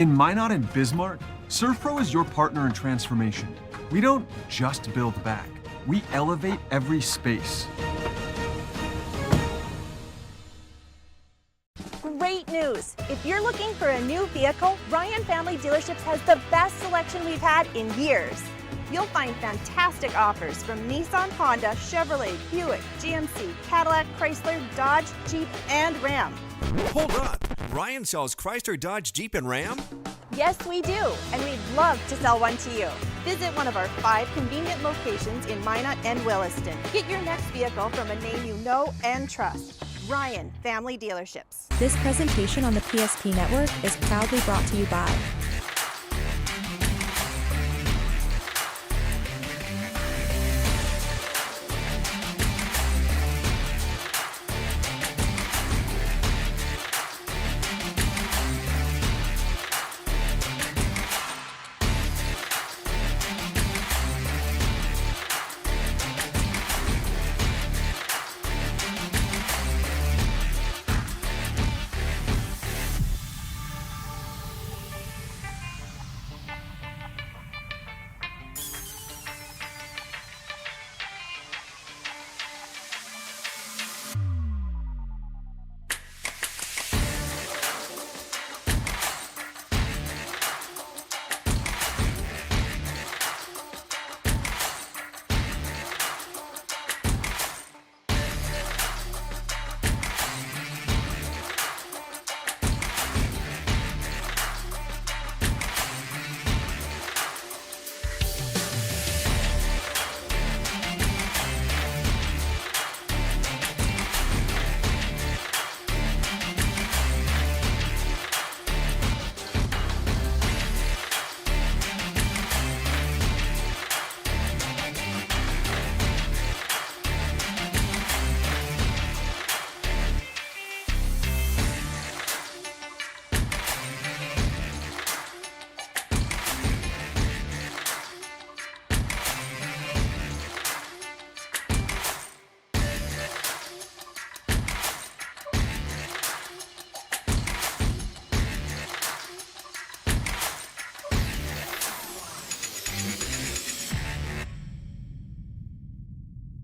In Minot and Bismarck, SurfPro is your partner in transformation. We don't just build back, we elevate every space. Great news! If you're looking for a new vehicle, Ryan Family Dealerships has the best selection we've had in years. You'll find fantastic offers from Nissan, Honda, Chevrolet, Buick, GMC, Cadillac, Chrysler, Dodge, Jeep, and Ram. Hold up! Ryan sells Chrysler, Dodge, Jeep, and Ram? Yes, we do, and we'd love to sell one to you. Visit one of our 5 convenient locations in Minot and Williston. Get your next vehicle from a name you know and trust. Ryan Family Dealerships. This presentation on the PSP Network is proudly brought to you by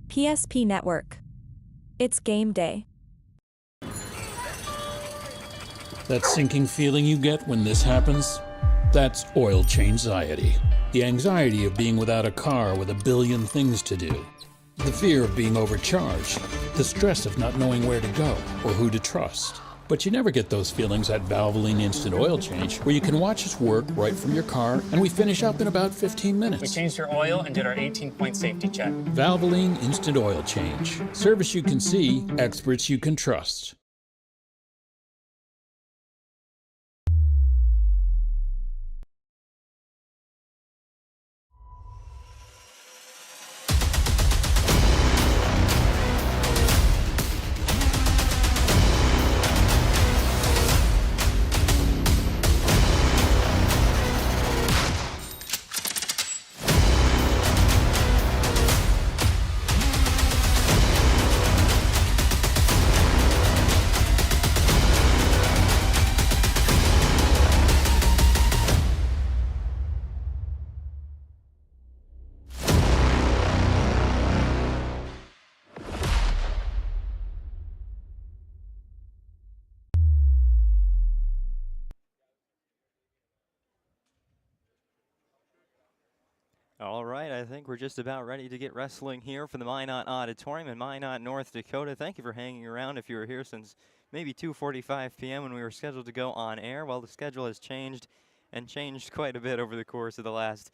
PSP Network. It's game day. That sinking feeling you get when this happens? That's oil change-anxiety. The anxiety of being without a car with a billion things to do. The fear of being overcharged. The stress of not knowing where to go or who to trust. But you never get those feelings at Valvoline Instant Oil Change, where you can watch us work right from your car, and we finish up in about 15 minutes. We changed your oil and did our 18-point safety check. Valvoline Instant Oil Change. Service you can see, experts you can trust. All right, I think we're just about ready to get wrestling here for the Minot Auditorium in Minot, North Dakota. Thank you for hanging around if you were here since maybe 2:45 p.m. when we were scheduled to go on air. Well, the schedule has changed and changed quite a bit over the course of the last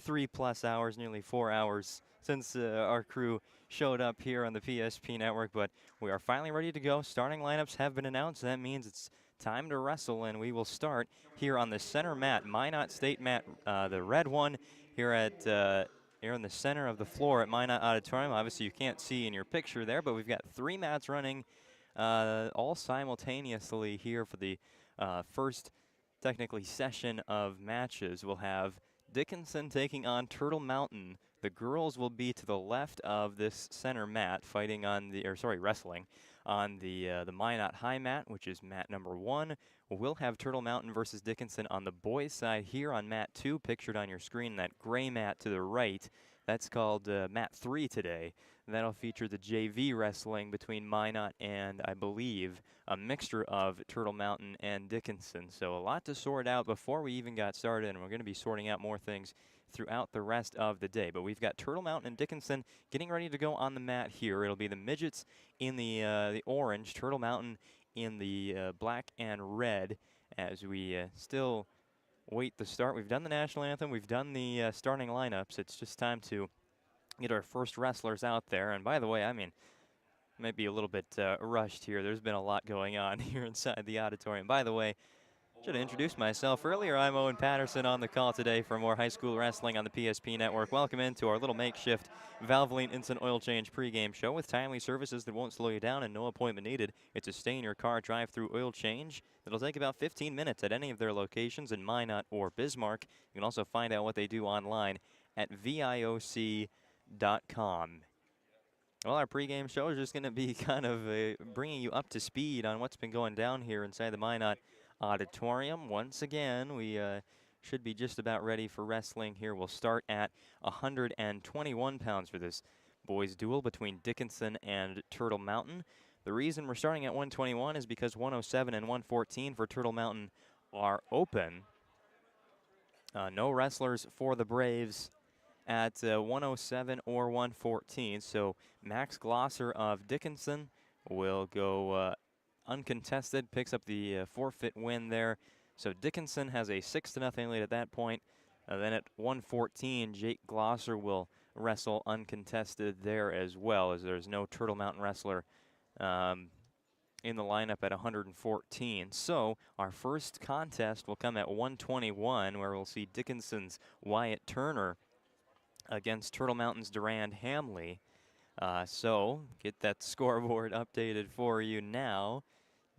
3+ hours, nearly 4 hours since our crew showed up here on the PSP Network. But we are finally ready to go. Starting lineups have been announced. That means it's time to wrestle, and we will start here on the center mat, Minot State mat, the red one, here at here in the center of the floor at Minot Auditorium. Obviously, you can't see in your picture there, but we've got 3 mats running all simultaneously here for the first, technically, session of matches. We'll have Dickinson taking on Turtle Mountain. The girls will be to the left of this center mat, fighting on the, or sorry, wrestling on the Minot High mat, which is mat number 1. We'll have Turtle Mountain versus Dickinson on the boys' side here on mat 2, pictured on your screen, that gray mat to the right. That's called mat 3 today. That'll feature the JV wrestling between Minot and, I believe, a mixture of Turtle Mountain and Dickinson. So a lot to sort out before we even got started, and we're going to be sorting out more things throughout the rest of the day. But we've got Turtle Mountain and Dickinson getting ready to go on the mat here. It'll be the Midgets in the orange, Turtle Mountain in the black and red, as we still wait the start. We've done the national anthem. We've done the starting lineups. It's just time to get our first wrestlers out there. And by the way, I mean, might be a little bit rushed here. There's been a lot going on here inside the auditorium. By the way, should have introduced myself earlier. I'm Owen Patterson on the call today for more high school wrestling on the PSP Network. Welcome into our little makeshift Valvoline Instant Oil Change pregame show with timely services that won't slow you down and no appointment needed. It's a stay-in-your-car drive-through oil change that'll take about 15 minutes at any of their locations in Minot or Bismarck. You can also find out what they do online at VIOC.com. Well, our pregame show is just going to be kind of bringing you up to speed on what's been going down here inside the Minot Auditorium. Once again, we should be just about ready for wrestling here. We'll start at 121 pounds for this boys duel between Dickinson and Turtle Mountain. The reason we're starting at 121 is because 107 and 114 for Turtle Mountain are open. No wrestlers for the Braves at 107 or 114. So Max Glosser of Dickinson will go uncontested, picks up the forfeit win there. So Dickinson has a 6-0 lead at that point. Then at 114, Jake Glosser will wrestle uncontested there as well, as there's no Turtle Mountain wrestler in the lineup at 114. So our first contest will come at 121, where we'll see Dickinson's Wyatt Turner against Turtle Mountain's Durand Hamley. So get that scoreboard updated for you now.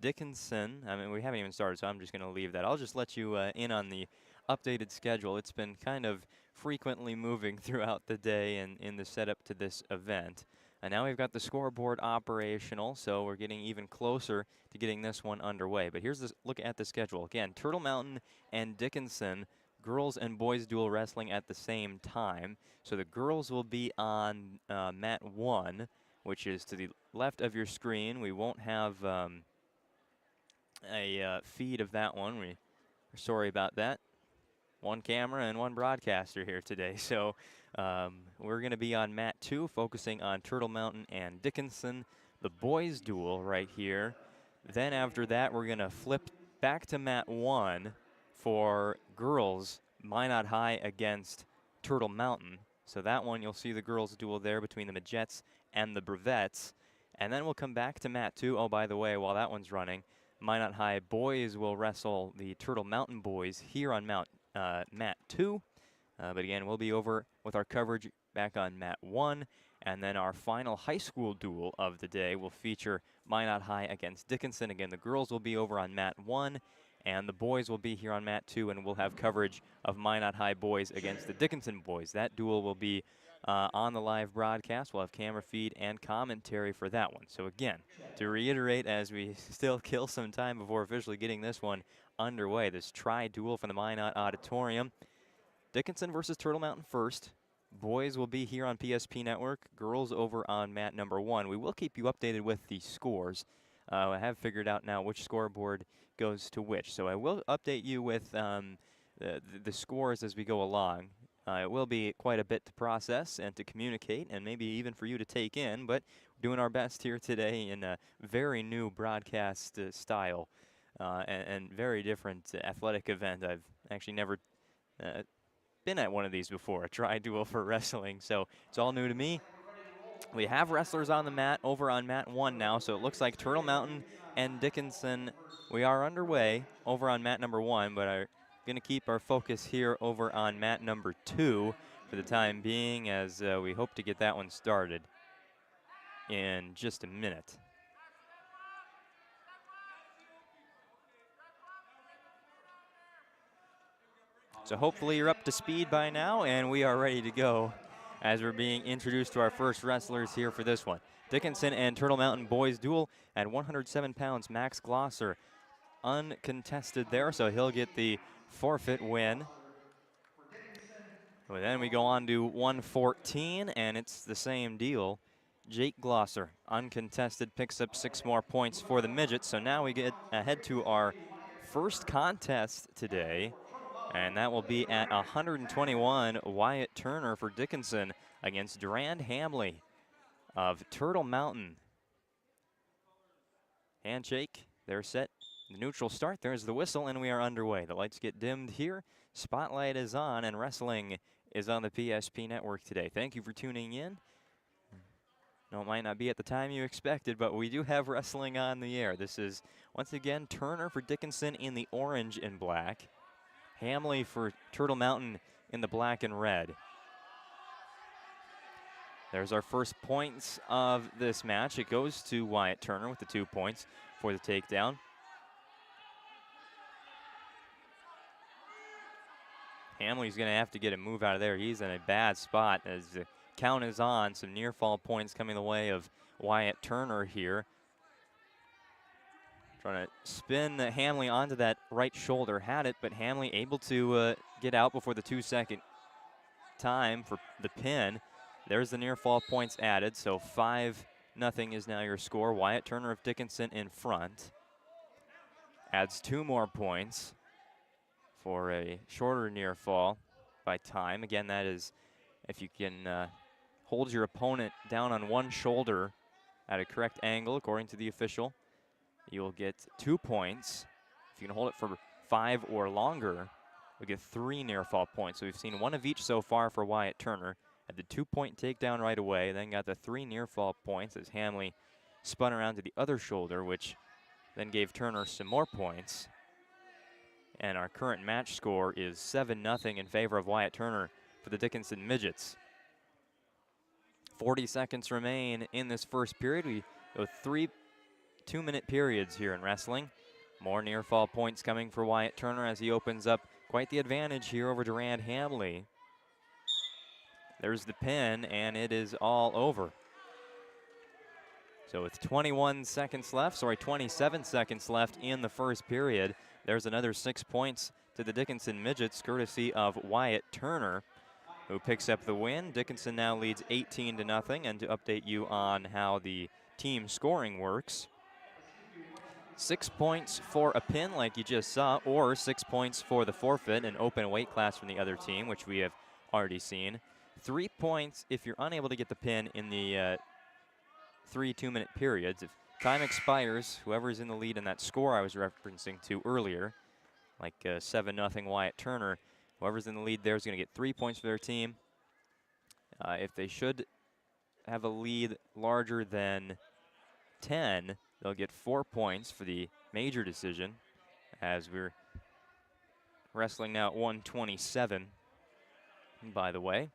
Dickinson, I mean, we haven't even started, so I'm just going to leave that. I'll just let you in on the updated schedule. It's been kind of frequently moving throughout the day and in the setup to this event. And now we've got the scoreboard operational, so we're getting even closer to getting this one underway. But here's this look at the schedule. Again, Turtle Mountain and Dickinson, girls and boys dual wrestling at the same time. So the girls will be on mat 1, which is to the left of your screen. We won't have a feed of that one. We're sorry about that. One camera and one broadcaster here today. So we're going to be on mat 2, focusing on Turtle Mountain and Dickinson, the boys duel right here. Then after that, we're going to flip back to mat 1 for girls, Minot High against Turtle Mountain. So that one, you'll see the girls duel there between the Midgets and the Brevettes. And then we'll come back to mat 2. Oh, by the way, while that one's running, Minot High boys will wrestle the Turtle Mountain boys here on mat 2. But again, we'll be over with our coverage back on mat 1. And then our final high school duel of the day will feature Minot High against Dickinson. Again, the girls will be over on mat 1, and the boys will be here on mat 2, and we'll have coverage of Minot High boys against the Dickinson boys. That duel will be on the live broadcast. We'll have camera feed and commentary for that one. So again, to reiterate, as we still kill some time before officially getting this one underway, this tri-duel from the Minot Auditorium. Dickinson versus Turtle Mountain first. Boys will be here on PSP Network. Girls over on mat number 1. We will keep you updated with the scores. I have figured out now which scoreboard goes to which. So I will update you with the scores as we go along. It will be quite a bit to process and to communicate, and maybe even for you to take in, but we're doing our best here today in a very new broadcast style and very different athletic event. I've actually never been at one of these before, a tri-duel for wrestling, so it's all new to me. We have wrestlers on the mat over on mat 1 now, so it looks like Turtle Mountain and Dickinson, we are underway over on mat number 1, but are going to keep our focus here over on mat number 2 for the time being, as we hope to get that one started in just a minute. So hopefully you're up to speed by now, and we are ready to go as we're being introduced to our first wrestlers here for this one. Dickinson and Turtle Mountain boys duel at 107 pounds. Max Glosser uncontested there, so he'll get the forfeit win. Well, then we go on to 114, and it's the same deal. Jake Glosser, uncontested, picks up 6 more points for the Midgets. So now we get ahead to our first contest today, and that will be at 121. Wyatt Turner for Dickinson against Durand Hamley of Turtle Mountain. Handshake, they're set. The neutral start, there's the whistle, and we are underway. The lights get dimmed here. Spotlight is on, and wrestling is on the PSP network today. Thank you for tuning in. No, it might not be at the time you expected, but we do have wrestling on the air. This is, once again, Turner for Dickinson in the orange and black. Hamley for Turtle Mountain in the black and red. There's our first points of this match. It goes to Wyatt Turner with the 2 points for the takedown. Hamley's going to have to get a move out of there. He's in a bad spot as the count is on. Some near fall points coming the way of Wyatt Turner here. Trying to spin Hamley onto that right shoulder. Had it, but Hamley able to get out before the 2-second time for the pin. There's the near fall points added, so 5-0 is now your score. Wyatt Turner of Dickinson in front. Adds 2 more points for a shorter near fall by time. Again, that is if you can hold your opponent down on one shoulder at a correct angle, according to the official, you'll get 2 points. If you can hold it for 5 or longer, you'll get 3 near fall points. So we've seen 1 of each so far for Wyatt Turner. Had the 2-point takedown right away, then got the 3 near fall points as Hamley spun around to the other shoulder, which then gave Turner some more points. And our current match score is 7-0 in favor of Wyatt Turner for the Dickinson Midgets. 40 seconds remain in this first period. We go 3 2-minute periods here in wrestling. More near fall points coming for Wyatt Turner as he opens up quite the advantage here over Durand Hamley. There's the pin, and it is all over. So with 27 seconds left in the first period, there's another 6 points to the Dickinson Midgets, courtesy of Wyatt Turner, who picks up the win. Dickinson now leads 18-0, and to update you on how the team scoring works, 6 points for a pin like you just saw, or 6 points for the forfeit, an open weight class from the other team, which we have already seen. 3 points if you're unable to get the pin in the 3 2-minute periods. If time expires, whoever's in the lead in that score I was referencing to earlier, like 7-0 Wyatt Turner, whoever's in the lead there is going to get 3 points for their team. If they should have a lead larger than 10, they'll get 4 points for the major decision, as we're wrestling now at 127, by the way.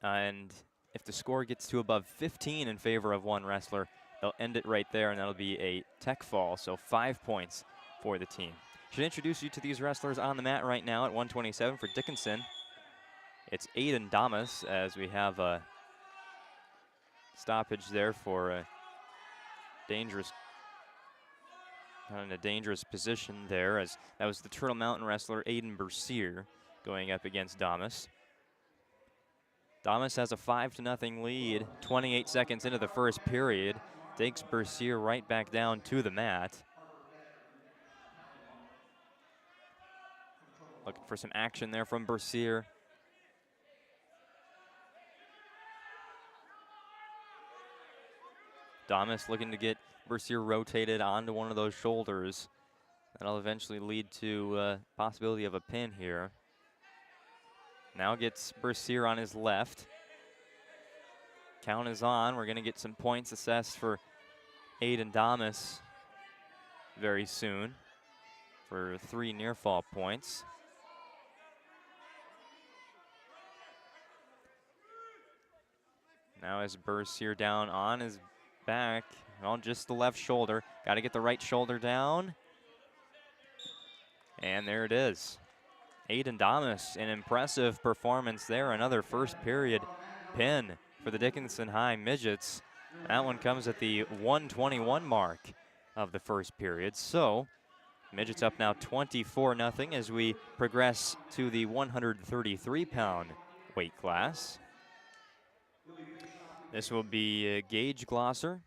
And if the score gets to above 15 in favor of one wrestler, they'll end it right there, and that'll be a tech fall, so 5 points for the team. Should introduce you to these wrestlers on the mat right now at 127 for Dickinson. It's Aiden Damas, as we have a stoppage there for a dangerous, in a dangerous position there, as that was the Turtle Mountain wrestler Aiden Bercier going up against Damas. Damas has a 5-0 lead, 28 seconds into the first period. Takes Bercier right back down to the mat. Looking for some action there from Bercier. Damas looking to get Bercier rotated onto one of those shoulders. That'll eventually lead to possibility of a pin here. Now gets Bercier on his left. Count is on. We're going to get some points assessed for Aiden Damas very soon for 3 near fall points. Now as Bercier down on his back, on just the left shoulder. Got to get the right shoulder down. And there it is. Aiden Damas, an impressive performance there. Another first period pin for the Dickinson High Midgets. That one comes at the 1:21 mark of the first period. So Midgets up now 24-0 as we progress to the 133-pound weight class. This will be Gage Glosser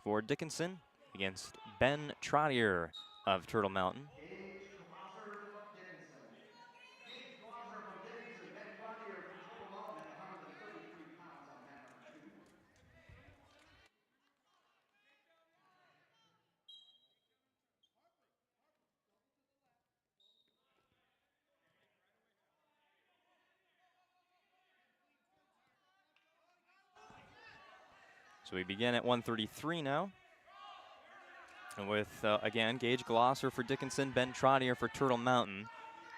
for Dickinson against Ben Trottier of Turtle Mountain. So we begin at 133 now. And with, again, Gage Glosser for Dickinson, Ben Trottier for Turtle Mountain.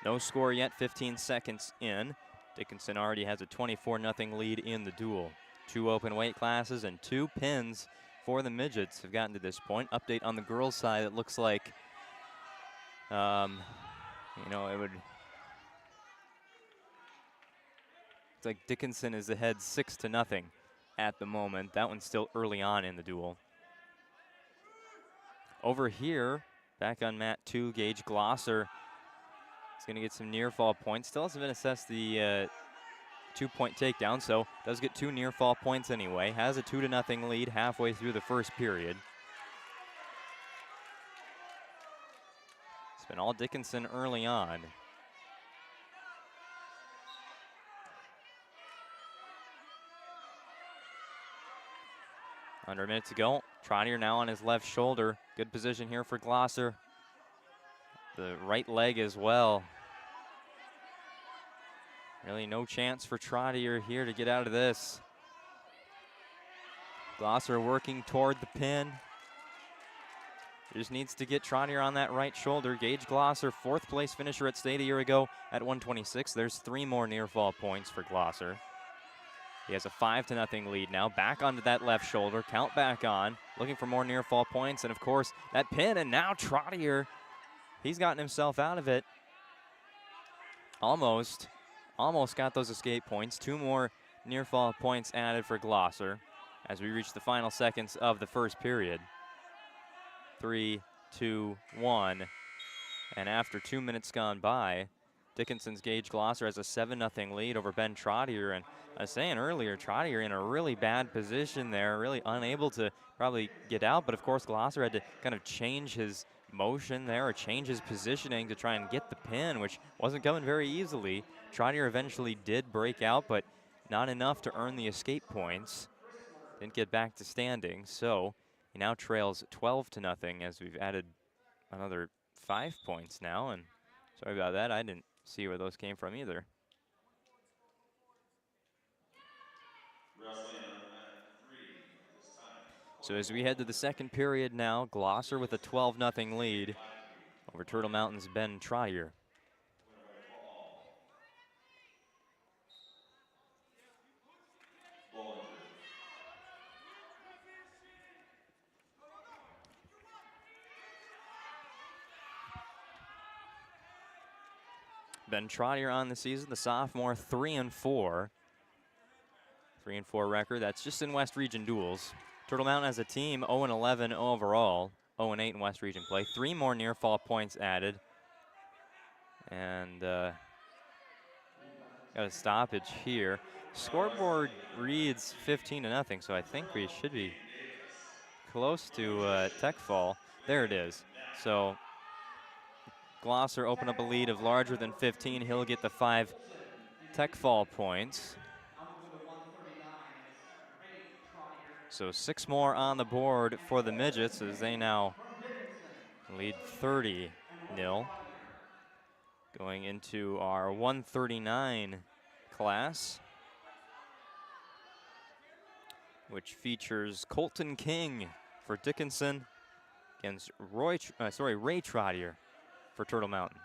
No score yet, 15 seconds in. Dickinson already has a 24-0 lead in the duel. 2 open weight classes and 2 pins for the Midgets have gotten to this point. Update on the girls' side, it looks like, you know, it's like Dickinson is ahead 6-0 at the moment. That one's still early on in the duel. Over here, back on mat 2, Gage Glosser is going to get some near fall points. Still hasn't been assessed the 2-point takedown, so does get 2 near fall points anyway. Has a 2-0 lead halfway through the first period. It's been all Dickinson early on. Under a minute to go. Trottier now on his left shoulder. Good position here for Glosser. The right leg as well. Really no chance for Trottier here to get out of this. Glosser working toward the pin. Just needs to get Trottier on that right shoulder. Gage Glosser, 4th place finisher at state a year ago at 126. There's 3 more near fall points for Glosser. He has a 5-0 lead now. Back onto that left shoulder. Count back on. Looking for more near fall points. And of course, that pin. And now Trottier. He's gotten himself out of it. Almost got those escape points. 2 more near fall points added for Glosser as we reach the final seconds of the first period. 3, 2, 1. And after 2 minutes gone by, Dickinson's Gage Glosser has a 7-0 lead over Ben Trottier. And I was saying earlier, Trottier in a really bad position there, really unable to probably get out. But of course, Glosser had to kind of change his motion there or change his positioning to try and get the pin, which wasn't coming very easily. Trottier eventually did break out, but not enough to earn the escape points. Didn't get back to standing, so he now trails 12-0 as we've added another 5 points now. And sorry about that, I didn't see where those came from either. So as we head to the second period now, Glosser with a 12-0 lead over Turtle Mountain's Ben Trottier. Ben Trottier on the season, the sophomore, 3-4. 3-4 record. That's just in West Region duels. Turtle Mountain as a team, 0-11 overall, 0-8 in West Region play. 3 more near fall points added. And got a stoppage here. Scoreboard reads 15-0, so I think we should be close to tech fall. There it is. So Glosser open up a lead of larger than 15. He'll get the 5 tech fall points. So 6 more on the board for the Midgets as they now lead 30-0. Going into our 139 class, which features Colton King for Dickinson against Ray Trottier for Turtle Mountain.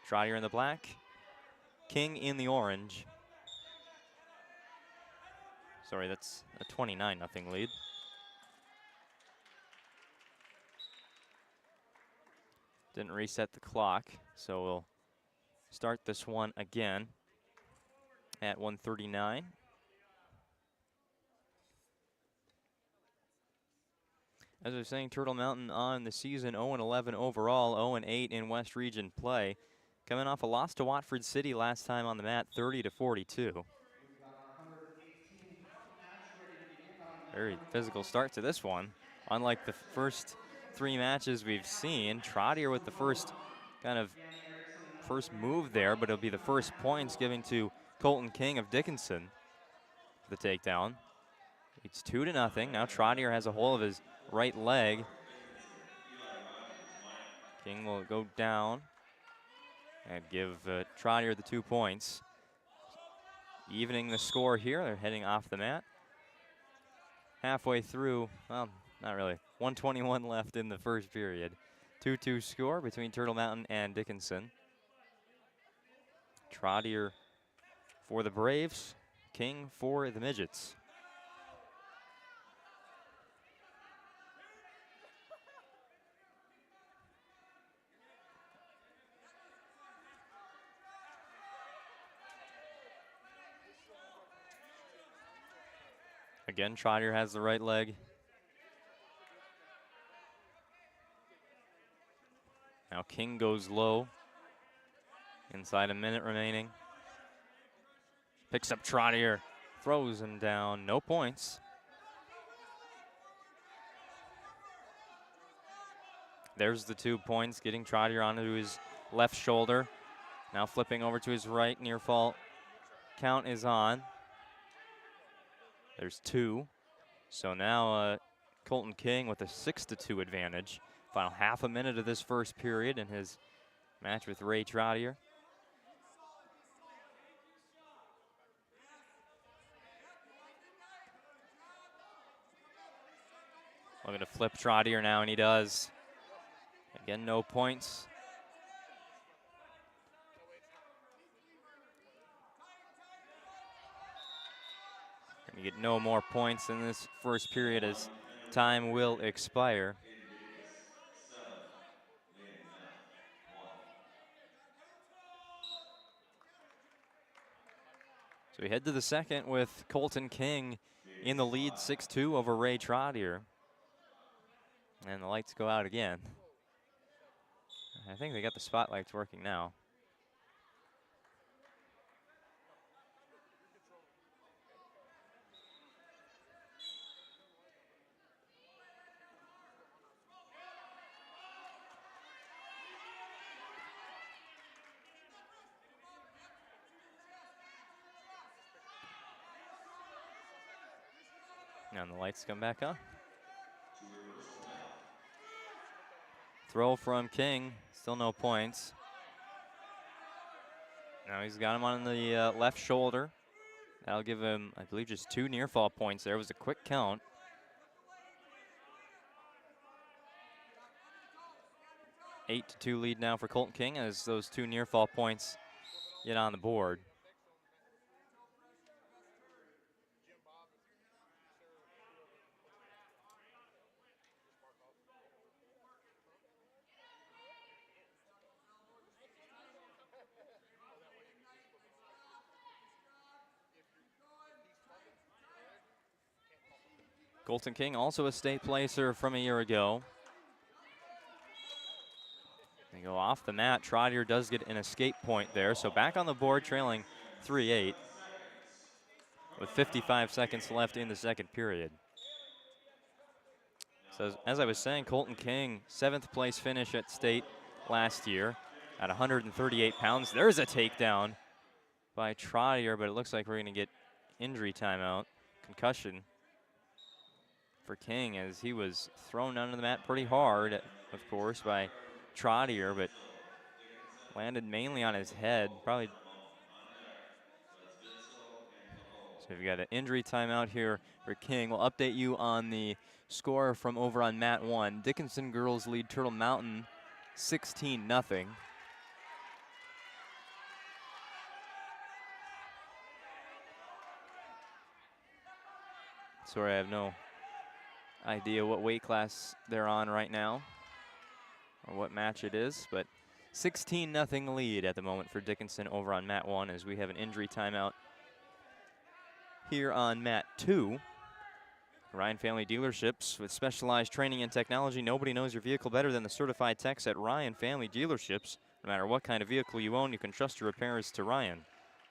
Trottier in the black, King in the orange. Sorry, that's a 29-0 lead. Didn't reset the clock, so we'll start this one again at 139. As I was saying, Turtle Mountain on the season 0-11 overall, 0-8 in West Region play. Coming off a loss to Watford City last time on the mat, 30-42. Very physical start to this one. Unlike the first 3 matches we've seen, Trottier with the first move there, but it'll be the first points given to Colton King of Dickinson for the takedown. It's 2-0. Now Trottier has a hold of his right leg. King will go down and give Trottier the 2 points. Evening the score here. They're heading off the mat. Halfway through, well, not really. 1:21 left in the first period. 2-2 score between Turtle Mountain and Dickinson. Trottier for the Braves, King for the Midgets. Again, Trottier has the right leg. Now King goes low. Inside a minute remaining. Picks up Trottier, throws him down, no points. There's the 2 points, getting Trottier onto his left shoulder. Now flipping over to his right, near fall count is on. There's 2. So now Colton King with a 6-2 advantage. Final half a minute of this first period in his match with Ray Trottier. Looking to flip Trottier now, and he does. Again, no points. You get no more points in this first period as time will expire. So we head to the second with Colton King in the lead, 6-2 over Ray Trottier. And the lights go out again. I think they got the spotlights working now. And the lights come back on. Throw from King, still no points. Now he's got him on the left shoulder. That'll give him, I believe, just 2 near fall points. There was a quick count. Eight to 2 lead now for Colton King as those 2 near fall points get on the board. Colton King, also a state placer from a year ago. They go off the mat. Trottier does get an escape point there. So back on the board, trailing 3-8 with 55 seconds left in the second period. So as I was saying, Colton King, 7th place finish at state last year at 138 pounds. There's a takedown by Trottier, but it looks like we're going to get injury timeout, concussion for King, as he was thrown under the mat pretty hard, of course, by Trottier, but landed mainly on his head. Probably. So we've got an injury timeout here for King. We'll update you on the score from over on mat 1. Dickinson girls lead Turtle Mountain 16-0. Sorry, I have no idea what weight class they're on right now or what match it is, but 16-0 lead at the moment for Dickinson over on mat 1 as we have an injury timeout here on mat 2. Ryan Family Dealerships, with specialized training and technology, nobody knows your vehicle better than the certified techs at Ryan Family Dealerships. No matter what kind of vehicle you own, you can trust your repairs to Ryan.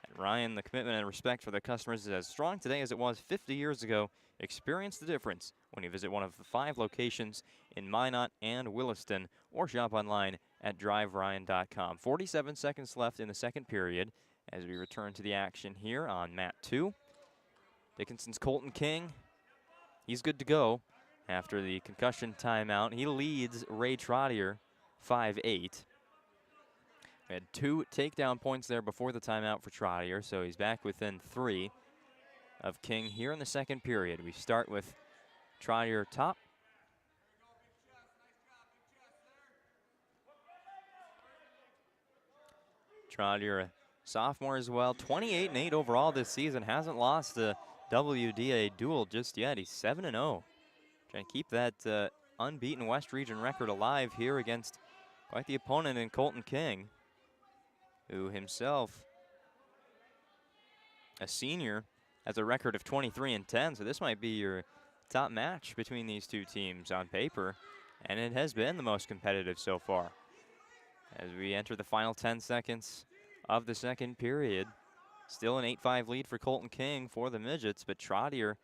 At Ryan, the commitment and respect for their customers is as strong today as it was 50 years ago. Experience the difference when you visit one of the 5 locations in Minot and Williston, or shop online at driveryan.com. 47 seconds left in the second period as we return to the action here on mat 2. Dickinson's Colton King, he's good to go after the concussion timeout. He leads Ray Trottier 5-8. We had 2 takedown points there before the timeout for Trottier, so he's back within 3 of King here in the second period. We start with Trottier top. Trottier, a sophomore as well, 28-8 overall this season. Hasn't lost a WDA duel just yet. He's 7-0. Trying to keep that unbeaten West Region record alive here against quite the opponent in Colton King, who himself, a senior, has a record of 23-10. So this might be your top match between these two teams on paper, and it has been the most competitive so far. As we enter the final 10 seconds of the second period, still an 8-5 lead for Colton King for the Midgets, but Trottier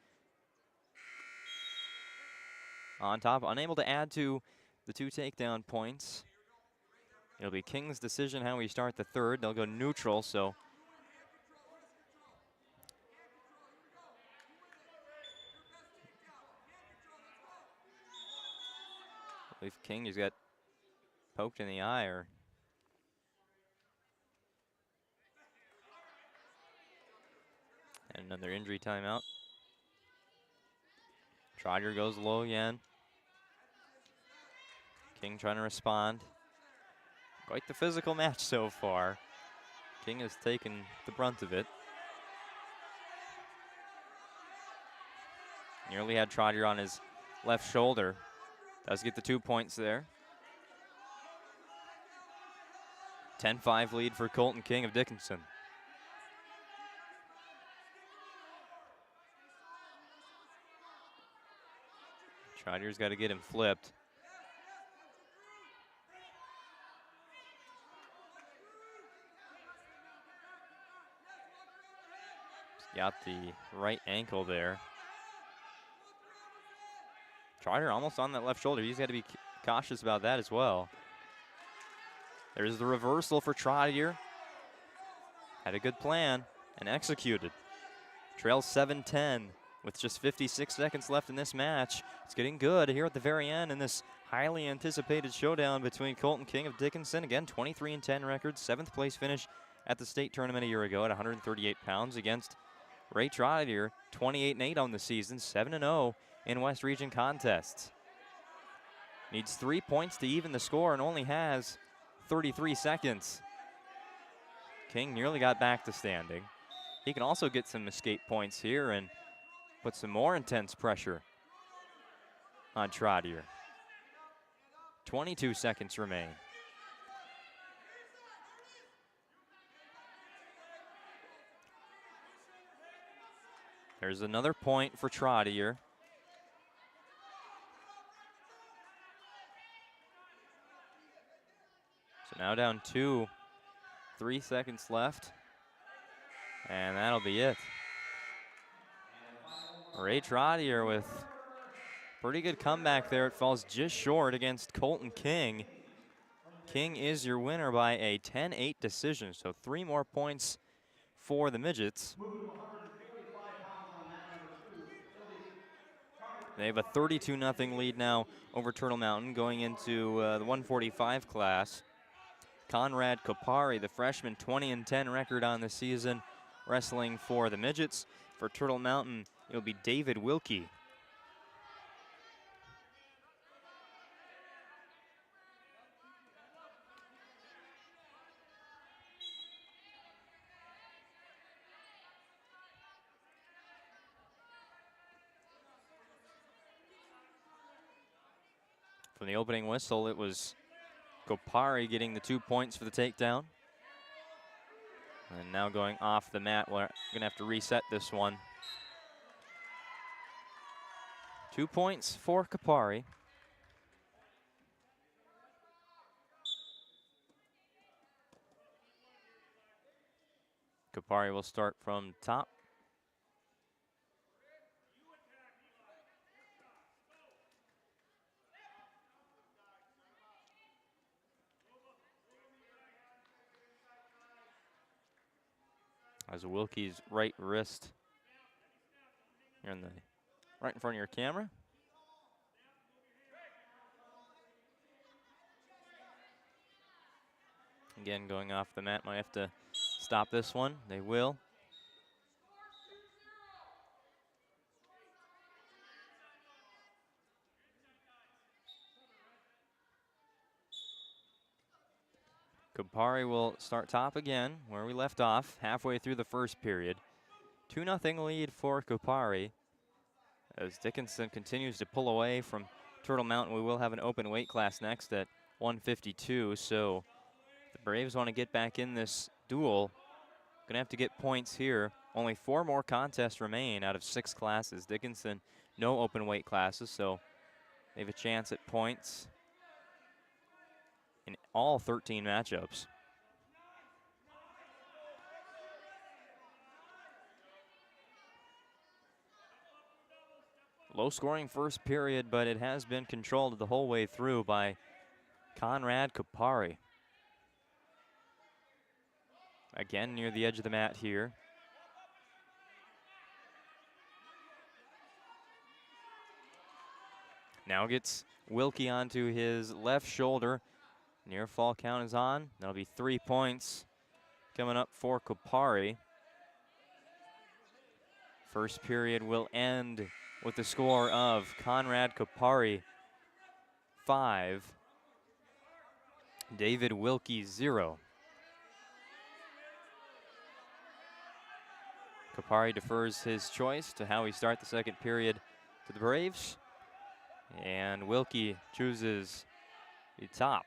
on top, unable to add to the 2 takedown points. It'll be King's decision how we start the third. They'll go neutral, so I believe King just got poked in the eye, or and another injury timeout. Trottier goes low again. King trying to respond. Quite the physical match so far. King has taken the brunt of it. Nearly had Trottier on his left shoulder. Does get the 2 points there. 10-5 lead for Colton King of Dickinson. Trottier's got to get him flipped. Got the right ankle there. Trottier almost on that left shoulder. He's got to be cautious about that as well. There's the reversal for Trottier. Had a good plan and executed. Trails 7-10 with just 56 seconds left in this match. It's getting good here at the very end in this highly anticipated showdown between Colton King of Dickinson. Again, 23-10 record, 7th place finish at the state tournament a year ago at 138 pounds against Ray Trottier, 28-8 on the season, 7-0 in West Region contests. Needs 3 points to even the score and only has 33 seconds. King nearly got back to standing. He can also get some escape points here and put some more intense pressure on Trottier. 22 seconds remain. There's another point for Trottier. So now down 2, 3 seconds left. And that'll be it. Ray Trottier with pretty good comeback there. It falls just short against Colton King. King is your winner by a 10-8 decision. So 3 more points for the Midgets. They have a 32-0 lead now over Turtle Mountain going into the 145 class. Conrad Kopari, the freshman, 20-10 record on the season, wrestling for the Midgets. For Turtle Mountain, it'll be David Wilkie. From the opening whistle, it was Kopari getting the 2 points for the takedown. And now going off the mat, we're going to have to reset this one. 2 points for Kapari. Kapari will start from top. As Wilkie's right wrist here in the right in front of your camera. Again, going off the mat, might have to stop this one. They will. Kapari will start top again, where we left off, halfway through the first period. 2-0 lead for Kapari. As Dickinson continues to pull away from Turtle Mountain, we will have an open weight class next at 152, so the Braves want to get back in this duel. Gonna have to get points here. Only 4 more contests remain out of 6 classes. Dickinson, no open weight classes, so they have a chance at points in all 13 matchups. Low scoring first period, but it has been controlled the whole way through by Conrad Kapari. Again, near the edge of the mat here. Now gets Wilkie onto his left shoulder. Near fall count is on. That'll be 3 points coming up for Kapari. First period will end with the score of Conrad Kapari 5, David Wilkie 0. Kapari defers his choice to how we start the second period to the Braves. And Wilkie chooses the top.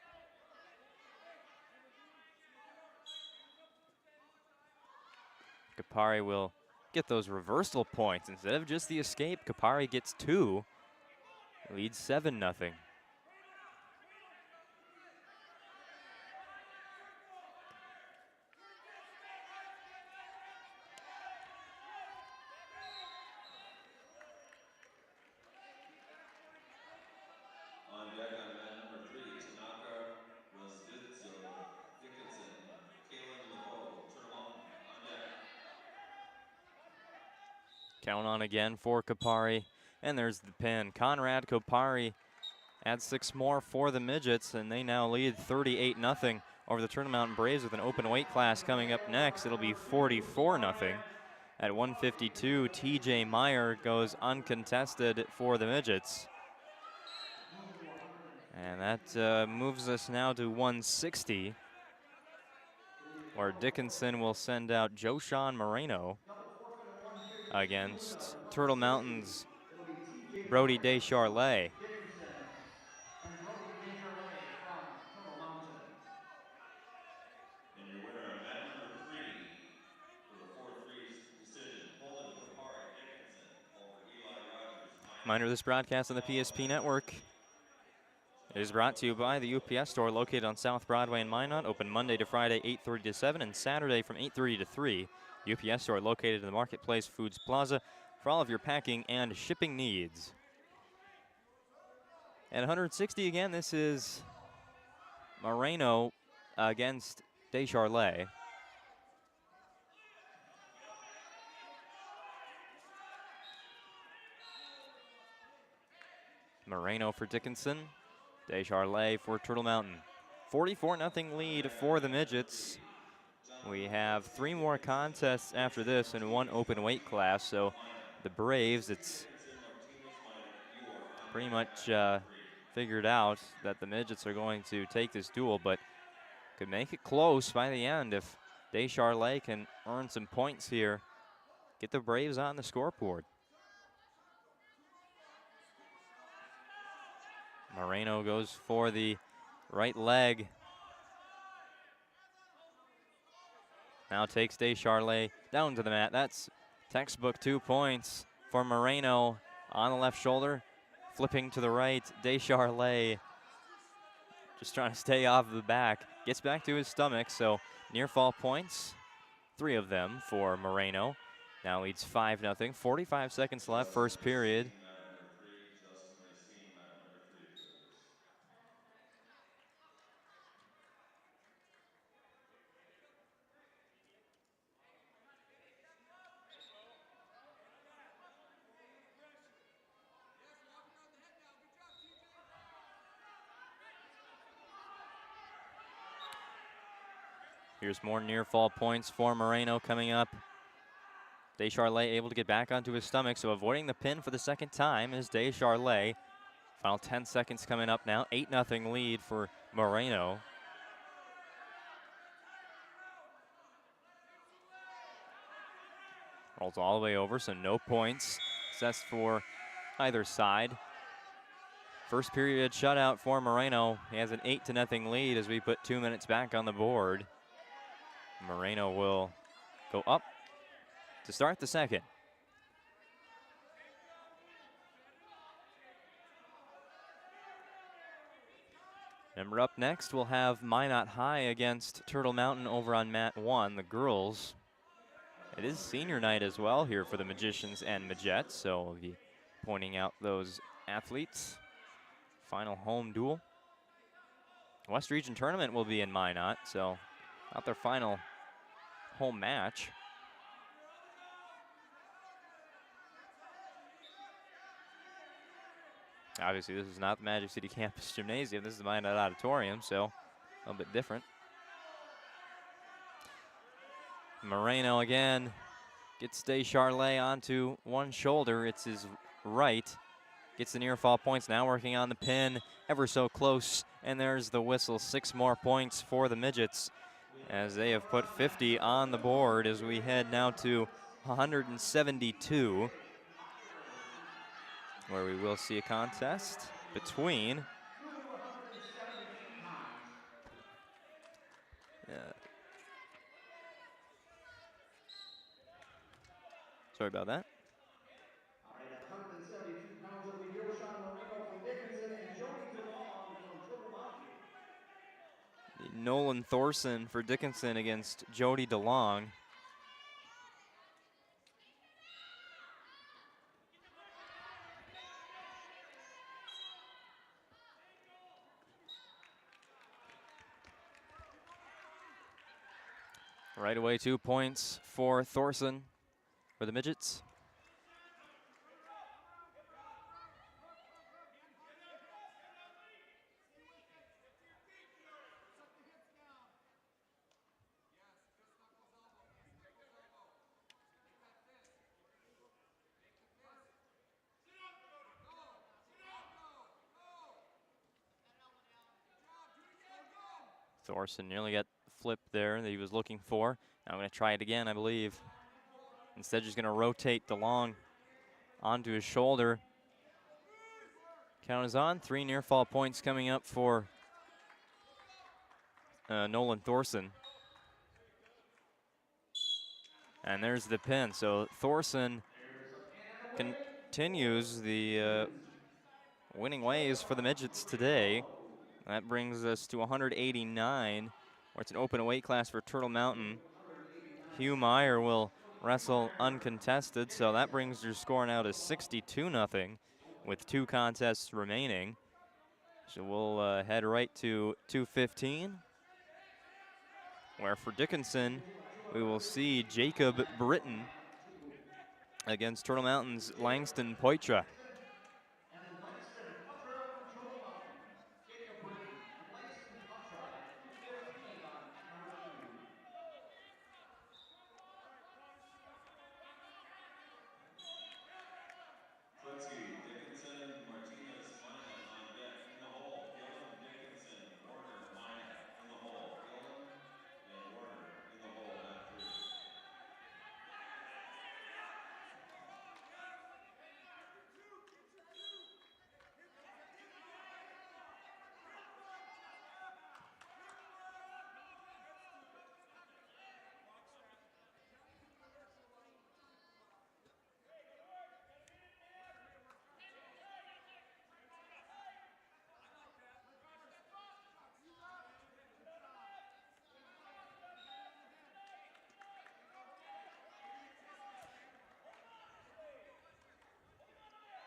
Kapari will get those reversal points. Instead of just the escape, Kapari gets 2. Leads 7-0. Count on again for Kapari, and there's the pin. Conrad Kapari adds 6 more for the Midgets, and they now lead 38-0 over the Turtle Mountain Braves with an open weight class coming up next. It'll be 44-0. At 152, TJ Meyer goes uncontested for the Midgets. And that moves us now to 160, where Dickinson will send out Joshawn Moreno against Turtle Mountain's Brody Descharlet. And your winner on mat number 3 for the 4-3 decision, Holden Kapari Dickinson over Eli Rogers. Reminder, this broadcast on the PSP Network is brought to you by the UPS store located on South Broadway in Minot, open Monday to Friday 8:30 to 7 and Saturday from 8:30 to 3. UPS store located in the Marketplace Foods Plaza for all of your packing and shipping needs. At 160 again, this is Moreno against Descharlet. Moreno for Dickinson, Descharlet for Turtle Mountain. 44-0 lead for the Midgets. We have 3 more contests after this and 1 open weight class, so the Braves, it's pretty much figured out that the Midgets are going to take this duel, but could make it close by the end if Descharlet can earn some points here, get the Braves on the scoreboard. Moreno goes for the right leg. Now takes Descharlet down to the mat. That's textbook 2 points for Moreno on the left shoulder. Flipping to the right, Descharlet just trying to stay off the back. Gets back to his stomach, so near fall points, 3 of them for Moreno. Now leads 5-0, 45 seconds left, first period. Here's more near fall points for Moreno coming up. Descharlet able to get back onto his stomach, so avoiding the pin for the second time is Descharlet. Final 10 seconds coming up now. 8-0 lead for Moreno. Rolls all the way over, so no points. Sets for either side. First period shutout for Moreno. He has an 8-0 lead as we put 2 minutes back on the board. Moreno will go up to start the second. Remember, up next we'll have Minot High against Turtle Mountain over on mat 1, the girls. It is senior night as well here for the Magicians and Midgets, so we'll be pointing out those athletes. Final home duel. West Region Tournament will be in Minot, so not their final home match. Obviously, this is not the Magic City Campus Gymnasium. This is the Minot Auditorium, so a little bit different. Moreno again gets Descharlet onto one shoulder. It's his right. Gets the near fall points. Now working on the pin. Ever so close. And there's the whistle. 6 more points for the Midgets as they have put 50 on the board as we head now to 172, where we will see a contest between sorry about that. All right, at 172 pounds, it'll be Dioshan Moreno from Dickinson and Jody DeLong from Turtle Mountain. Nolan Thorson for Dickinson against Jody DeLong. Right away, 2 points for Thorson for the Midgets. Thorson nearly got flipped there that he was looking for. Now I'm going to try it again, I believe. Instead, just going to rotate DeLong onto his shoulder. Count is on. 3 near fall points coming up for Nolan Thorson. And there's the pin. So Thorson continues the winning ways for the Midgets today. That brings us to 189, where it's an open weight class for Turtle Mountain. Hugh Meyer will wrestle uncontested, so that brings your score now to 62-0 with 2 contests remaining. So we'll head right to 215, where for Dickinson, we will see Jacob Britton against Turtle Mountain's Langston Poitra. Dickinson, Martinez, Minot on deck. In the hole, Gillen, Dickinson, Warner, Minot. In the hole, Gillen and Warner. In the hole, mat 3.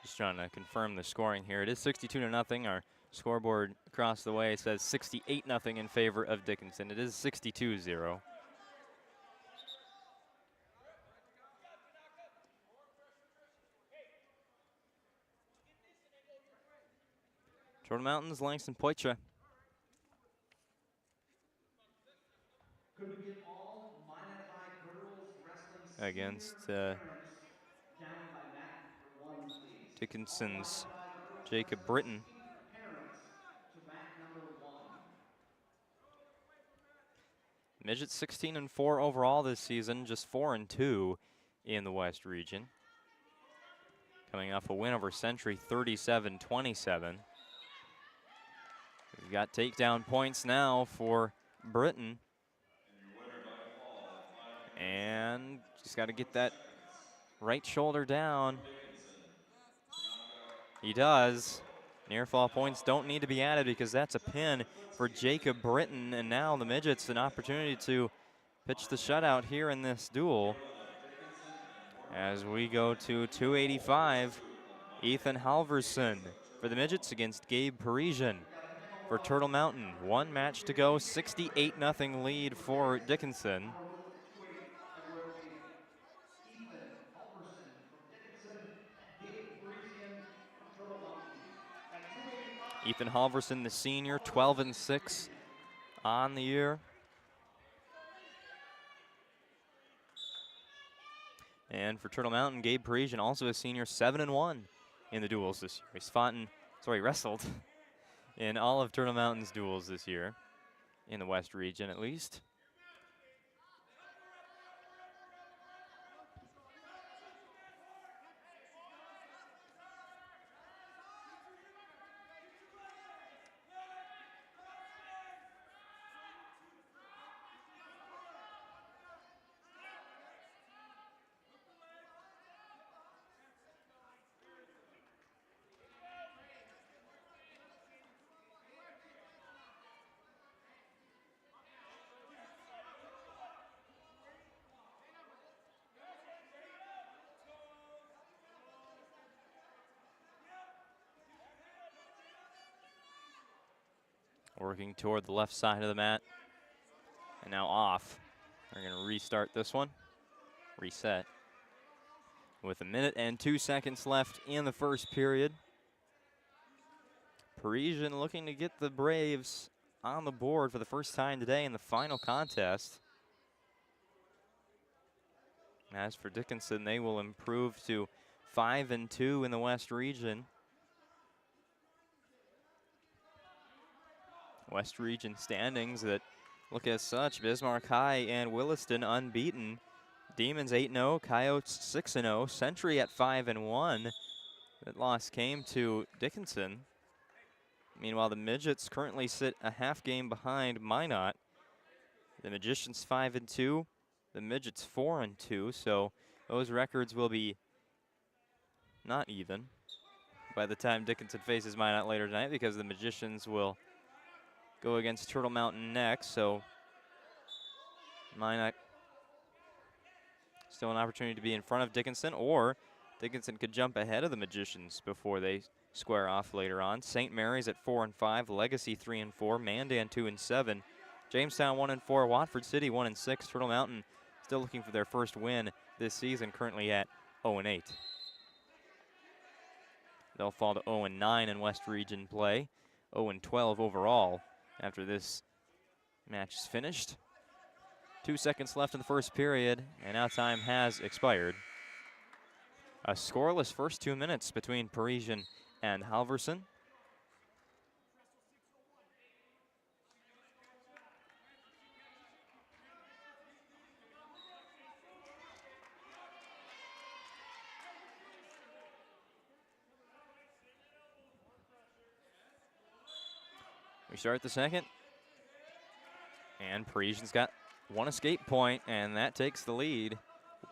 Just trying to confirm the scoring here. It is 62-0. Our scoreboard across the way says 68-0 in favor of Dickinson. It is 62-0. Turtle Mountains, Langston Poitras. Could we get all Minot High girls wrestling Against senior parents down by mat number 1, please? Dickinson's All Minot High girls Jacob wrestling Britton. senior parents to mat number 1. Midgets 16-4 overall this season, just 4-2 in the West region. Coming off a win over Century, 37-27. We've got takedown points now for Britton. And just got to get that right shoulder down. He does. Near fall points don't need to be added because that's a pin for Jacob Britton. And now the Midgets an opportunity to pitch the shutout here in this duel. As we go to 285, Ethan Halverson for the Midgets against Gabe Parisian for Turtle Mountain. One match to go, 68-0 lead for Dickinson. Ethan Halverson, the senior, 12-6 on the year. And for Turtle Mountain, Gabe Parisian, also a senior, 7-1 in the duels this year. He's wrestled in all of Turtle Mountain's duels this year, in the West region at least. Working toward the left side of the mat. And now off. They're going to restart this one. Reset. With 1 minute and 2 seconds left in the first period. Parisian looking to get the Braves on the board for the first time today in the final contest. As for Dickinson, they will improve to 5-2 in the West region. West region standings that look as such: Bismarck High and Williston unbeaten. Demons 8-0, Coyotes 6-0, Century at 5-1. That loss came to Dickinson. Meanwhile, the Midgets currently sit a half game behind Minot. The Magicians 5-2, the Midgets 4-2. So those records will be not even by the time Dickinson faces Minot later tonight, because the Magicians will go against Turtle Mountain next. So Minot still an opportunity to be in front of Dickinson, or Dickinson could jump ahead of the Magicians before they square off later on. St. Mary's at 4-5, Legacy 3-4, Mandan 2-7, Jamestown 1-4, Watford City 1-6. Turtle Mountain still looking for their first win this season, currently at 0-8. They'll fall to 0-9 in West Region play, 0-12 overall after this match is finished. 2 seconds left in the first period, and now time has expired. A scoreless first 2 minutes between Parisian and Halverson. We start the second, and Parisian's got one escape point, and that takes the lead.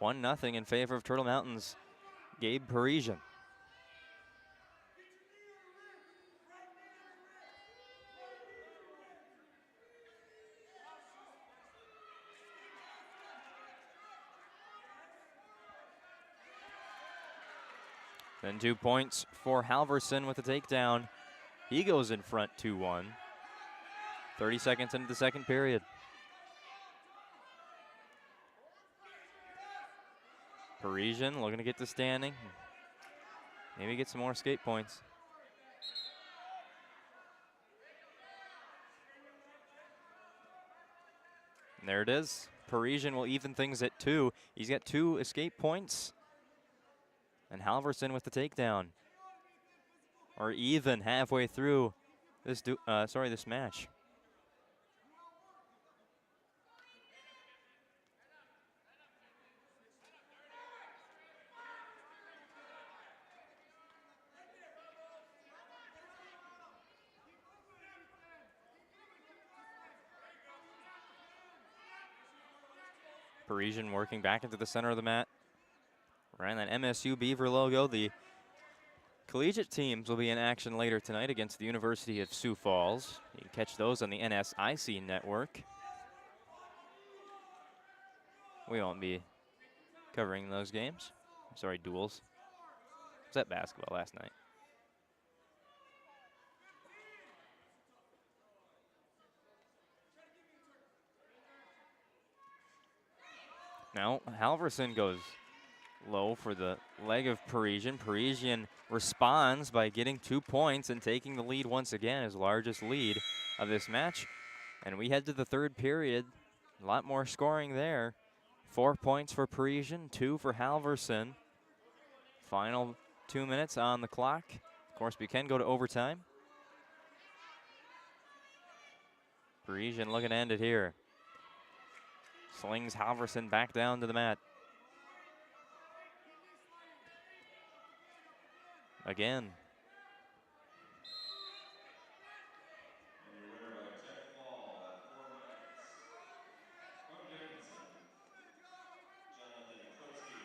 1-0 in favor of Turtle Mountain's Gabe Parisian. Then 2 points for Halverson with the takedown. He goes in front 2-1. 30 seconds into the second period. Parisian looking to get to standing. Maybe get some more skate points. And there it is. Parisian will even things at 2. He's got 2 escape points. And Halverson with the takedown. Or even halfway through this this match. Parisian working back into the center of the mat. Ran that MSU Beaver logo. The collegiate teams will be in action later tonight against the University of Sioux Falls. You can catch those on the NSIC network. We won't be covering those games. Sorry, duels. Was that basketball last night? Now, Halverson goes low for the leg of Parisian. Parisian responds by getting 2 points and taking the lead once again, his largest lead of this match. And we head to the third period. A lot more scoring there. 4 points for Parisian, 2 for Halverson. Final 2 minutes on the clock. Of course, we can go to overtime. Parisian looking to end it here. Slings Halverson back down to the mat. Again. And your winner by tech fall at 4 minutes. From Dickinson, Jonathan Kotsky.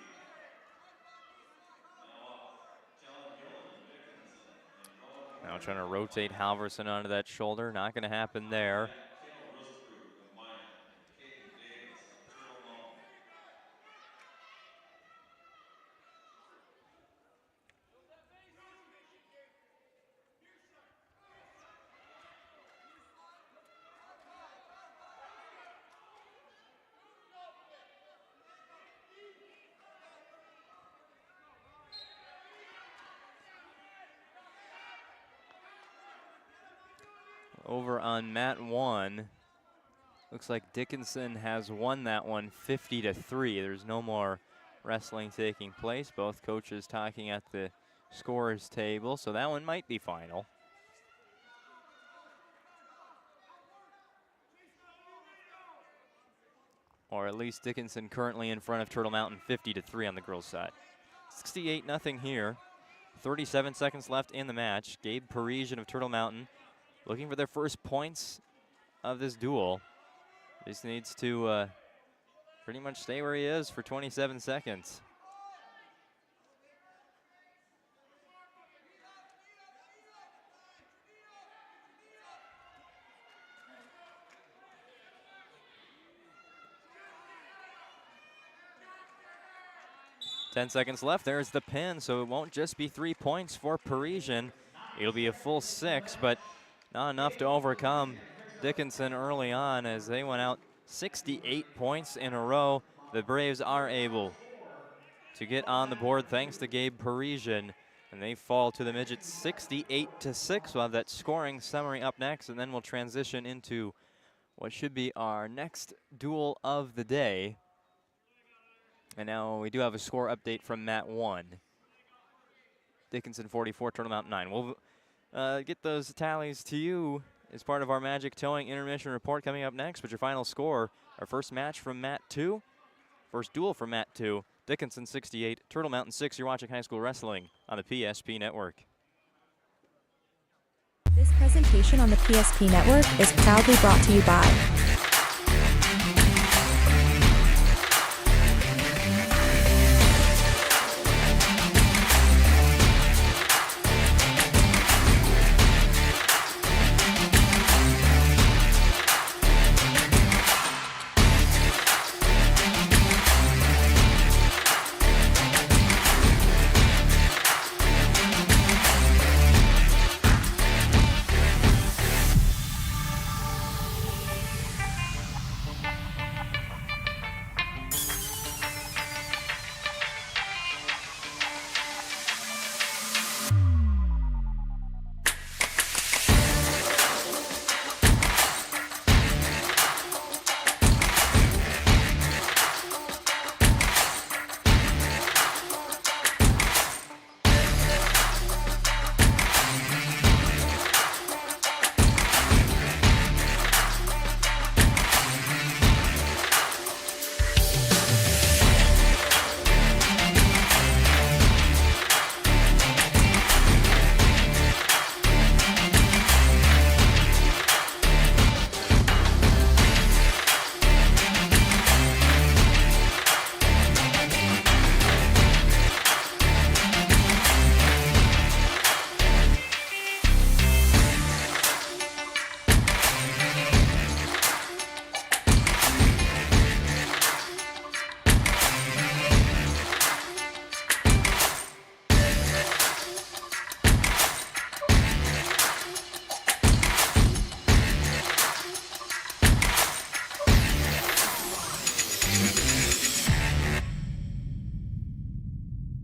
Now off, John Gillen, Dickinson, and Rowan. Now trying to rotate Halverson onto that shoulder. Not going to happen there. Kendall Rosebrook of Minot, and Caden Davis of Turtle Mountain. Over on mat 1. Looks like Dickinson has won that one 50-3. There's no more wrestling taking place. Both coaches talking at the scorers table, so that one might be final. Or at least Dickinson currently in front of Turtle Mountain 50-3 on the girls' side. 68-0 here. 37 seconds left in the match. Gabe Parisian of Turtle Mountain looking for their first points of this duel. Just needs to pretty much stay where he is for 27 seconds. Ten seconds left. There's the pin, so it won't just be 3 points for Parisian. It'll be a full 6, but not enough to overcome Dickinson early on as they went out 68 points in a row. The Braves are able to get on the board thanks to Gabe Parisian, and they fall to the Midgets 68-6. We'll have that scoring summary up next, and then we'll transition into what should be our next duel of the day. And now we do have a score update from mat 1. Dickinson 44, Turtle Mountain 9. We'll get those tallies to you as part of our Magic Towing Intermission report coming up next. But your final score, our first match from mat 2, first duel from mat 2, Dickinson 68, Turtle Mountain 6. You're watching high school wrestling on the PSP Network. This presentation on the PSP Network is proudly brought to you by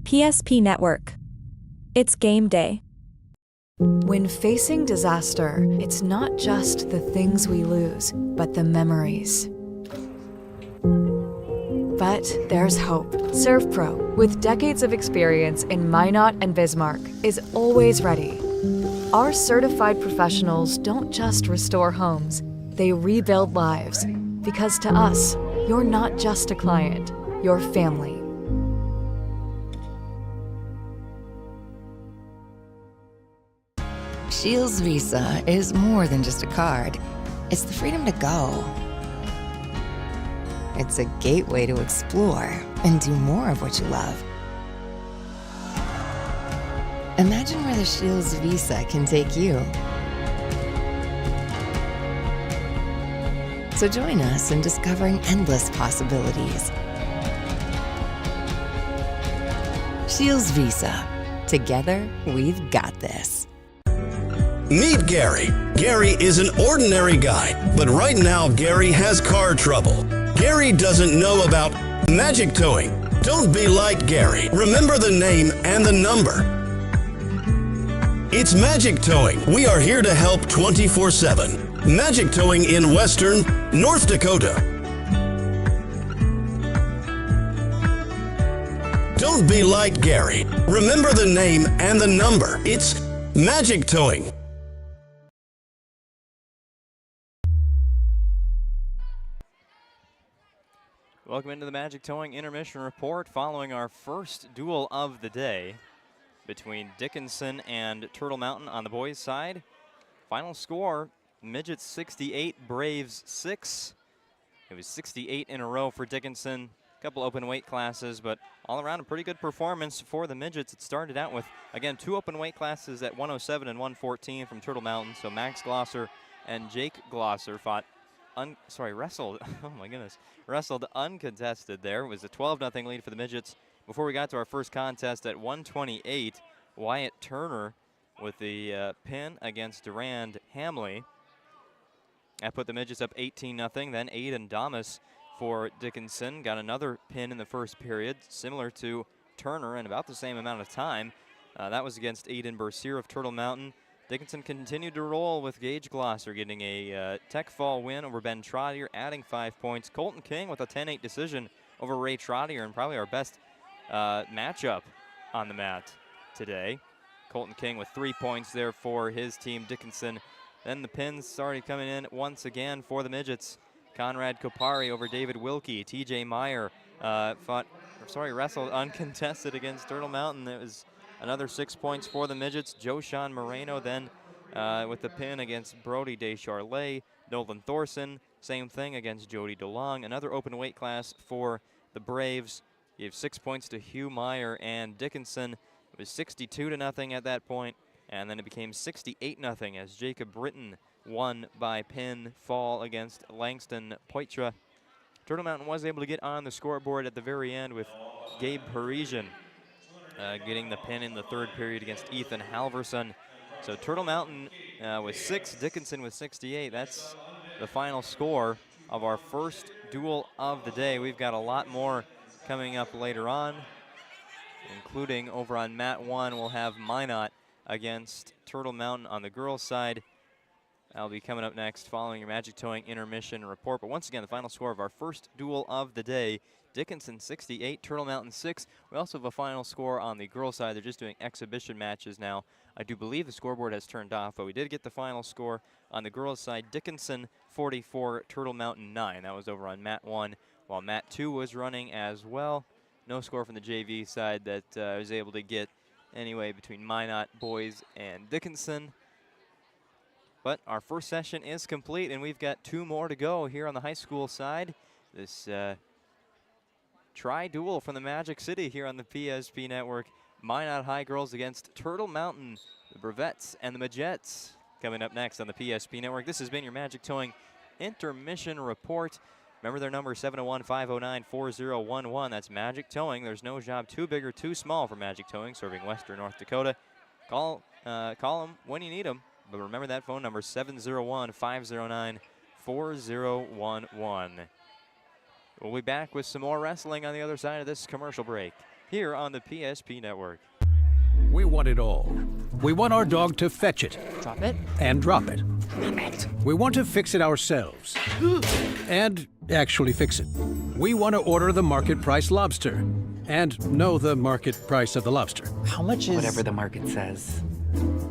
PSP Network. It's game day. When facing disaster, it's not just the things we lose, but the memories. But there's hope. ServPro, with decades of experience in Minot and Bismarck, is always ready. Our certified professionals don't just restore homes, they rebuild lives. Because to us, you're not just a client, you're family. Shields Visa is more than just a card. It's the freedom to go. It's a gateway to explore and do more of what you love. Imagine where the Shields Visa can take you. So join us in discovering endless possibilities. Shields Visa. Together, we've got this. Meet Gary. Gary is an ordinary guy, but right now Gary has car trouble. Gary doesn't know about magic towing. Don't be like Gary. Remember the name and the number. It's Magic Towing. We are here to help 24/7. Magic Towing in Western North Dakota. Don't be like Gary. Remember the name and the number. It's Magic Towing. Welcome into the Magic Towing Intermission Report following our first duel of the day between Dickinson and Turtle Mountain on the boys' side. Final score, Midgets 68, Braves 6. It was 68 in a row for Dickinson. A couple open weight classes, but all around a pretty good performance for the Midgets. It started out with, again, 2 open weight classes at 107 and 114 from Turtle Mountain. So Max Glosser and Jake Glosser wrestled. Oh my goodness. Wrestled uncontested there. It was a 12-0 lead for the Midgets. Before we got to our first contest at 128, Wyatt Turner with the pin against Durand Hamley. That put the Midgets up 18-0. Then Aiden Damas for Dickinson got another pin in the first period, similar to Turner in about the same amount of time. That was against Aiden Bercier of Turtle Mountain. Dickinson continued to roll with Gage Glosser getting a tech fall win over Ben Trottier, adding 5 points. Colton King with a 10-8 decision over Ray Trottier, and probably our best matchup on the mat today. Colton King with 3 points there for his team, Dickinson. Then the pins started coming in once again for the Midgets. Conrad Kopari over David Wilkie. TJ Meyer wrestled uncontested against Turtle Mountain. It was another 6 points for the Midgets. Joshan Moreno then with the pin against Brody Descharlet. Nolan Thorson, same thing against Jody DeLong. Another open weight class for the Braves. Gave 6 points to Hugh Meyer and Dickinson. It was 62-0 at that point, and then it became 68-0 as Jacob Britton won by pin fall against Langston Poitra. Turtle Mountain was able to get on the scoreboard at the very end with Gabe Parisian getting the pin in the third period against Ethan Halverson. So Turtle Mountain with 6, Dickinson with 68. That's the final score of our first duel of the day. We've got a lot more coming up later on, including over on mat 1, we'll have Minot against Turtle Mountain on the girls' side. That'll be coming up next following your Magic Towing Intermission Report. But once again, the final score of our first duel of the day, Dickinson 68, Turtle Mountain 6. We also have a final score on the girls' side. They're just doing exhibition matches now. I do believe the scoreboard has turned off, but we did get the final score on the girls' side. Dickinson 44, Turtle Mountain 9. That was over on mat 1, while mat 2 was running as well. No score from the JV side that I was able to get anyway between Minot boys and Dickinson. But our first session is complete, and we've got 2 more to go here on the high school side. This tri-duel from the Magic City here on the PSP Network. Minot High girls against Turtle Mountain, the Brevettes and the Midgets. Coming up next on the PSP Network. This has been your Magic Towing Intermission Report. Remember their number, 701-509-4011. That's Magic Towing. There's no job too big or too small for Magic Towing, serving Western North Dakota. Call them when you need them. But remember that phone number, 701-509-4011. We'll be back with some more wrestling on the other side of this commercial break. here on the PSP Network. We want it all. We want our dog to fetch it. Drop it. And drop it. We want to fix it ourselves. And actually fix it. We want to order the market price lobster. And know the market price of the lobster. How much is... Whatever the market says.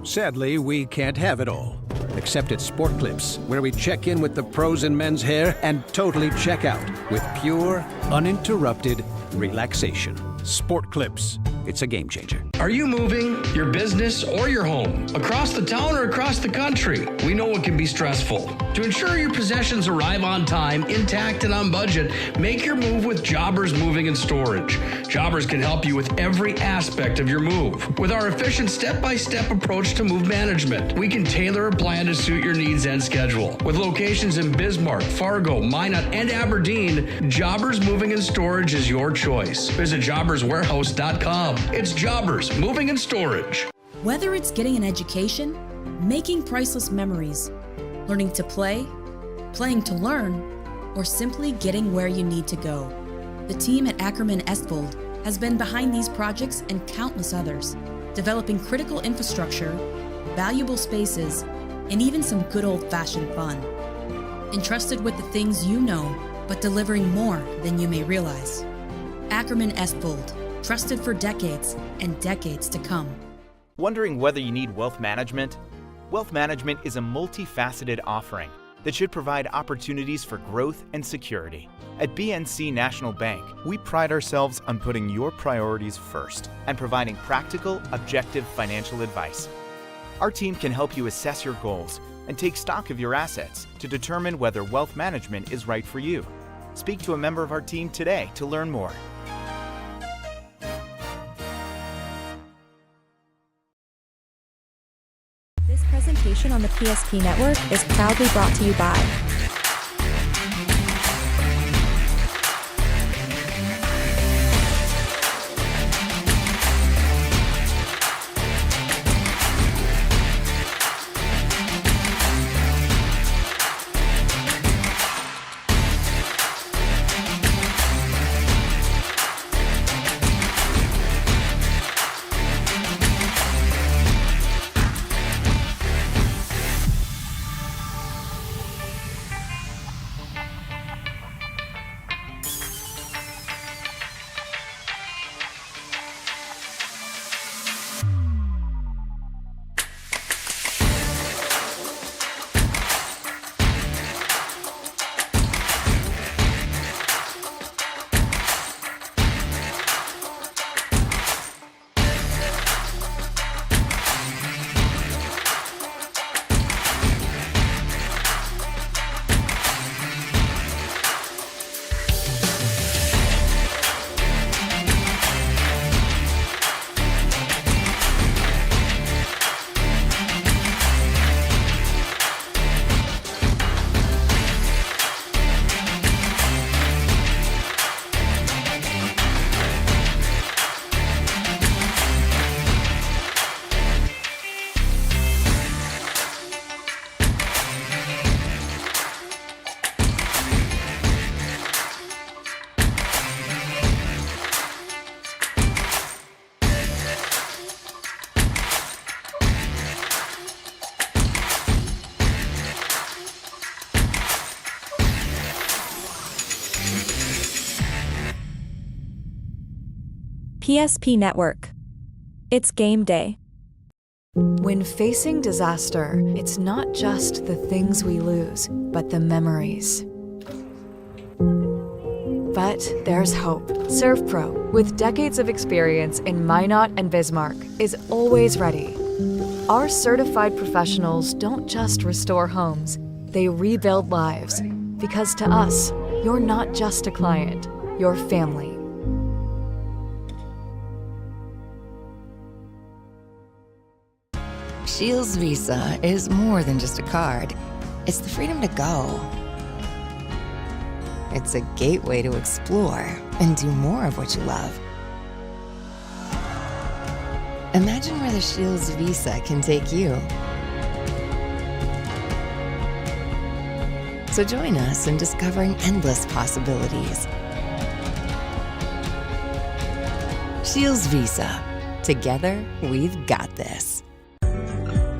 Sadly, we can't have it all. Except at Sport Clips, where we check in with the pros in men's hair and totally check out with pure, uninterrupted relaxation. Sport Clips. It's a game changer. Are you moving your business or your home across the town or across the country? We know it can be stressful. To ensure your possessions arrive on time, intact, and on budget, make your move with Jobbers Moving and Storage. Jobbers can help you with every aspect of your move. With our efficient step-by-step approach to move management, we can tailor a plan to suit your needs and schedule. With locations in Bismarck, Fargo, Minot, and Aberdeen, Jobbers Moving and Storage is your choice. Visit jobberswarehouse.com. It's Jobbers Moving and Storage. Whether it's getting an education, making priceless memories, learning to play, playing to learn, or simply getting where you need to go, the team at Ackerman Estvold has been behind these projects and countless others, developing critical infrastructure, valuable spaces, and even some good old-fashioned fun. Entrusted with the things you know, but delivering more than you may realize. Ackerman Estvold. Trusted for decades and decades to come. Wondering whether you need wealth management? Wealth management is a multifaceted offering that should provide opportunities for growth and security. At BNC National Bank, we pride ourselves on putting your priorities first and providing practical, objective financial advice. Our team can help you assess your goals and take stock of your assets to determine whether wealth management is right for you. Speak to a member of our team today to learn more. This presentation on the PSP Network is proudly brought to you by PSP Network. It's game day. When facing disaster, it's not just the things we lose, but the memories. But there's hope. ServPro, with decades of experience in Minot and Bismarck, is always ready. Our certified professionals don't just restore homes, they rebuild lives. Because to us, you're not just a client, you're family. Shields Visa is more than just a card. It's the freedom to go. It's a gateway to explore and do more of what you love. Imagine where the Shields Visa can take you. So join us in discovering endless possibilities. Shields Visa. Together, we've got this.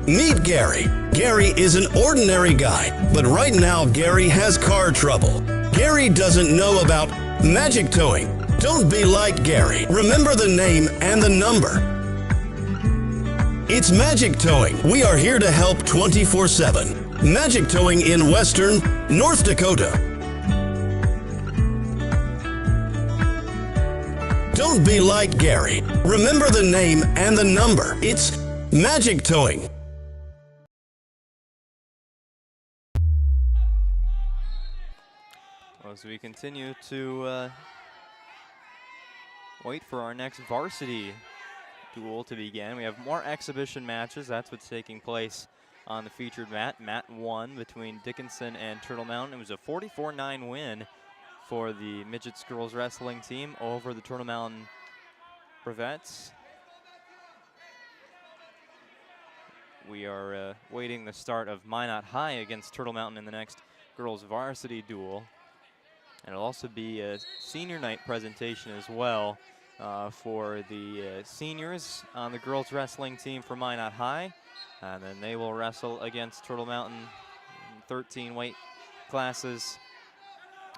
Meet Gary. Gary is an ordinary guy, but right now Gary has car trouble. Gary doesn't know about magic towing. Don't be like Gary. Remember the name and the number. It's Magic Towing. We are here to help 24/7. Magic Towing in Western North Dakota. Don't be like Gary. Remember the name and the number. It's Magic Towing. As we continue to wait for our next varsity duel to begin, we have more exhibition matches. That's what's taking place on the featured mat. Mat 1 between Dickinson and Turtle Mountain. It was a 44-9 win for the Midgets girls wrestling team over the Turtle Mountain Brevettes. We are waiting the start of Minot High against Turtle Mountain in the next girls varsity duel. And it'll also be a senior night presentation as well for the seniors on the girls wrestling team for Minot High. And then they will wrestle against Turtle Mountain in 13 weight classes.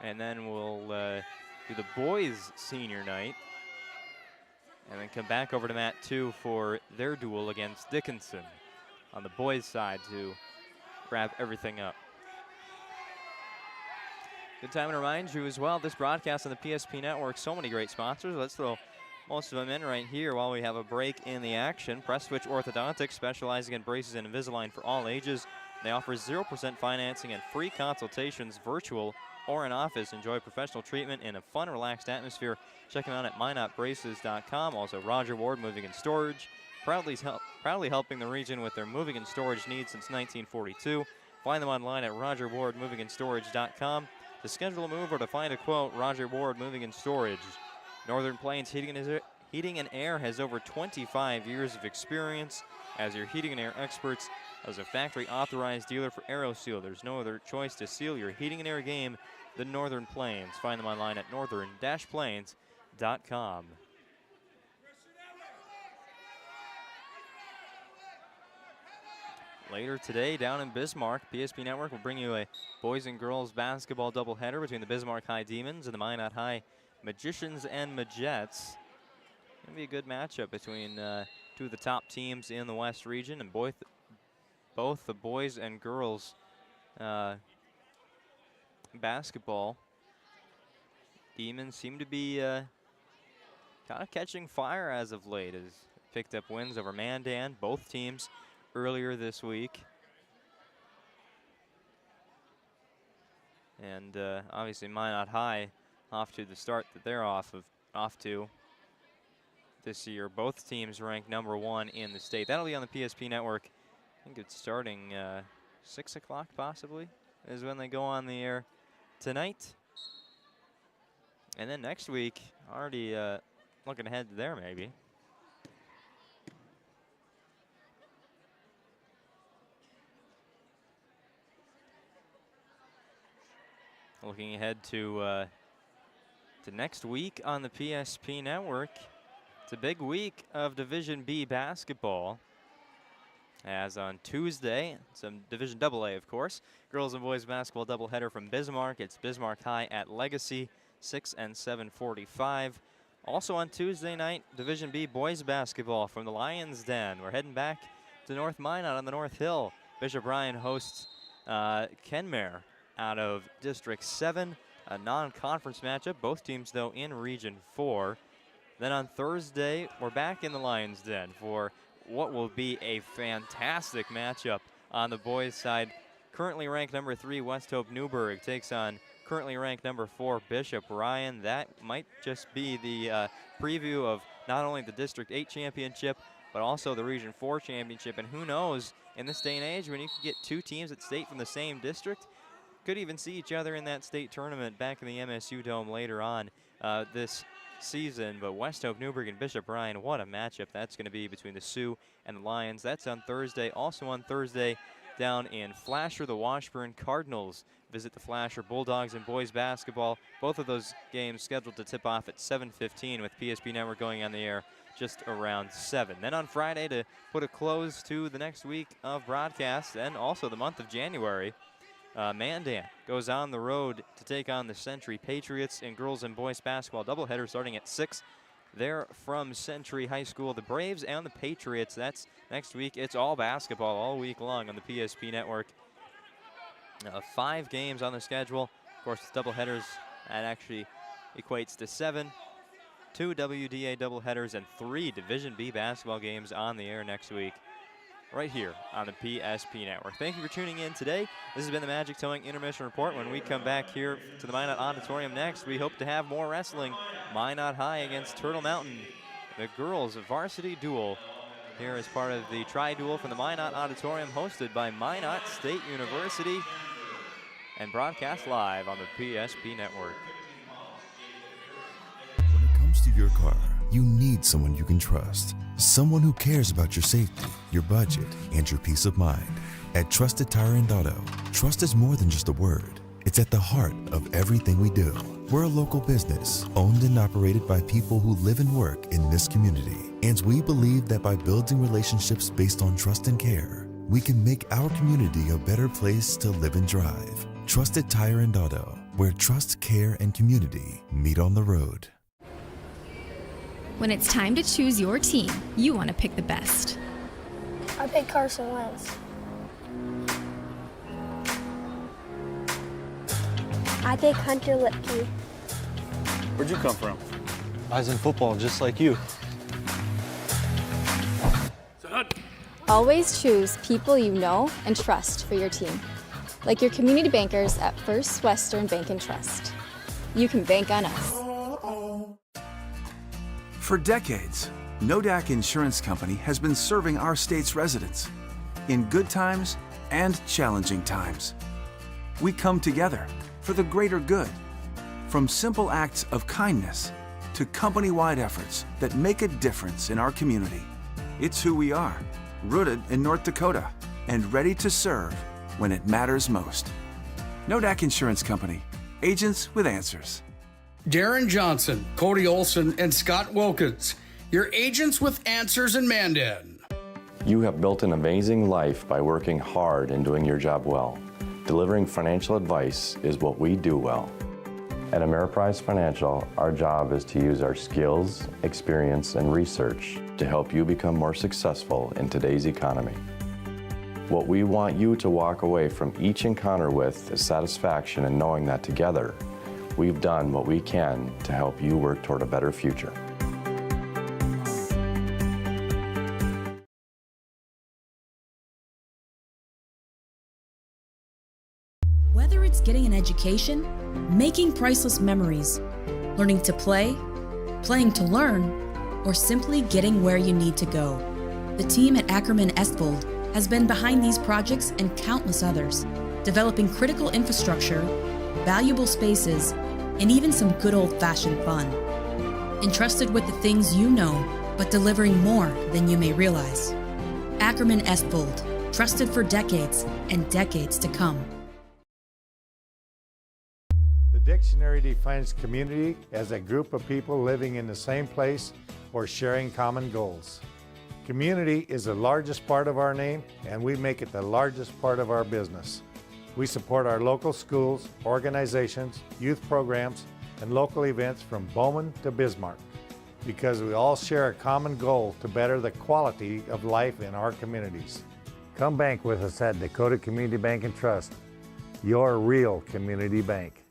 And then we'll do the boys senior night. And then come back over to mat 2 for their duel against Dickinson on the boys side to wrap everything up. Good time to remind you as well, this broadcast on the PSP Network, so many great sponsors. Let's throw most of them in right here while we have a break in the action. Press Switch Orthodontics, specializing in braces and Invisalign for all ages. They offer 0% financing and free consultations, virtual or in office. Enjoy professional treatment in a fun, relaxed atmosphere. Check them out at minotbraces.com. Also, Roger Ward Moving and Storage, proudly helping the region with their moving and storage needs since 1942. Find them online at rogerwardmovingandStorage.com. To schedule a move or to find a quote, Roger Ward Moving and Storage. Northern Plains Heating and Air has over 25 years of experience as your heating and air experts. As a factory authorized dealer for AeroSeal, there's no other choice to seal your heating and air game than Northern Plains. Find them online at northern-plains.com. Later today, down in Bismarck, PSP Network will bring you a boys and girls basketball doubleheader between the Bismarck High Demons and the Minot High Magicians and Midgets. Going to be a good matchup between two of the top teams in the West region, and both the boys and girls basketball Demons seem to be kind of catching fire as of late, as picked up wins over Mandan, both teams earlier this week. And obviously Minot High off to the start that they're off to this year. Both teams ranked #1 in the state. That'll be on the PSP Network. I think it's starting 6 o'clock possibly is when they go on the air tonight. And then next week, already looking ahead to there maybe. Looking ahead to next week on the PSP Network. It's a big week of Division B basketball. As on Tuesday, some Division AA, of course. Girls and boys basketball doubleheader from Bismarck. It's Bismarck High at Legacy, 6 and 7:45. Also on Tuesday night, Division B boys basketball from the Lions Den. We're heading back to North Minot on the North Hill. Bishop Ryan hosts Kenmare out of District 7, a non-conference matchup. Both teams, though, in Region 4. Then on Thursday, we're back in the Lions Den for what will be a fantastic matchup on the boys' side. Currently ranked #3, West Hope Newburgh takes on currently ranked #4, Bishop Ryan. That might just be the preview of not only the District 8 championship, but also the Region 4 championship. And who knows, in this day and age, when you can get two teams at state from the same district, could even see each other in that state tournament back in the MSU Dome later on this season. But West Hope Newburgh and Bishop Ryan, what a matchup that's going to be between the Sioux and the Lions. That's on Thursday. Also on Thursday, down in Flasher. The Washburn Cardinals visit the Flasher Bulldogs in boys basketball. Both of those games scheduled to tip off at 7:15 with PSP Network going on the air just around 7. Then on Friday, to put a close to the next week of broadcasts and also the month of January, Mandan goes on the road to take on the Century Patriots in girls and boys basketball doubleheader starting at 6. They're from Century High School. The Braves and the Patriots, that's next week. It's all basketball all week long on the PSP Network. 5 games on the schedule. Of course, with doubleheaders, that actually equates to 7. 2 WDA doubleheaders and 3 Division B basketball games on the air next week, right here on the PSP Network. Thank you for tuning in today. This has been the Magic Towing Intermission Report. When we come back here to the Minot Auditorium next, we hope to have more wrestling. Minot High against Turtle Mountain, the girls varsity duel, here as part of the tri-duel from the Minot Auditorium, hosted by Minot State University and broadcast live on the PSP Network. When it comes to your car, you need someone you can trust. Someone who cares about your safety, your budget, and your peace of mind. At Trusted Tire and Auto, trust is more than just a word. It's at the heart of everything we do. We're a local business, owned and operated by people who live and work in this community. And we believe that by building relationships based on trust and care, we can make our community a better place to live and drive. Trusted Tire and Auto, where trust, care, and community meet on the road. When it's time to choose your team, you want to pick the best. I picked Carson Wentz. I picked Hunter Lipke. Where'd you come from? I was in football just like you. Always choose people you know and trust for your team, like your community bankers at First Western Bank and Trust. You can bank on us. For decades, Nodak Insurance Company has been serving our state's residents in good times and challenging times. We come together for the greater good, from simple acts of kindness to company-wide efforts that make a difference in our community. It's who we are, rooted in North Dakota and ready to serve when it matters most. Nodak Insurance Company, agents with answers. Darren Johnson, Cody Olson, and Scott Wilkins, your agents with answers in Mandan. You have built an amazing life by working hard and doing your job well. Delivering financial advice is what we do well. At Ameriprise Financial, our job is to use our skills, experience, and research to help you become more successful in today's economy. What we want you to walk away from each encounter with is satisfaction in knowing that together, we've done what we can to help you work toward a better future. Whether it's getting an education, making priceless memories, learning to play, playing to learn, or simply getting where you need to go, the team at Ackerman Estvold has been behind these projects and countless others, developing critical infrastructure, valuable spaces, and even some good old-fashioned fun. Entrusted with the things you know, but delivering more than you may realize. Ackerman Estvold, trusted for decades and decades to come. The dictionary defines community as a group of people living in the same place or sharing common goals. Community is the largest part of our name, and we make it the largest part of our business. We support our local schools, organizations, youth programs, and local events from Bowman to Bismarck because we all share a common goal to better the quality of life in our communities. Come bank with us at Dakota Community Bank and Trust, your real community bank.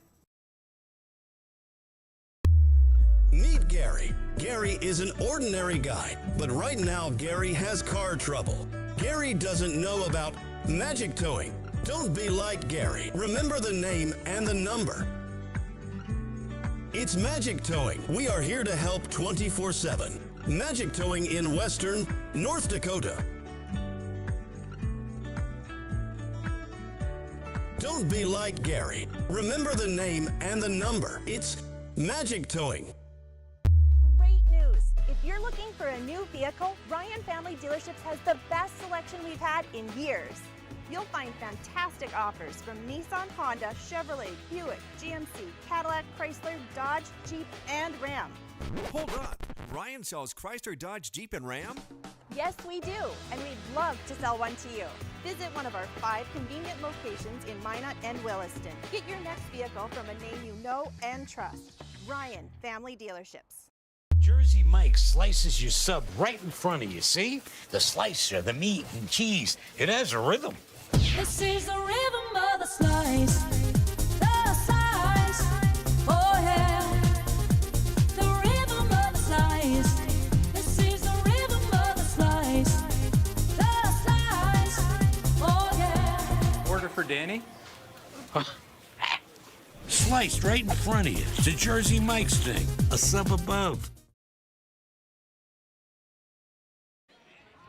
Meet Gary. Gary is an ordinary guy, but right now Gary has car trouble. Gary doesn't know about magic towing. Don't be like Gary. Remember the name and the number. It's Magic Towing. We are here to help 24/7. Magic Towing in Western North Dakota. Don't be like Gary. Remember the name and the number. It's Magic Towing. Great news! If you're looking for a new vehicle, Ryan Family Dealerships has the best selection we've had in years. You'll find fantastic offers from Nissan, Honda, Chevrolet, Buick, GMC, Cadillac, Chrysler, Dodge, Jeep, and Ram. Hold on. Ryan sells Chrysler, Dodge, Jeep, and Ram? Yes, we do, and we'd love to sell one to you. Visit one of our 5 convenient locations in Minot and Williston. Get your next vehicle from a name you know and trust. Ryan Family Dealerships. Jersey Mike's slices your sub right in front of you, see? The slicer, the meat and cheese, it has a rhythm. This is the rhythm of the slice. The slice. Oh yeah. The rhythm of the slice. This is the rhythm of the slice. The slice. Oh yeah. Order for Danny? Sliced right in front of you. It's a Jersey Mike's thing. A sub above.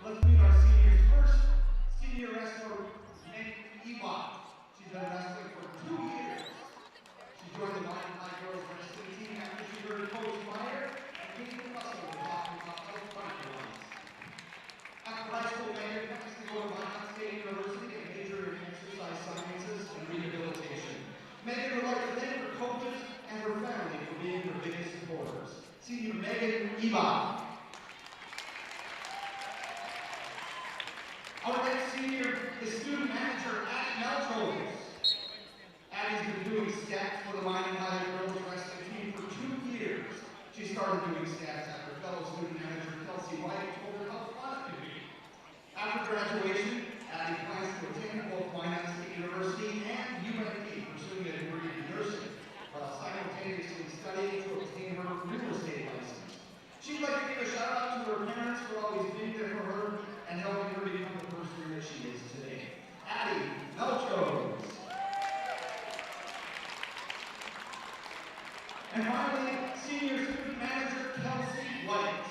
Let's meet our seniors first. Senior wrestler Eva. She's been wrestling for 2 years. She joined the Minot High Girls Wrestling team after she heard Coach Meyer and Kate Russell talking about health fight. After high school, Megan plans to go to Minot State University and major in exercise sciences and rehabilitation. Megan would like to thank her coaches and her family for being her biggest supporters. Senior Megan Eva. Our next senior is student manager Addie Melrose. Addie's been doing stats for the Minot High Girls Wrestling team for 2 years. She started doing stats after fellow student manager Kelsey White told her how fun it could be. After graduation, Addie plans to attend both Minot State University and UNP, pursuing a degree in nursing, while simultaneously studying to obtain her real estate license. She'd like to give a shout out to her parents for always being there for her and helping her become the person that she is today. Addie Melrose. And finally, senior student manager Kelsey White.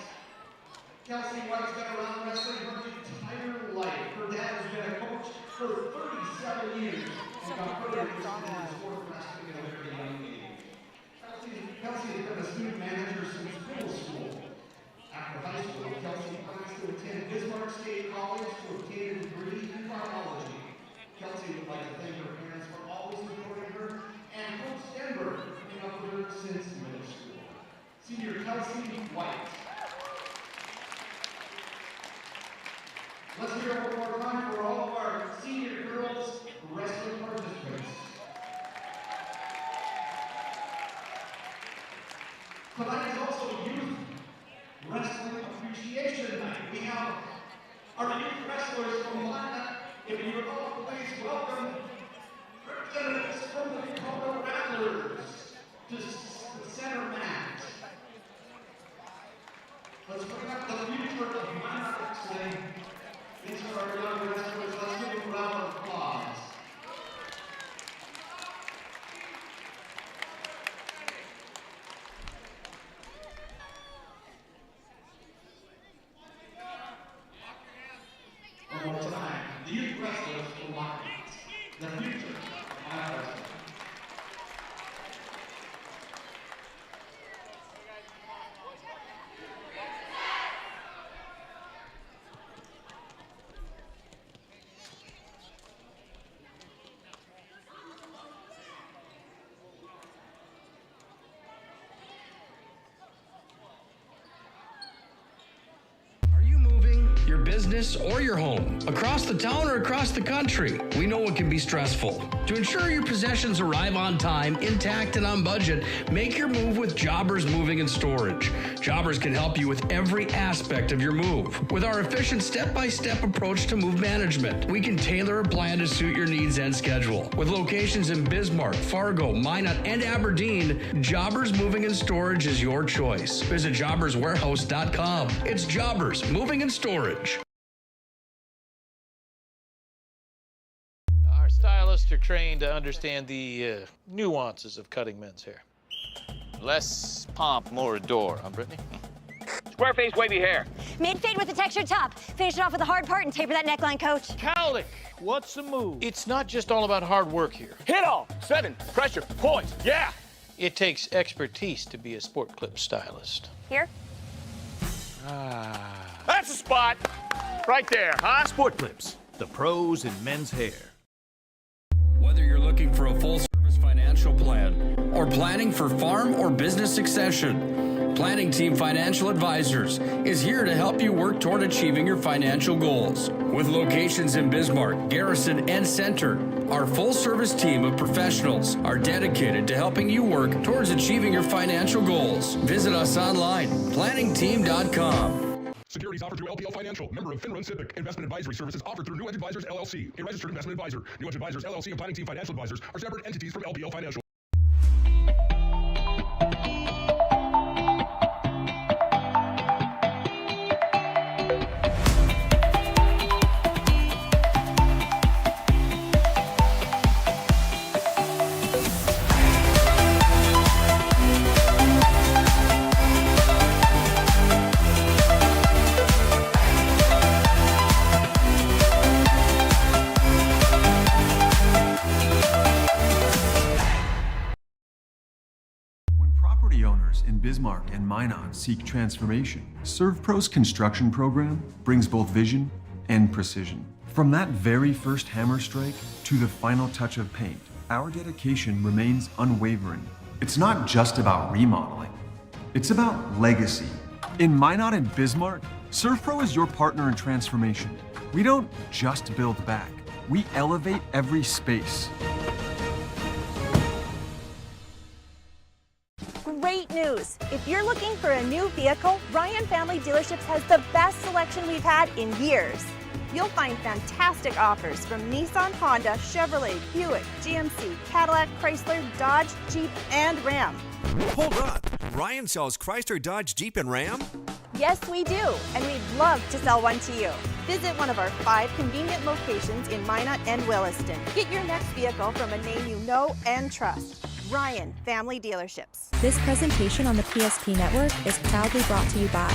Kelsey White's been around wrestling her entire life. Her dad has been a coach for 37 years and got her interested in the sport of wrestling at a very young age. Kelsey has been a student manager since middle school. After high school, Kelsey plans to attend Bismarck State College to obtain a degree in biology. Kelsey would like to thank her parents for always supporting her and Coach Denver for putting up with her since middle school. Senior Kelsey White. Let's hear one more time for all of our senior girls wrestling participants. Tonight is also Youth Wrestling Appreciation Night. We have our youth wrestlers from Minot. If you would all please welcome representatives from the Dakota Rattlers to the center mat. Let's bring up the future of Minot Wrestling. These are our young wrestlers. Let's give them a round of applause. One more time, the youth wrestlers from Minot. The future of Minot Wrestling. Your business or your home, across the town or across the country. We know it can be stressful. To ensure your possessions arrive on time, intact, and on budget, make your move with Jobbers Moving and Storage. Jobbers can help you with every aspect of your move. With our efficient step-by-step approach to move management, we can tailor a plan to suit your needs and schedule. With locations in Bismarck, Fargo, Minot, and Aberdeen, Jobbers Moving and Storage is your choice. Visit jobberswarehouse.com. It's Jobbers Moving and Storage. Our stylists are trained to understand the nuances of cutting men's hair. Less pomp, more adore, huh, Brittany? Square face, wavy hair. Mid-fade with a textured top. Finish it off with the hard part and taper that neckline, coach. Cowlick, what's the move? It's not just all about hard work here. Hit all. 7. Pressure. Points. Yeah. It takes expertise to be a sport clip stylist. Here? That's a spot. Right there, huh? Sport clips. the pros in men's hair. Whether you're looking for a full-service financial plan or planning for farm or business succession, Planning Team Financial Advisors is here to help you work toward achieving your financial goals. With locations in Bismarck, Garrison, and Center, our full-service team of professionals are dedicated to helping you work towards achieving your financial goals. Visit us online, planningteam.com. Securities offered through LPL Financial, member of FINRA Civic. Investment advisory services offered through New Edge Advisors, LLC, a registered investment advisor. New Edge Advisors, LLC, and Planning Team Financial Advisors are separate entities from LPL Financial. In Bismarck and Minot seek transformation, ServPro's construction program brings both vision and precision. From that very first hammer strike to the final touch of paint, our dedication remains unwavering. It's not just about remodeling, it's about legacy. In Minot and Bismarck, ServPro is your partner in transformation. We don't just build back, we elevate every space. Great news! If you're looking for a new vehicle, Ryan Family Dealerships has the best selection we've had in years. You'll find fantastic offers from Nissan, Honda, Chevrolet, Buick, GMC, Cadillac, Chrysler, Dodge, Jeep, and Ram. Hold on. Ryan sells Chrysler, Dodge, Jeep, and Ram? Yes, we do, and we'd love to sell one to you. Visit one of our 5 convenient locations in Minot and Williston. Get your next vehicle from a name you know and trust. Ryan Family Dealerships. This presentation on the PSP Network is proudly brought to you by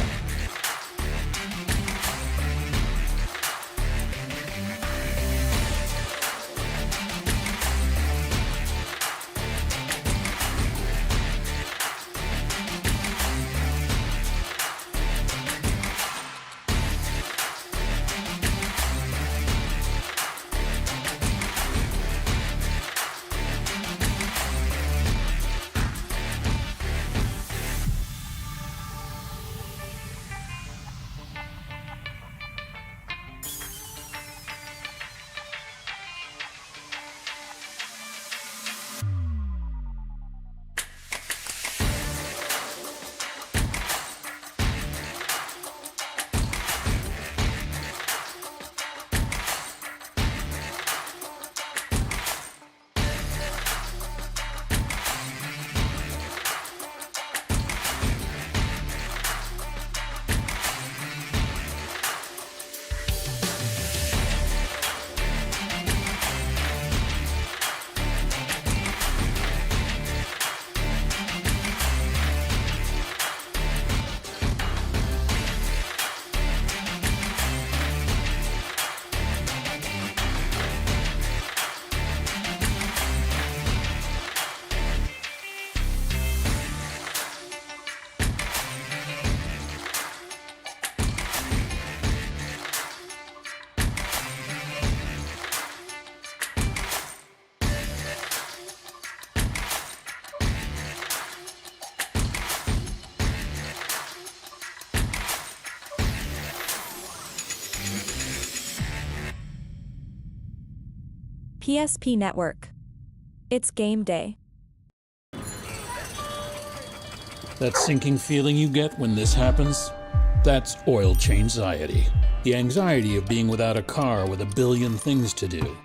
PSP Network. It's game day. That sinking feeling you get when this happens? That's oil change-anxiety. The anxiety of being without a car with a billion things to do.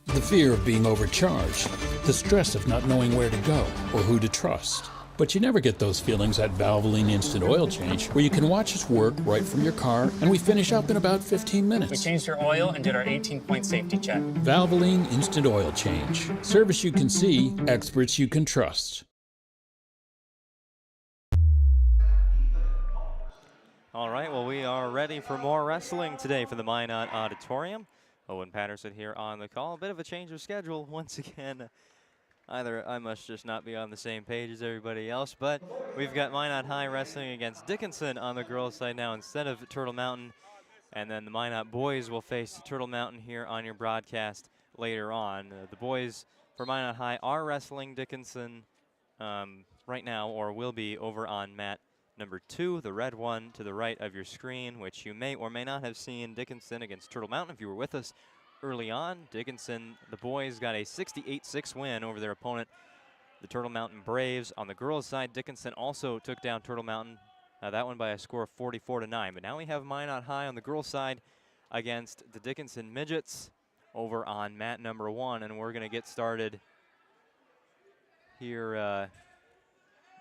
The fear of being overcharged. The stress of not knowing where to go or who to trust. But you never get those feelings at Valvoline Instant Oil Change, where you can watch us work right from your car, and we finish up in about 15 minutes. We changed your oil and did our 18-point safety check. Valvoline Instant Oil Change. Service you can see, experts you can trust. All right, well, we are ready for more wrestling today for the Minot Auditorium. Owen Patterson here on the call. A bit of a change of schedule once again. Either I must just not be on the same page as everybody else, but we've got Minot High wrestling against Dickinson on the girls' side now instead of Turtle Mountain. And then the Minot boys will face Turtle Mountain here on your broadcast later on. The boys for Minot High are Wrestling-Dickinson right now, or will be over on mat number 2, the red one to the right of your screen, which you may or may not have seen Dickinson against Turtle Mountain if you were with us early on. Dickinson, the boys, got a 68-6 win over their opponent, the Turtle Mountain Braves. On the girls' side, Dickinson also took down Turtle Mountain, that one by a score of 44-9. But now we have Minot High on the girls' side against the Dickinson Midgets over on mat number 1, and we're going to get started here.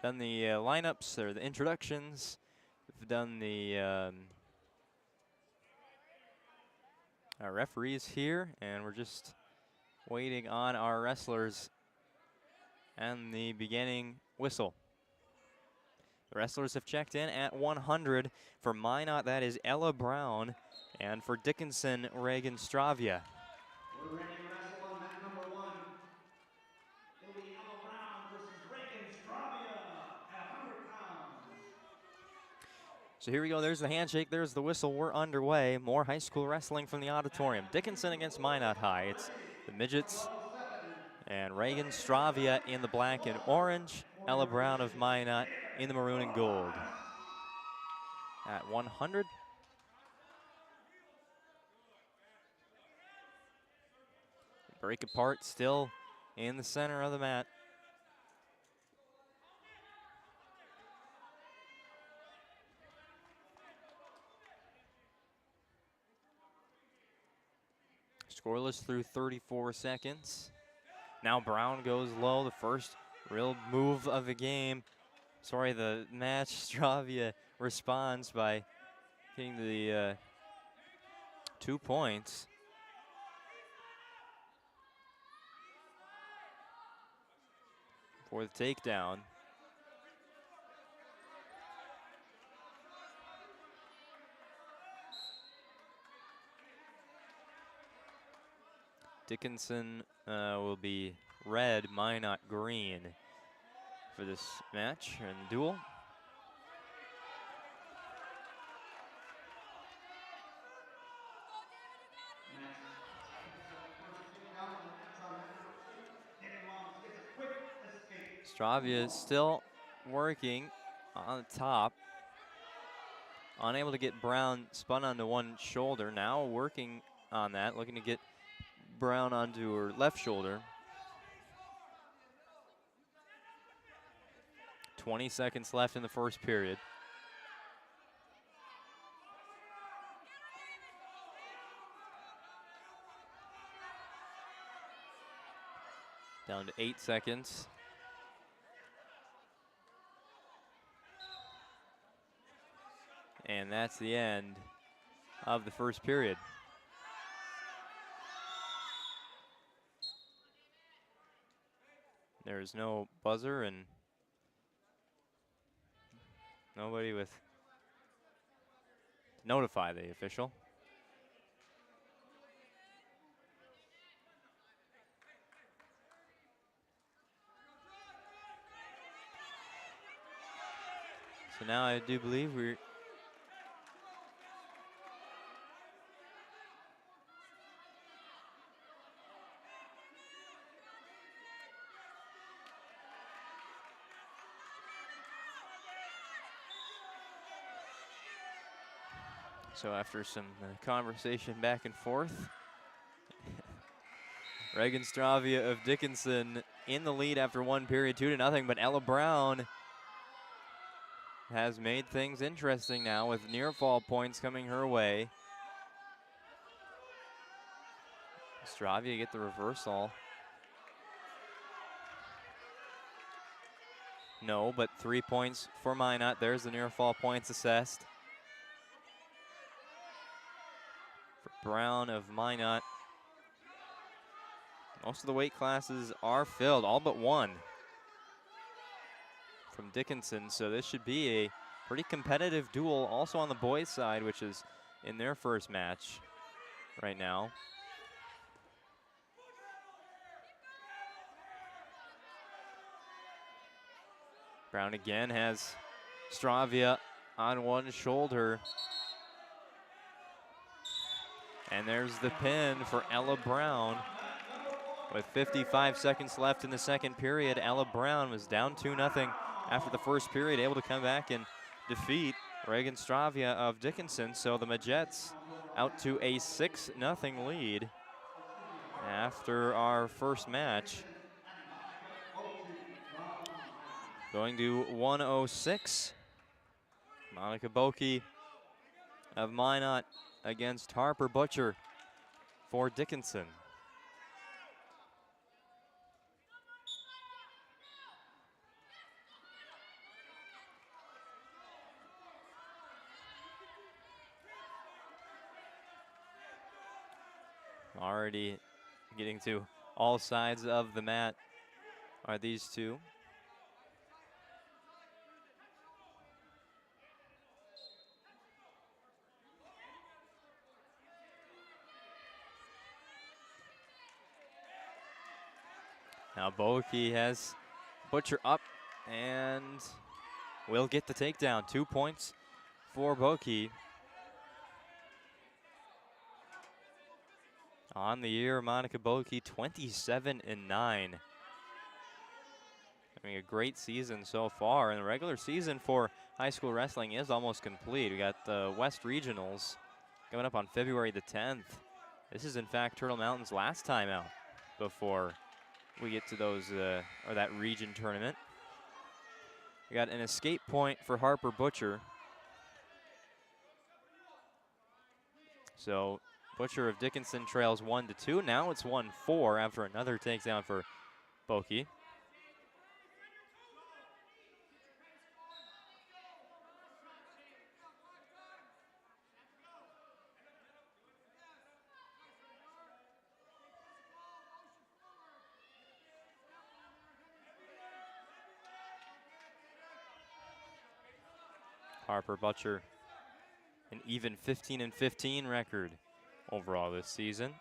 Done the lineups, or the introductions. We've done the our referees here, and we're just waiting on our wrestlers and the beginning whistle. The wrestlers have checked in at 100. For Minot, that is Ella Brown, and for Dickinson, Reagan Stravia. We're ready to wrestle on mat number 1. It'll be Ella Brown versus Reagan Stravia at 100 pounds. So here we go. There's the handshake. There's the whistle. We're underway. More high school wrestling from the auditorium. Dickinson against Minot High. It's the Midgets and Reagan Stravia in the black and orange. Ella Brown of Minot in the maroon and gold. At 100. Break apart still in the center of the mat. Scoreless through 34 seconds. Now Brown goes low, the first real move of the game. Sorry, the match. Stravia responds by getting the 2 points. For the takedown. Dickinson will be red, Minot green for this match and duel. Stravia is still working on the top. Unable to get Brown spun onto one shoulder. Now working on that, looking to get Brown onto her left shoulder. 20 seconds left in the first period. Down to 8 seconds. And that's the end of the first period. There's no buzzer and nobody with to notify the official. So now I do believe we're so after some conversation back and forth, Reagan Stravia of Dickinson in the lead after one period, 2-0, but Ella Brown has made things interesting now with near fall points coming her way. Stravia get the reversal. No, but 3 points for Minot. There's the near fall points assessed. For Brown of Minot. Most of the weight classes are filled, all but one from Dickinson. So this should be a pretty competitive duel also on the boys' side, which is in their first match right now. Brown again has Stravia on one shoulder. And there's the pin for Ella Brown. With 55 seconds left in the second period, Ella Brown was down 2-0 after the first period, able to come back and defeat Reagan Stravia of Dickinson. So the Midgets out to a 6-0 lead after our first match. Going to 106. Monica Boki of Minot against Harper Butcher for Dickinson. Already getting to all sides of the mat are these two. Now Boki has Butcher up and will get the takedown. 2 points for Boki. On the year, Monica Boki 27-9. Having a great season so far, and the regular season for high school wrestling is almost complete. We got the West Regionals coming up on February the 10th. This is in fact Turtle Mountain's last time out before we get to those or that region tournament. We got an escape point for Harper Butcher. So Butcher of Dickinson trails 1-2. Now it's 1-4 after another takedown for Boki. Harper Butcher, an even 15-15 record overall this season.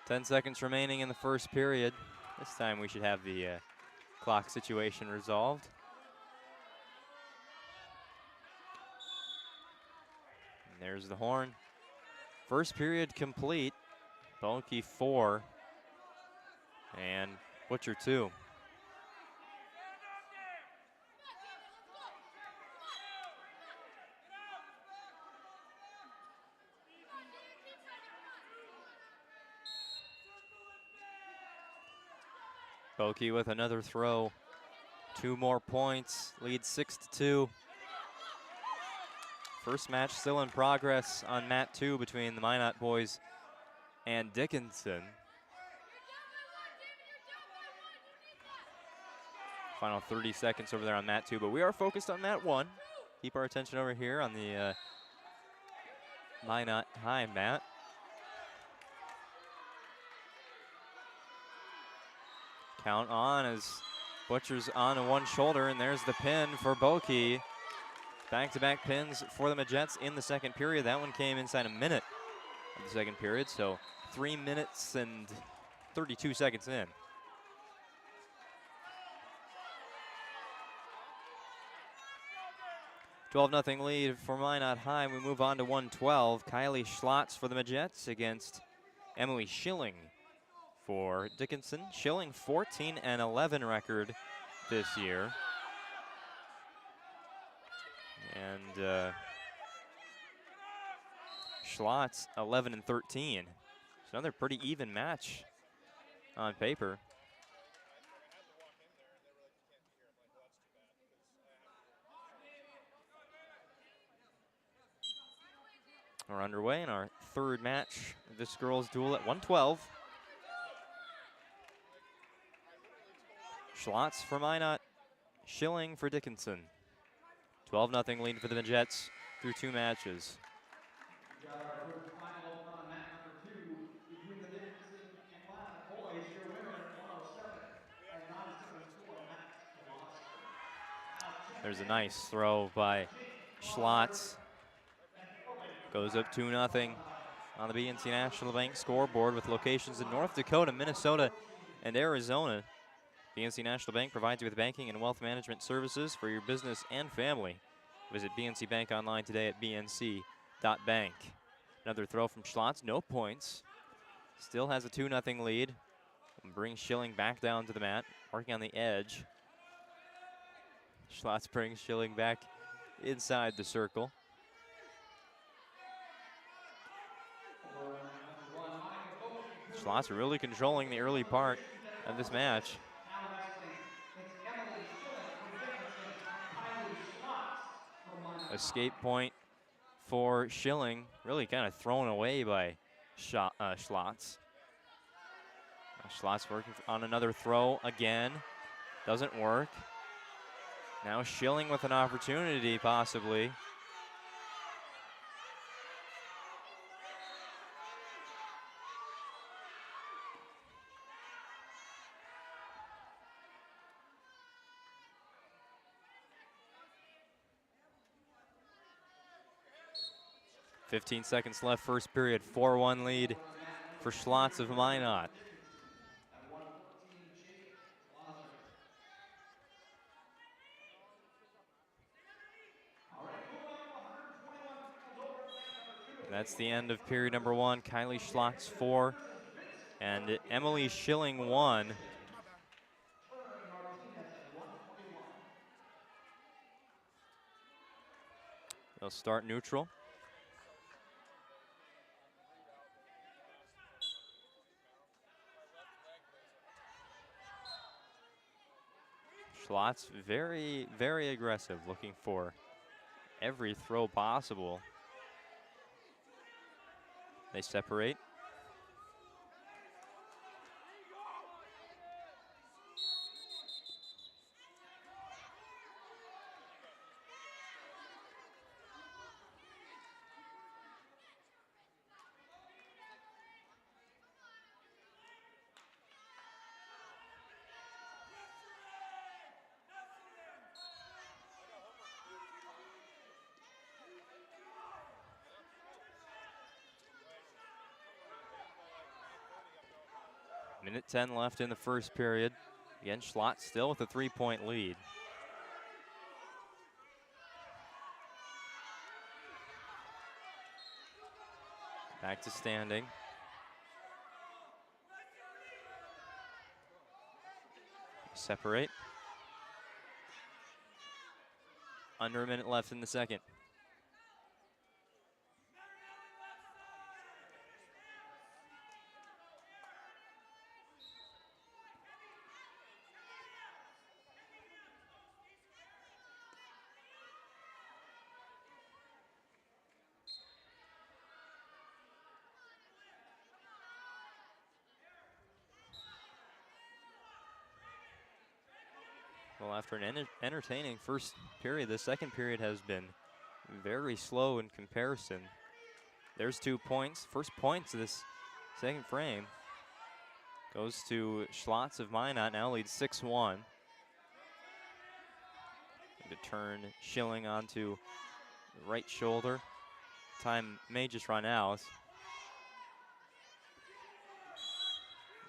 Ten seconds remaining in the first period. This time we should have the clock situation resolved. And there's the horn. First period complete. Boki 4 and Butcher 2. Boki with another throw. 2 more points, lead 6-2. First match still in progress on mat 2 between the Minot boys and Dickinson. Final 30 seconds over there on mat 2, but we are focused on mat 1. Keep our attention over here on the Minot High mat. Count on as Butcher's on one shoulder, and there's the pin for Boki. Back-to-back pins for the Midgets in the second period. That one came inside a minute of the second period, so 3 minutes and 32 seconds in. $12-0 lead for Minot High. We move on to 112. Kylie Schlotz for the Midgets against Emily Schilling for Dickinson. Schilling 14-11 record this year. And Schlotz 11-13. It's another pretty even match on paper. We're underway in our third match of this girls' duel at 112. Schlotz for Minot, Schilling for Dickinson. 12-0 lead for the Midgets through 2 matches. There's a nice throw by Schlotz. Goes up 2-0 on the BNC National Bank scoreboard with locations in North Dakota, Minnesota, and Arizona. PNC National Bank provides you with banking and wealth management services for your business and family. Visit PNC Bank online today at bnc.bank. Another throw from Schlotz, no points. Still has a 2-0 lead. Brings Schilling back down to the mat, working on the edge. Schlotz brings Schilling back inside the circle. Schlotz really controlling the early part of this match. Now wrestling, it's Emily Schilling from Dickinson and Kylie Schlotz from Minot. Escape point for Schilling, really kind of thrown away by Schlotz. Schlotz working on another throw again. Doesn't work. Now Schilling with an opportunity, possibly. .15 seconds left, first period, 4-1 lead for Schlotz of Minot. That's the end of period number 1. Kylie Schlotz 4 and Emily Schilling 1. They'll start neutral. Schlotz very, very aggressive, looking for every throw possible. They separate. Minute 10 left in the first period. Again, Schlotz still with a 3-point lead. Back to standing. Separate. Under a minute left in the second. Well, after an entertaining first period, the second period has been very slow in comparison. There's 2 points. First points of this second frame goes to Schlotz of Minot, now leads 6-1. To turn Schilling onto the right shoulder. Time may just run out.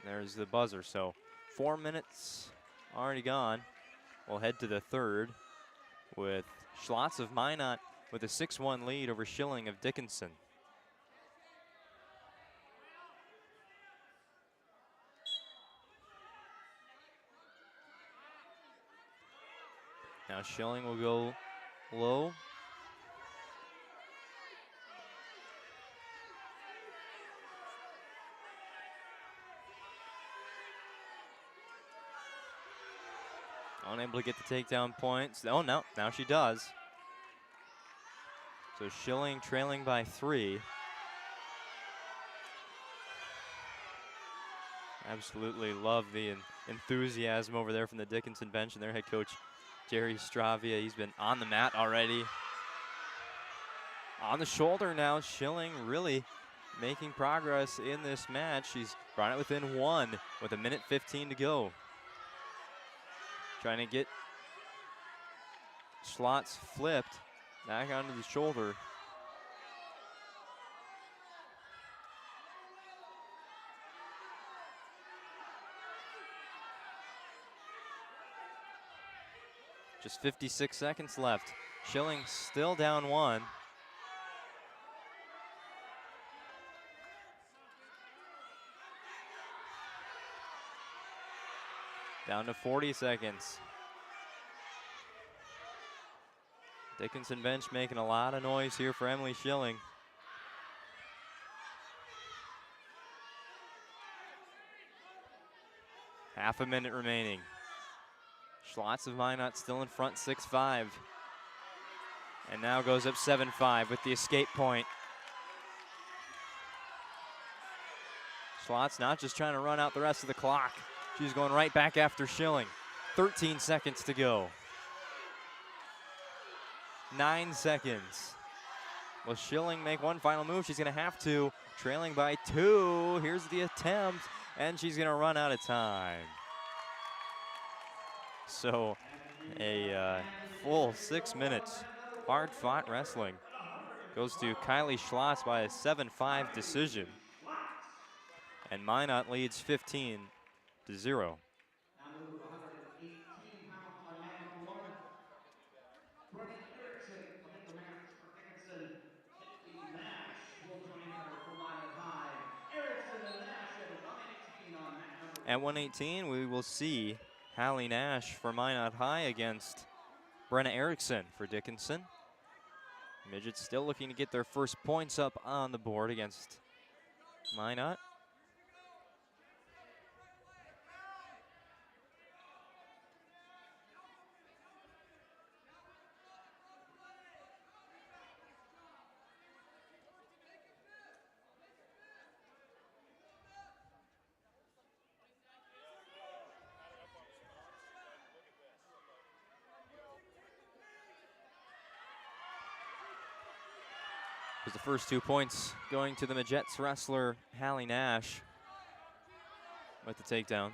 There's the buzzer, so 4 minutes already gone. We'll head to the third with Schlotz of Minot with a 6-1 lead over Schilling of Dickinson. Now Schilling will go low. Unable to get the takedown points. Oh, no, now she does. So Schilling trailing by 3. Absolutely love the enthusiasm over there from the Dickinson bench and their head coach, Jerry Stravia. He's been on the mat already. On the shoulder now, Schilling really making progress in this match. She's brought it within 1 with 1:15 to go. Trying to get Schlotz flipped back onto the shoulder. Just 56 seconds left. Schilling still down 1. Down to 40 seconds. Dickinson bench making a lot of noise here for Emily Schilling. Half a minute remaining. Schlotz of Minot still in front, 6-5. And now goes up 7-5 with the escape point. Schlotz not just trying to run out the rest of the clock. She's going right back after Schilling. 13 seconds to go. 9 seconds. Will Schilling make one final move? She's going to have to. Trailing by 2. Here's the attempt, and she's going to run out of time. So a full 6 minutes. Hard-fought wrestling. Goes to Kylie Schlotz by a 7-5 decision. And Minot leads 15-0. At 118, we will see Hallie Nash for Minot High against Brenna Erickson for Dickinson. Midgets still looking to get their first points up on the board against Minot. The first 2 points going to the Midgets wrestler Hallie Nash with the takedown.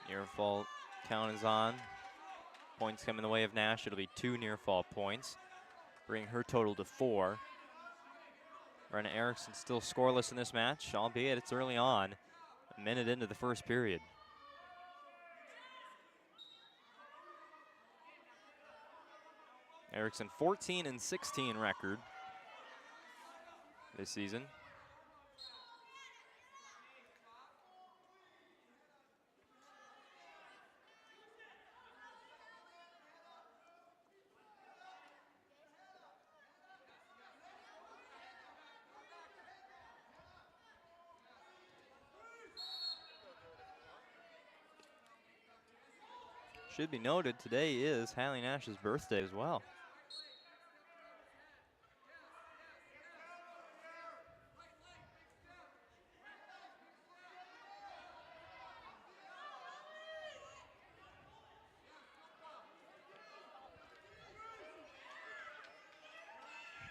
Near fall count is on. Points come in the way of Nash. It'll be 2 near fall points, bringing her total to 4. Brenna Erickson still scoreless in this match, albeit it's early on, a minute into the first period. Erickson 14-16 record this season. Should be noted, today is Hallie Nash's birthday as well.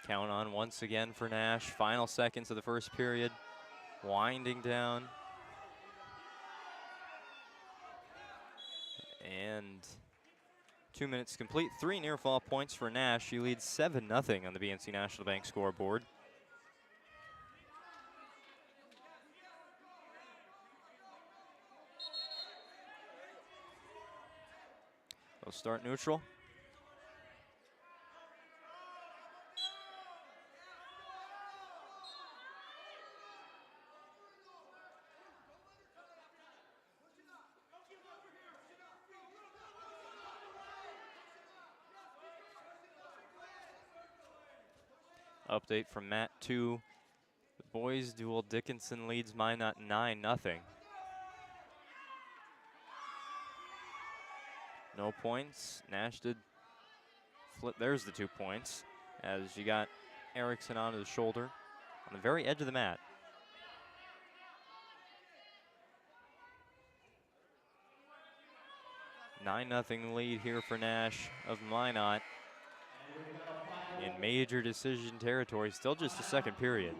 Count on once again for Nash. Final seconds of the first period. Winding down. And 2 minutes complete. 3 near fall points for Nash. She leads 7-0 on the BNC National Bank scoreboard. They'll start neutral. Update from Matt 2. The boys duel, Dickinson leads Minot 9-0. No points. Nash did flip. There's the 2 points as you got Erickson onto the shoulder on the very edge of the mat. Nine 9-0 lead here for Nash of Minot. In major decision territory, still just the second period.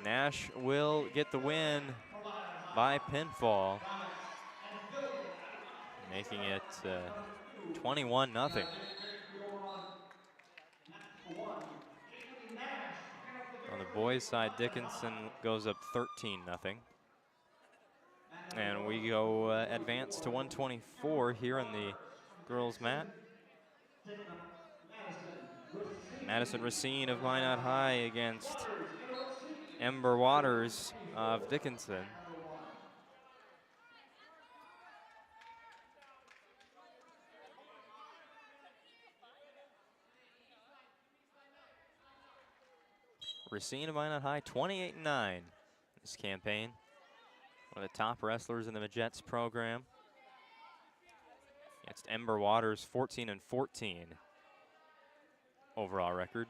Nash will get the win by pinfall, making it 21-0. On the boys' side, Dickinson goes up 13-0. And we go advance to 124 here on the girls' mat. Madison Racine of Minot High against Ember Waters of Dickinson. Racine of Minot High, 28-9 this campaign. One of the top wrestlers in the Midgets program. Against Ember Waters, 14-14 overall record.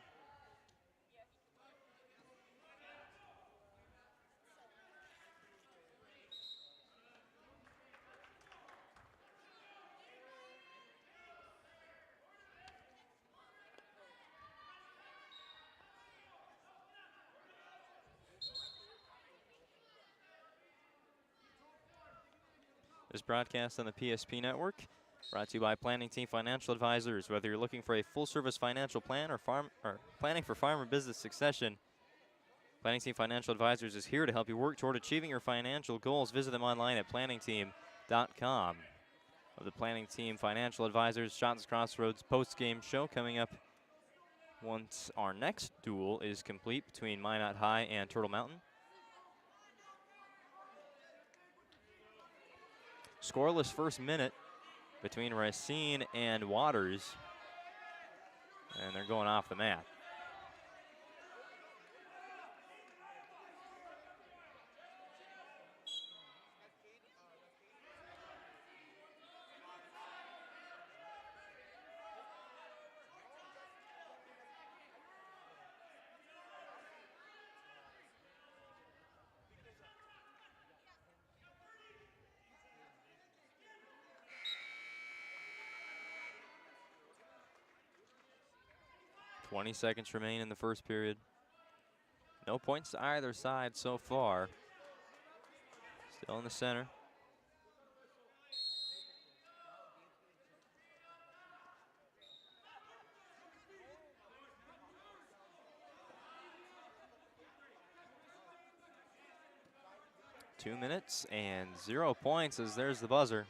This broadcast on the PSP Network, brought to you by Planning Team Financial Advisors. Whether you're looking for a full-service financial plan or planning for farm or business succession, Planning Team Financial Advisors is here to help you work toward achieving your financial goals. Visit them online at planningteam.com. Of the Planning Team Financial Advisors Shots Crossroads post-game show coming up once our next duel is complete between Minot High and Turtle Mountain. Scoreless first minute between Racine and Waters. And they're going off the mat. .20 seconds remain in the first period. No points to either side so far. Still in the center. Two minutes and 0 points as there's the buzzer.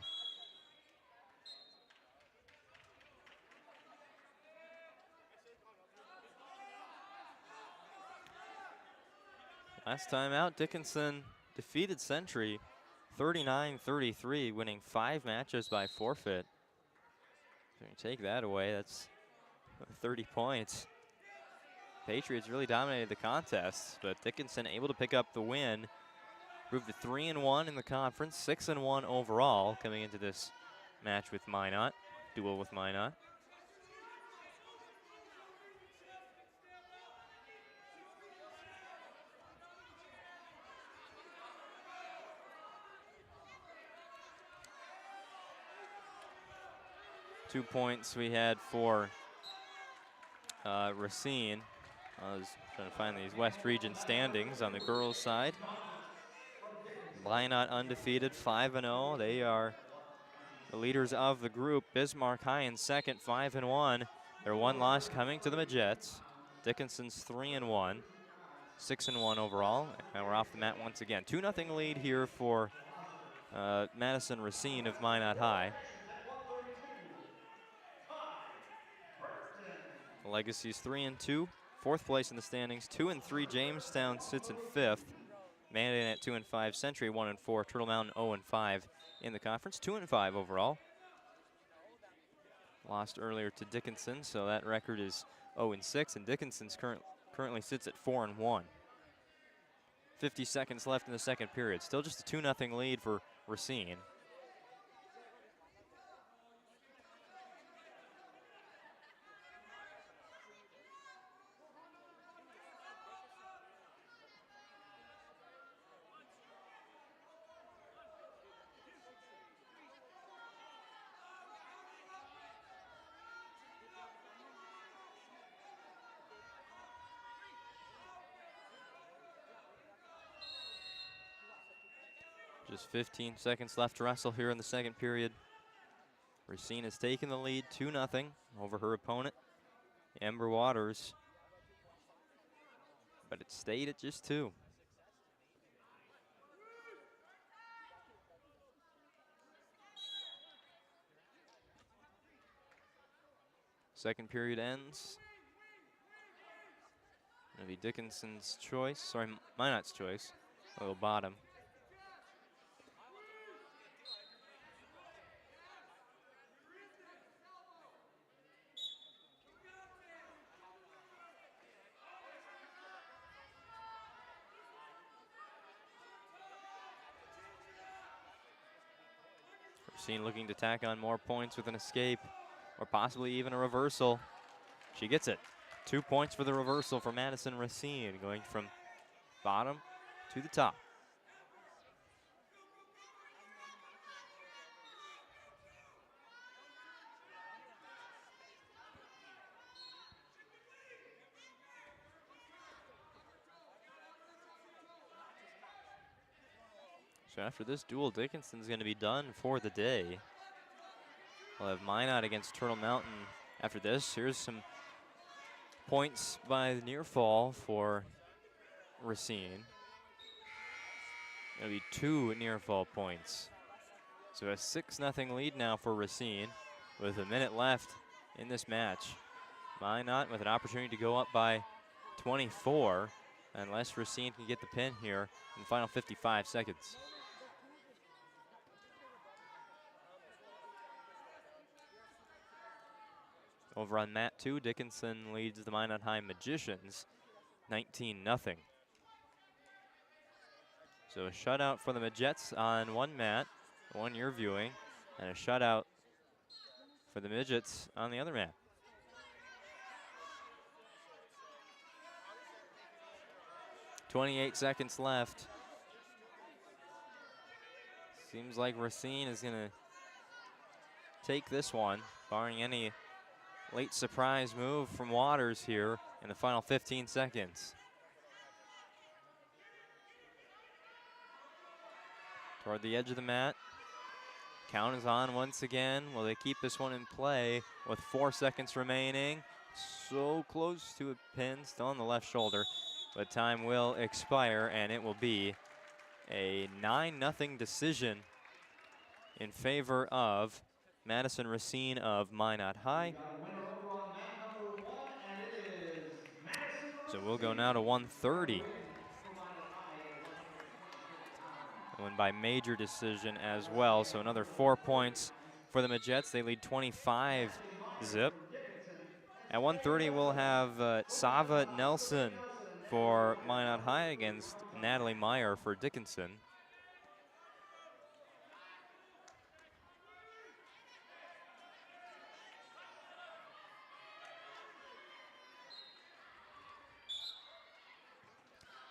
Last time out, Dickinson defeated Century 39-33, winning 5 matches by forfeit. So you take that away, that's 30 points. Patriots really dominated the contest, but Dickinson able to pick up the win. Moved to 3-1 in the conference, 6-1 overall coming into this match with Minot, duel with Minot. .2 points we had for Racine. I was trying to find these West Region standings on the girls' side. Minot undefeated, 5-0. They are the leaders of the group. Bismarck High in second, 5-1. Their one loss coming to the Midgets. Dickinson's 3-1, 6-1 overall. And we're off the mat once again. 2-0 lead here for Madison Racine of Minot High. Legacy's 3-2, 4th place in the standings. 2-3, Jamestown sits in 5th. Mandan at 2-5, Century 1-4, Turtle Mountain 0-5 in the conference. 2-5 overall. Lost earlier to Dickinson, so that record is 0-6, and Dickinson's currently sits at 4-1. 50 seconds left in the second period. Still just a 2-0 lead for Racine. Just 15 seconds left to wrestle here in the second period. Racine has taken the lead 2-0 over her opponent, Amber Waters. But it stayed at just 2. Second period ends. It'll be Dickinson's choice, sorry, Minot's choice. A little bottom. Racine looking to tack on more points with an escape, or possibly even a reversal. She gets it. 2 points for the reversal for Madison Racine, going from bottom to the top. So after this duel, Dickinson's going to be done for the day. We'll have Minot against Turtle Mountain after this. Here's some points by the near fall for Racine. It'll be 2 near fall points. So a 6-0 lead now for Racine with a minute left in this match. Minot with an opportunity to go up by 24 unless Racine can get the pin here in the final 55 seconds. Over on mat 2, Dickinson leads the Minot High Magicians 19-0. So a shutout for the Midgets on one mat, the one you're viewing, and a shutout for the Midgets on the other mat. .28 seconds left. Seems like Racine is gonna take this one, barring any late surprise move from Waters here in the final 15 seconds. Toward the edge of the mat. Count is on once again. Will they keep this one in play with 4 seconds remaining? So close to a pin, still on the left shoulder, but time will expire and it will be a 9-0 decision in favor of Madison Racine of Minot High. So we'll go now to 1:30. Won by major decision as well. So another 4 points for the Midgets. They lead 25-zip. At 1:30, we'll have Sava Nelson for Minot High against Natalie Meyer for Dickinson.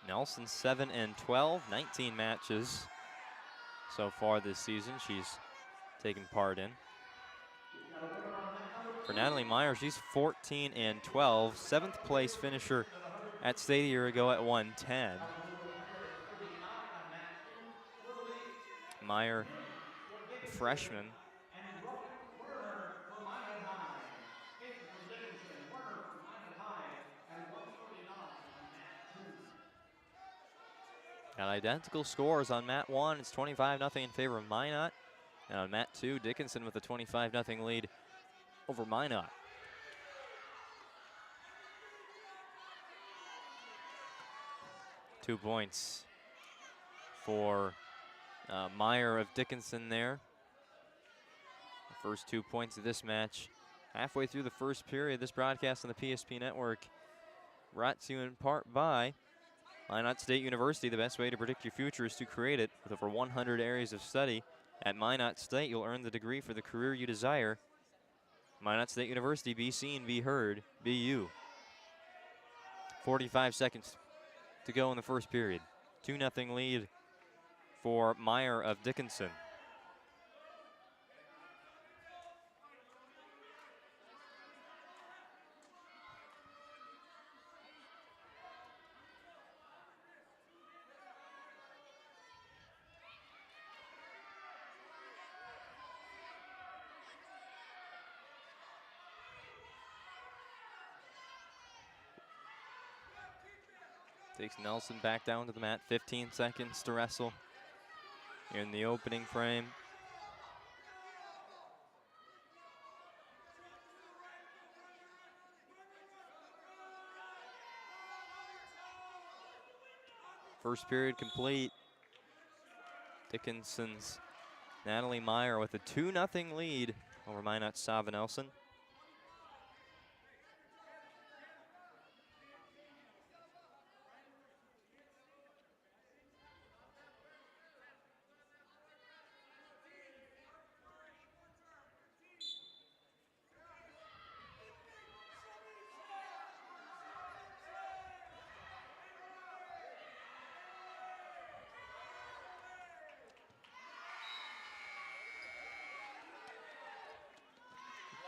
Nelson 7-12, 19 matches so far this season she's taken part in. For Natalie Meyer, she's 14-12, 7th place finisher at state a year ago at 110. Meyer, freshman. Got identical scores on mat 1. It's 25-0 in favor of Minot. And on mat 2, Dickinson with a 25-0 lead over Minot. Two points for Meyer of Dickinson there. The first 2 points of this match. Halfway through the first period, this broadcast on the PSP Network brought to you in part by Minot State University. The best way to predict your future is to create it. With over 100 areas of study at Minot State, you'll earn the degree for the career you desire. Minot State University, be seen, be heard, be you. 45 seconds to go in the first period. 2-0 lead for Meyer of Dickinson. Takes Nelson back down to the mat. 15 seconds to wrestle in the opening frame. First period complete. Dickinson's Natalie Meyer with a 2-0 lead over Minot's Sava Nelson.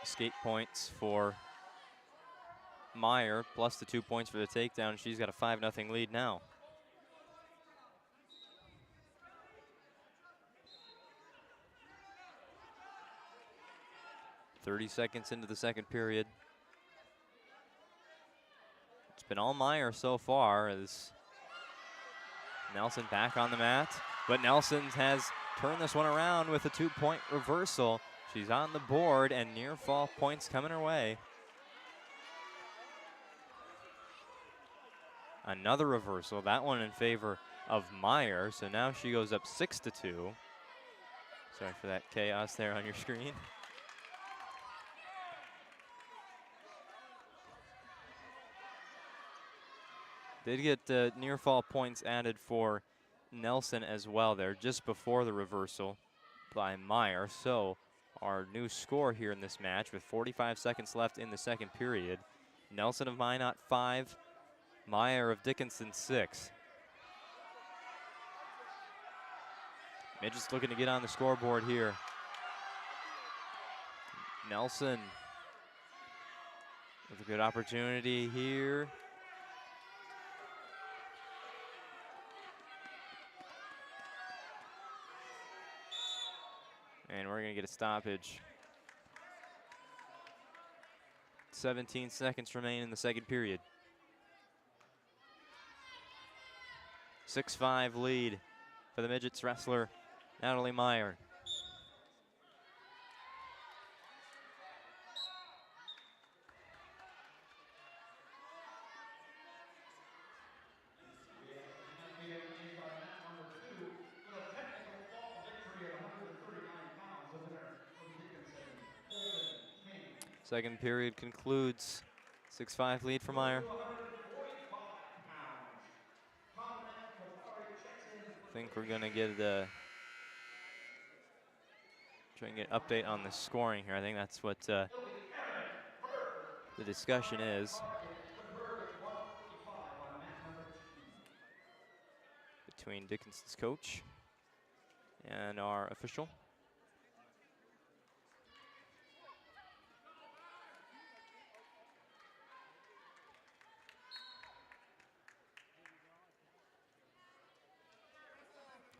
Skate points for Meyer, plus the 2 points for the takedown. She's got a 5-0 lead now. .30 seconds into the second period. It's been all Meyer so far as Nelson back on the mat. But Nelson has turned this one around with a 2-point reversal. She's on the board and near fall points coming her way. Another reversal, that one in favor of Meyer. So now she goes up 6-2. Sorry for that chaos there on your screen. Did get near fall points added for Nelson as well there just before the reversal by Meyer. So our new score here in this match with 45 seconds left in the second period. Nelson of Minot 5, Meyer of Dickinson 6. Midgets looking to get on the scoreboard here. Nelson with a good opportunity here. And we're going to get a stoppage. 17 seconds remain in the second period. 6-5 lead for the Midgets wrestler, Natalie Meyer. Second period concludes. 6-5 lead for Meyer. I think we're going to get try and get an update on the scoring here. I think that's what the discussion is between Dickinson's coach and our official.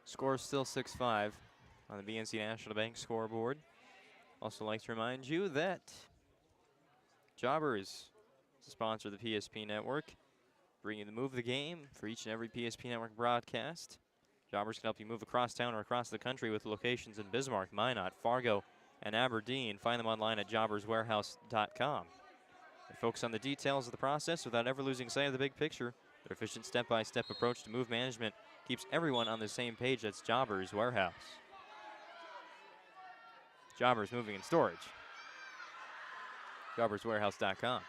Score is still 6-5 on the BNC National Bank scoreboard. Also like to remind you that Jobbers is the sponsor of the PSP Network, bringing the Move the Game for each and every PSP Network broadcast. Jobbers can help you move across town or across the country with locations in Bismarck, Minot, Fargo, and Aberdeen. Find them online at jobberswarehouse.com. They focus on the details of the process without ever losing sight of the big picture. Their efficient step-by-step approach to move management keeps everyone on the same page. That's Jobbers Warehouse. Jobbers Moving and Storage. jobberswarehouse.com.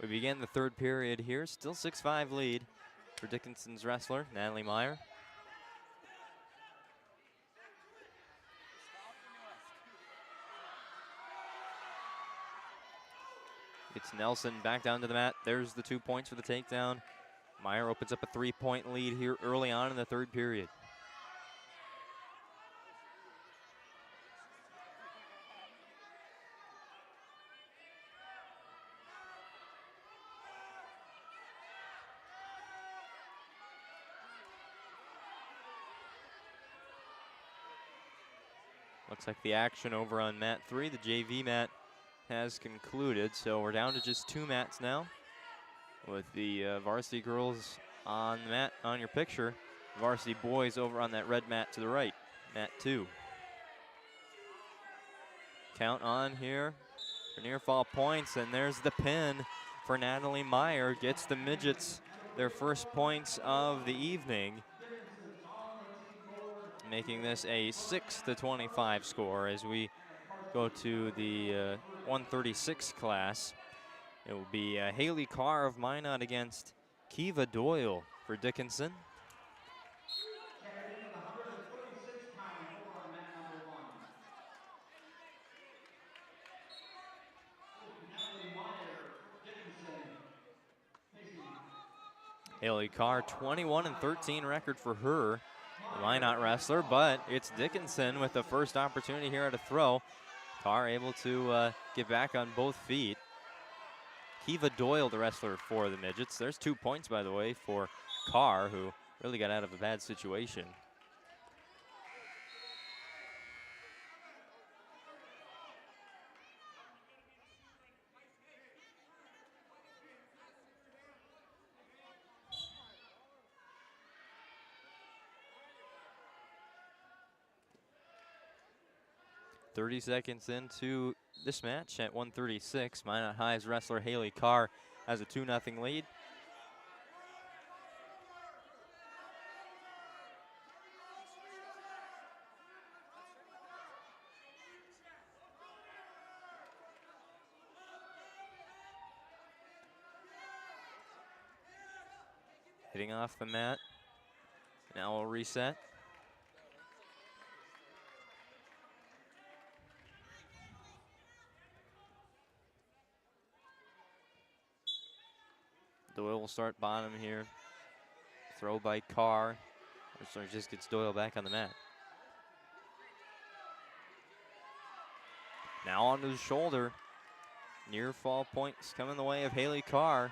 We begin the third period here. Still 6-5 lead for Dickinson's wrestler, Natalie Meyer. It's Nelson back down to the mat. There's the 2 points for the takedown. Meyer opens up a 3-point lead here early on in the third period. Looks like the action over on mat 3, the JV mat, has concluded, so we're down to just 2 mats now. with the varsity girls on the mat on your picture. Varsity boys over on that red mat to the right, mat 2. Count on here for near fall points, and there's the pin for Natalie Meyer. Gets the Midgets their first points of the evening, making this a 6-25 score as we go to the 136 class. It will be Haley Carr of Minot against Kiva Doyle for Dickinson. Haley Carr, 21-13 record for her, the Minot wrestler, but it's Dickinson with the first opportunity here at a throw. Carr able to get back on both feet. Kiva Doyle, the wrestler for the Midgets. There's 2 points, by the way, for Carr, who really got out of a bad situation. .30 seconds into this match at 136. Minot High's wrestler Haley Carr has a 2-0 lead. Hitting off the mat. Now we'll reset. Doyle will start bottom here. Throw by Carr. Wrestler just gets Doyle back on the mat. Now onto the shoulder. Near fall points coming the way of Haley Carr.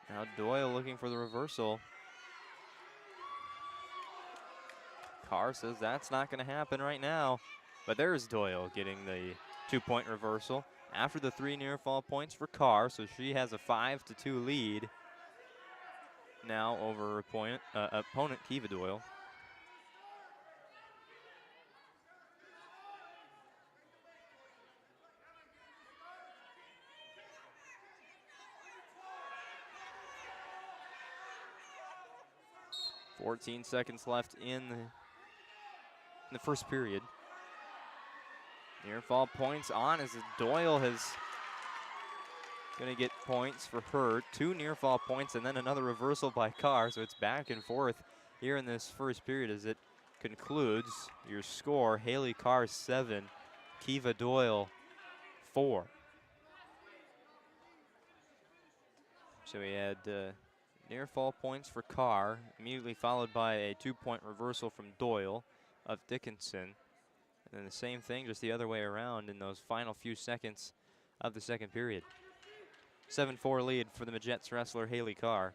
Now Doyle looking for the reversal. Carr says that's not going to happen right now. But there's Doyle getting the 2-point reversal after the 3 near fall points for Carr, so she has a 5-2 lead now over her opponent Kiva Doyle. .14 seconds left in the first period. Near fall points on as Doyle has going to get points for her. 2 near fall points and then another reversal by Carr. So it's back and forth here in this first period as it concludes. Your score, Haley Carr 7, Kiva Doyle 4. So we had near fall points for Carr, immediately followed by a 2-point reversal from Doyle of Dickinson. And then the same thing, just the other way around in those final few seconds of the second period. 7-4 lead for the Midgets wrestler Haley Carr.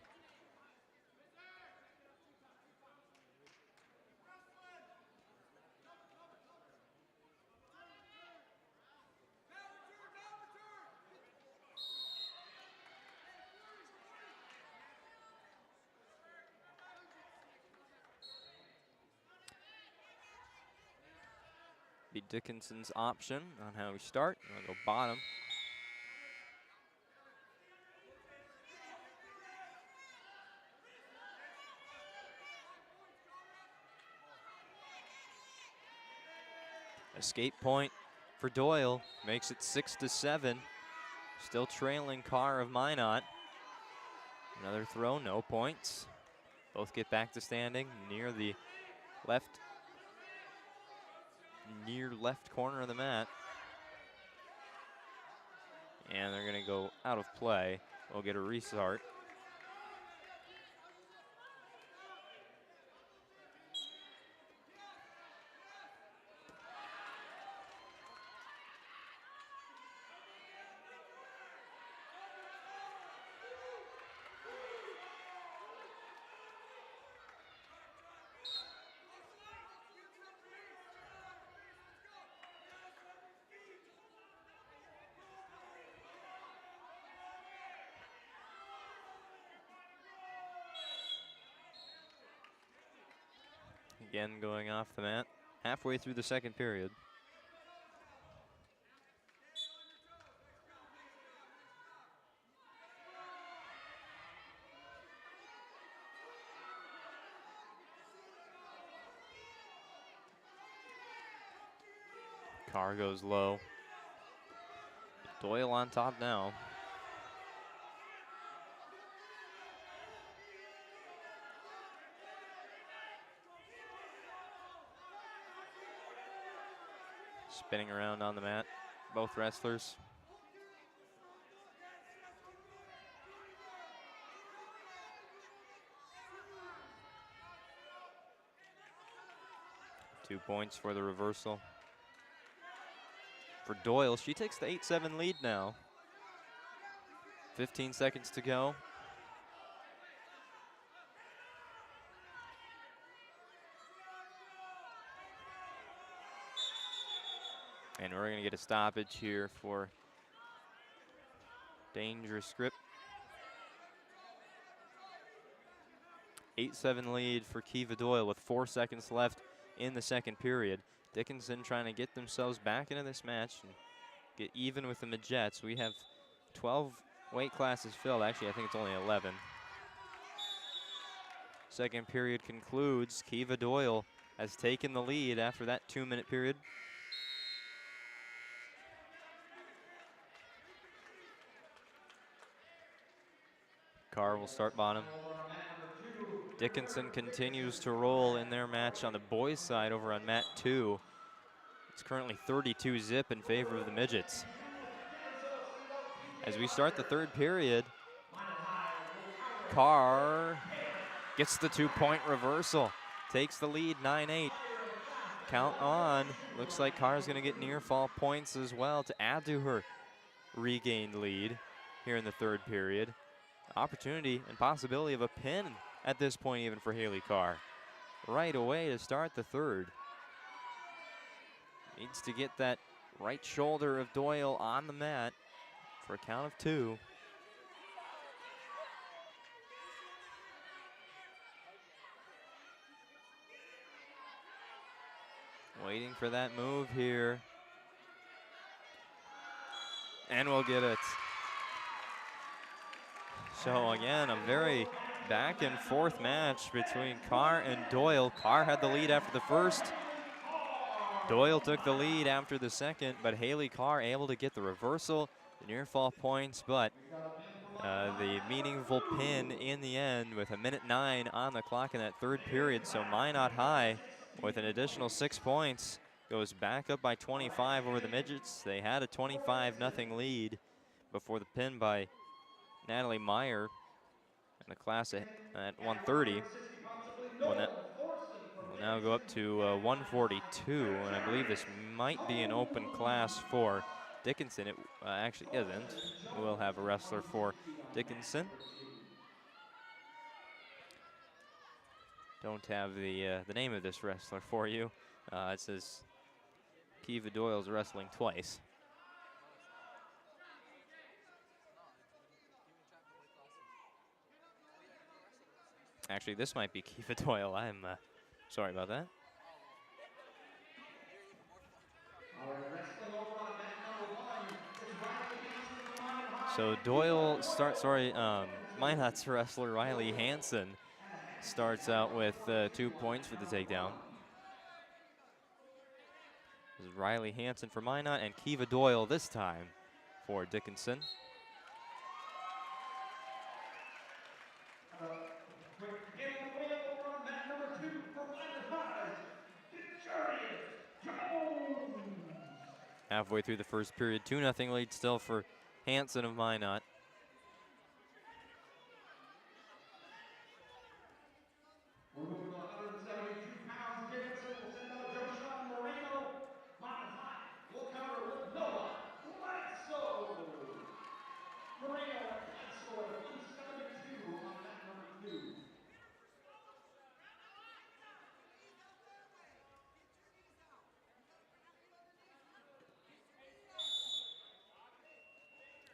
Be Dickinson's option on how we start. We'll go bottom. Escape point for Doyle makes it 6-7. Still trailing Carr of Minot. Another throw, no points. Both get back to standing near the near left corner of the mat. And they're going to go out of play. We'll get a restart. Again going off the mat halfway through the second period. Carr goes low. Doyle on top now. Spinning around on the mat, both wrestlers. Two points for the reversal. For Doyle, she takes the 8-7 lead now. 15 seconds to go. And we're going to get a stoppage here for dangerous grip. 8-7 lead for Kiva Doyle with 4 seconds left in the second period. Dickinson trying to get themselves back into this match and get even with the Midgets. We have 12 weight classes filled. Actually, I think it's only 11. Second period concludes. Kiva Doyle has taken the lead after that 2-minute period. Carr will start bottom. Dickinson continues to roll in their match on the boys' side over on mat 2. It's currently 32-zip in favor of the Midgets. As we start the third period, Carr gets the 2-point reversal, takes the lead 9-8. Count on. Looks like Carr's going to get near fall points as well to add to her regained lead here in the third period. Opportunity and possibility of a pin at this point even for Haley Carr. Right away to start the third. Needs to get that right shoulder of Doyle on the mat for a count of 2. Waiting for that move here. And we'll get it. So again, a very back and forth match between Carr and Doyle. Carr had the lead after the first. Doyle took the lead after the second, but Haley Carr able to get the reversal, the near fall points, but the meaningful pin in the end with 1:09 on the clock in that third period. So Minot High with an additional 6 points goes back up by 25 over the Midgets. They had a 25-0 lead before the pin by Natalie Meyer in the class at 130. Will now go up to 142, and I believe this might be an open class for Dickinson. It actually isn't. We'll have a wrestler for Dickinson. Don't have the name of this wrestler for you. It says Kiva Doyle's wrestling twice. Actually, this might be Kiva Doyle. I'm sorry about that. So Doyle starts, Minot's wrestler Riley Hansen starts out with 2 points for the takedown. This is Riley Hansen for Minot and Kiva Doyle this time for Dickinson. Halfway through the first period, 2-0 lead still for Hansen of Minot. We're moving on 172 pounds. Dickinson will send out Joe Sean Marino. Minot High will counter with Noah Bledsoe. Marino and Bledsoe at 172 on mat number 2.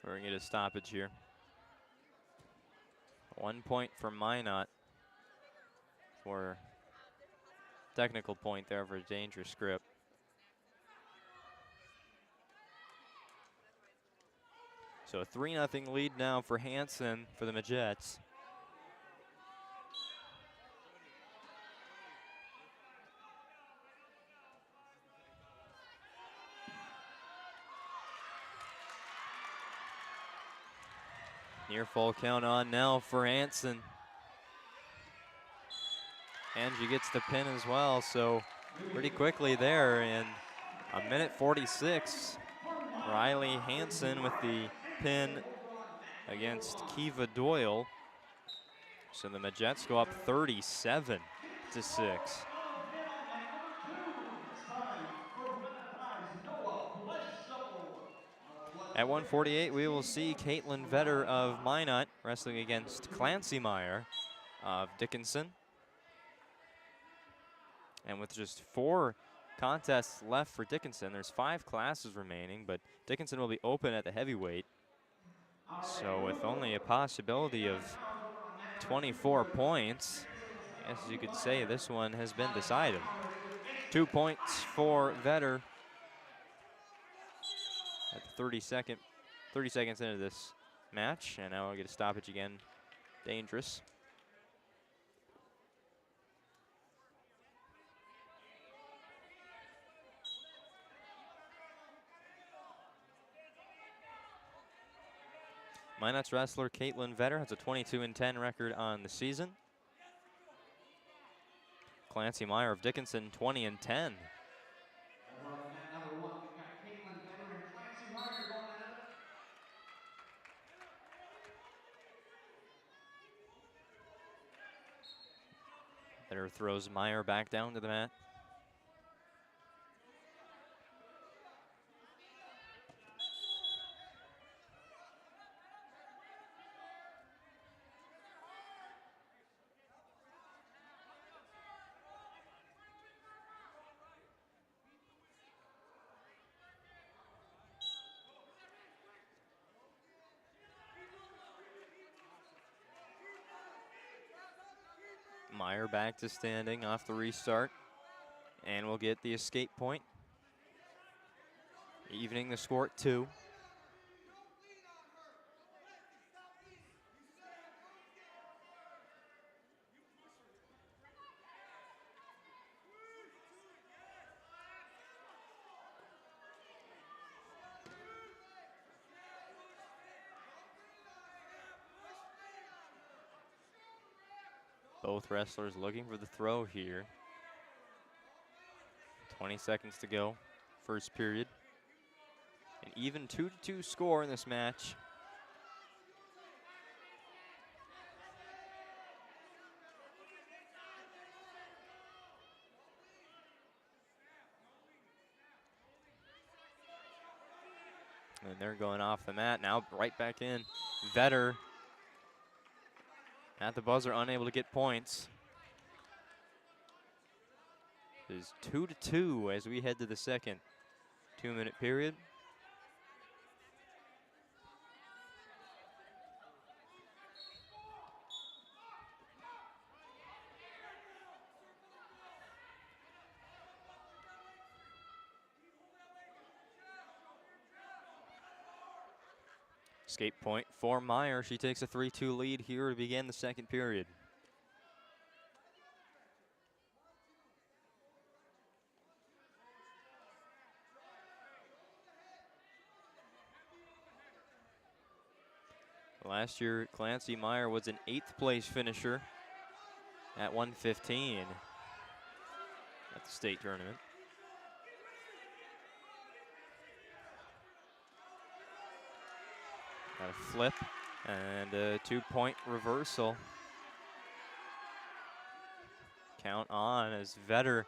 We're going to get a stoppage here. 1 point for Minot for Technical point there for a dangerous grip. So a 3-0 lead now for Hansen for the Midgets. Near full count on now for Hansen. And she gets the pin as well, so pretty quickly there in a minute 46. Riley Hansen with the pin against Kiva Doyle. So the Midgets go up 37-6. At 148, we will see Caitlin Vetter of Minot wrestling against Clancy Meyer of Dickinson. And with just 4 contests left for Dickinson, there's 5 classes remaining, but Dickinson will be open at the heavyweight. So with only a possibility of 24 points, I guess you could say this one has been decided. 2 points for Vetter at the 30 seconds into this match, and now we'll get a stoppage again. Dangerous. Minot's wrestler Caitlin Vetter has a 22-10 record on the season. Clancy Meyer of Dickinson, 20-10. Vetter throws Meyer back down to the mat. Meyer back to standing off the restart, and we'll get the escape point, evening the score at 2. Both wrestlers looking for the throw here. 20 seconds to go, first period. An even 2-2 score in this match. And they're going off the mat now, right back in. Vetter at the buzzer, unable to get points. It is 2-2 as we head to the second 2-minute period. Escape point for Meyer. She takes a 3-2 lead here to begin the second period. Last year, Clancy Meyer was an 8th place finisher at 115 at the state tournament. Got a flip and a 2-point reversal. Count on as Vetter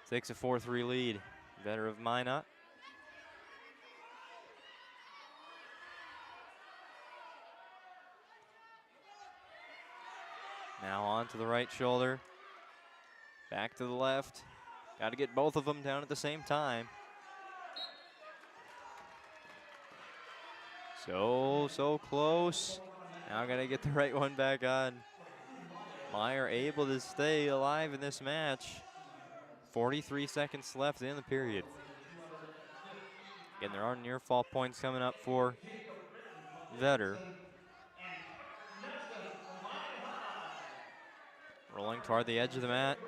takes a 4-3 lead. Vetter of Minot. Now on to the right shoulder. Back to the left. Got to get both of them down at the same time. So close. Now got to get the right one back on. Meyer able to stay alive in this match. 43 seconds left in the period. Again, there are near fall points coming up for Vetter. Rolling toward the edge of the mat.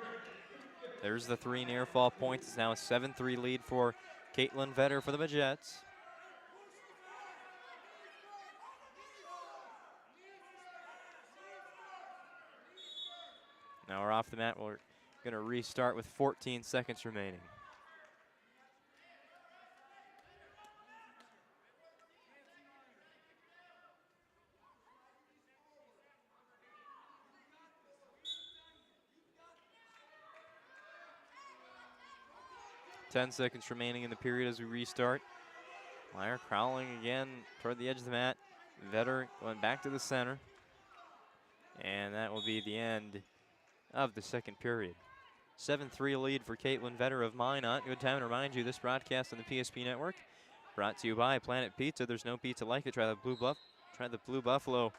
There's the 3 near fall points. It's now a 7-3 lead for Caitlin Vetter for the Midgets. Now we're off the mat. We're going to restart with 14 seconds remaining. Ten seconds remaining in the period as we restart. Meyer crawling again toward the edge of the mat. Vetter going back to the center. And that will be the end of the second period. 7-3 lead for Caitlin Vetter of Minot. Good time to remind you, this broadcast on the PSP Network brought to you by Planet Pizza. There's no pizza like it. Try the Blue Buffalo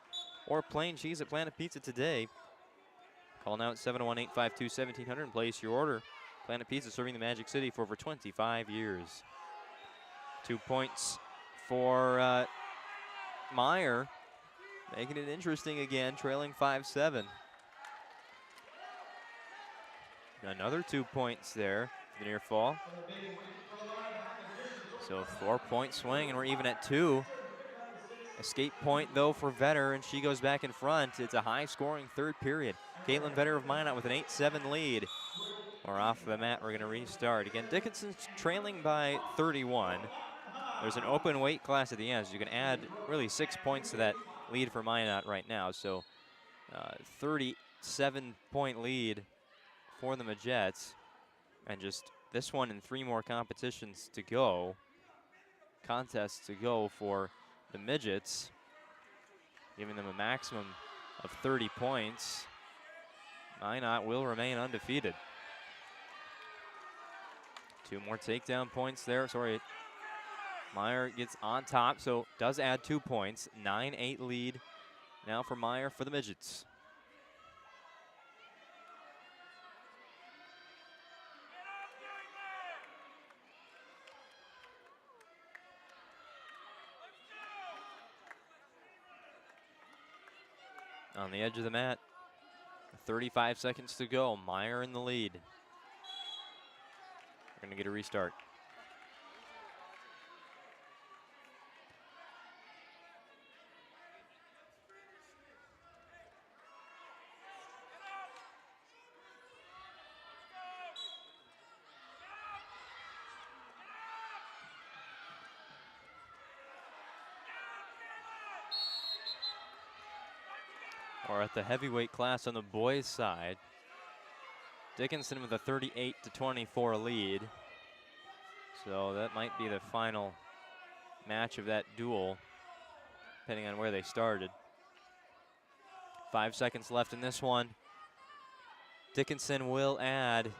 or plain cheese at Planet Pizza today. Call now at 701-852-1700 and place your order. Planet Pizza serving the Magic City for over 25 years. 2 points for Meyer, making it interesting again, trailing 5-7. Another 2 points there, the near fall. So 4-point swing, and we're even at 2. Escape point, though, for Vetter, and she goes back in front. It's a high-scoring third period. Caitlin Vetter of Minot with an 8-7 lead. We're off the mat. We're going to restart. Again, Dickinson's trailing by 31. There's an open weight class at the end, so you can add really 6 points to that lead for Minot right now. So 37-point lead for the Midgets. And just this one and 3 more competitions to go. Contests to go for the Midgets, giving them a maximum of 30 points. Minot will remain undefeated. 2 more takedown points there. Sorry, Meyer gets on top, so does add 2 points. 9-8 lead now for Meyer for the Midgets. On the edge of the mat, 35 seconds to go. Meyer in the lead. We're going to get a restart. Or at the heavyweight class on the boys' side, Dickinson with a 38-24 lead. So that might be the final match of that duel, depending on where they started. 5 seconds left in this one. Dickinson will add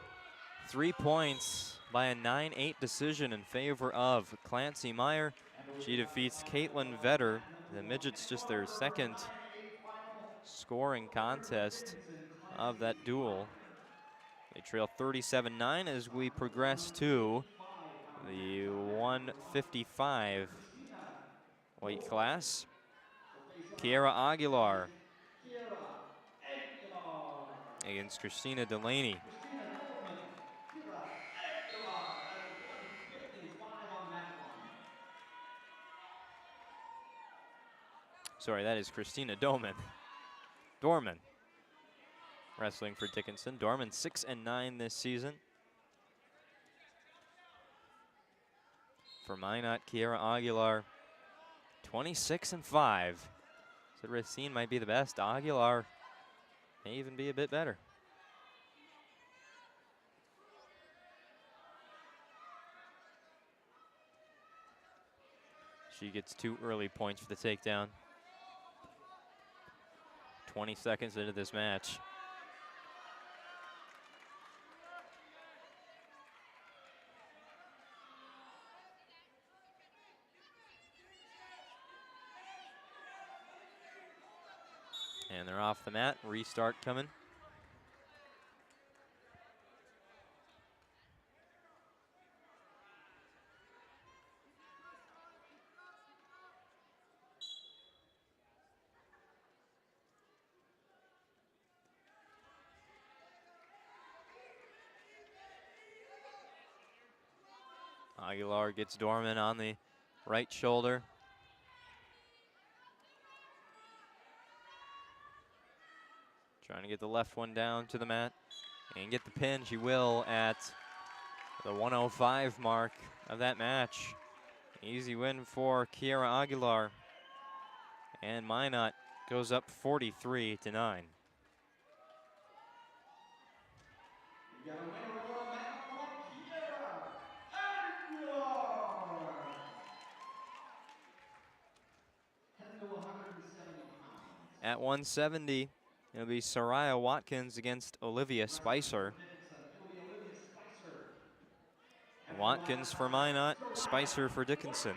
3 points by a 9-8 decision in favor of Clancy Meyer. She defeats Caitlin Vetter. The Midgets just their second scoring contest of that duel. They trail 37-9 as we progress to the 155 weight class. Kiera Aguilar against Christina Delaney. Sorry, that is Christina Dorman wrestling for Dickinson. Dorman 6-9 this season. For Minot, Kiera Aguilar 26-5. So Racine might be the best. Aguilar may even be a bit better. She gets 2 early points for the takedown. 20 seconds into this match. And they're off the mat. Restart coming. Aguilar gets Dorman on the right shoulder. Trying to get the left one down to the mat and get the pin. She will at the 105 mark of that match. Easy win for Kiera Aguilar. And Minot goes up 43-9. At 170, it'll be Soraya Watkins against Olivia Spicer. Watkins for Minot, Spicer for Dickinson.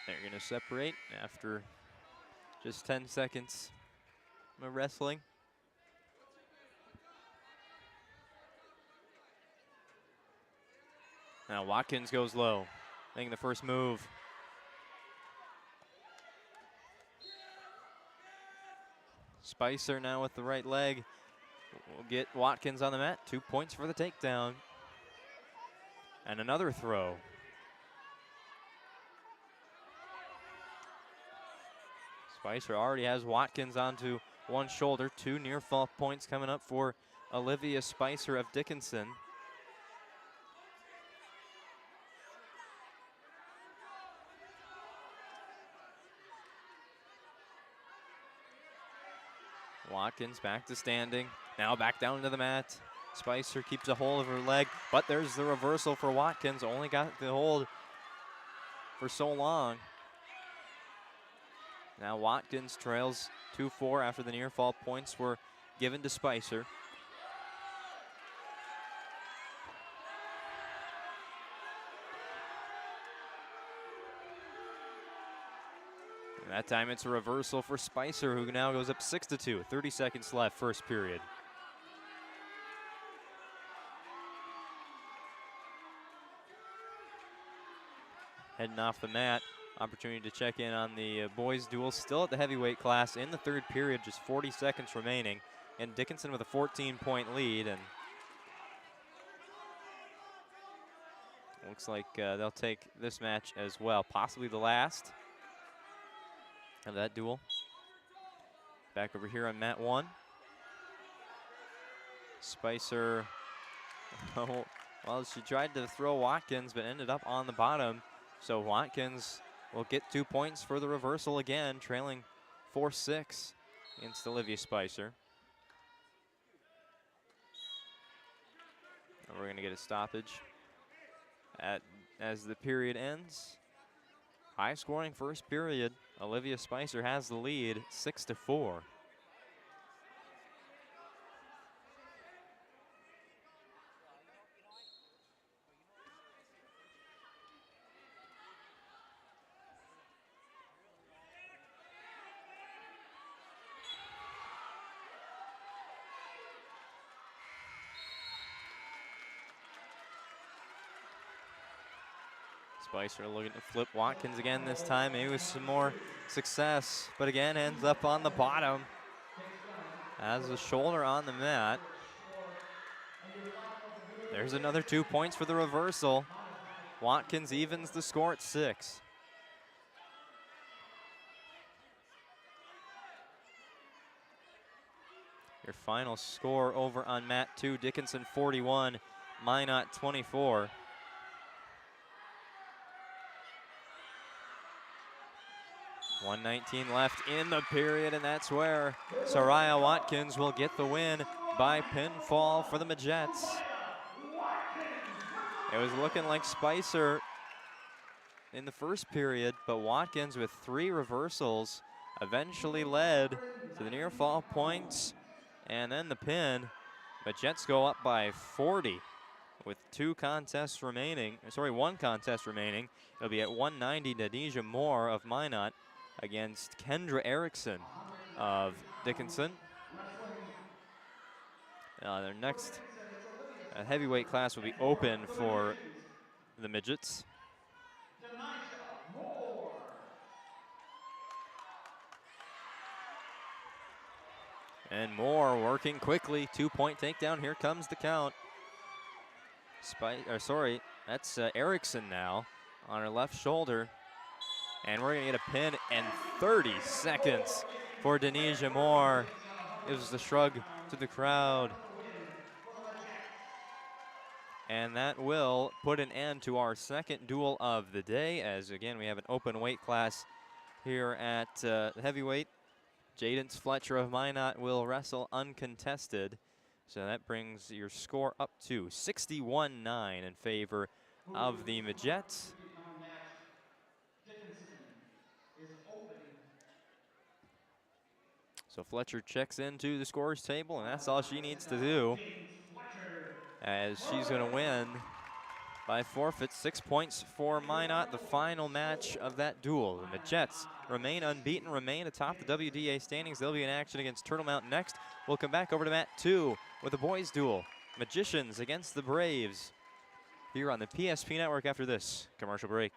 They're going to separate after just 10 seconds of wrestling. Now Watkins goes low, making the first move. Spicer now with the right leg will get Watkins on the mat. 2 points for the takedown. And another throw. Spicer already has Watkins onto one shoulder. 2 near fall points coming up for Olivia Spicer of Dickinson. Watkins back to standing. Now back down to the mat. Spicer keeps a hold of her leg, but there's the reversal for Watkins. Only got the hold for so long. Now Watkins trails 2-4 after the near fall points were given to Spicer. And that time it's a reversal for Spicer, who now goes up 6-2. 30 seconds left, first period. Heading off the mat. Opportunity to check in on the boys' duel. Still at the heavyweight class in the third period, just 40 seconds remaining. And Dickinson with a 14-point lead. And looks like they'll take this match as well. Possibly the last of that duel. Back over here on mat 1. Spicer, well, she tried to throw Watkins, but ended up on the bottom. So Watkins will get 2 points for the reversal again, trailing 4-6 against Olivia Spicer. And we're going to get a stoppage as the period ends. High scoring first period. Olivia Spicer has the lead, 6-4. Spicer looking to flip Watkins again this time, maybe with some more success, but again ends up on the bottom. Has the shoulder on the mat. There's another 2 points for the reversal. Watkins evens the score at 6. Your final score over on mat 2, Dickinson 41, Minot 24. .119 left in the period, and that's where Soraya Watkins will get the win by pinfall for the Midgets. It was looking like Spicer in the first period, but Watkins with 3 reversals eventually led to the near fall points and then the pin. Midgets go up by 40 with 1 contest remaining. It'll be at 190, Nadija Moore of Minot against Kendra Erickson of Dickinson. Their next heavyweight class will be open for the Midgets. And Moore working quickly. 2-point takedown. Here comes the count. That's Erickson now on her left shoulder. And we're going to get a pin and 30 seconds for Denisha Moore. Gives the shrug to the crowd. And that will put an end to our second duel of the day, as again we have an open weight class here at heavyweight. Jadance Fletcher of Minot will wrestle uncontested. So that brings your score up to 61-9 in favor of the Midgets. So Fletcher checks into the scorer's table, and that's all she needs to do, as she's going to win by forfeit. 6 points for Minot, the final match of that duel. The Midgets remain unbeaten, remain atop the WDA standings. They'll be in action against Turtle Mountain next. We'll come back over to mat 2 with the boys' duel. Magicians against the Braves here on the PSP Network after this commercial break.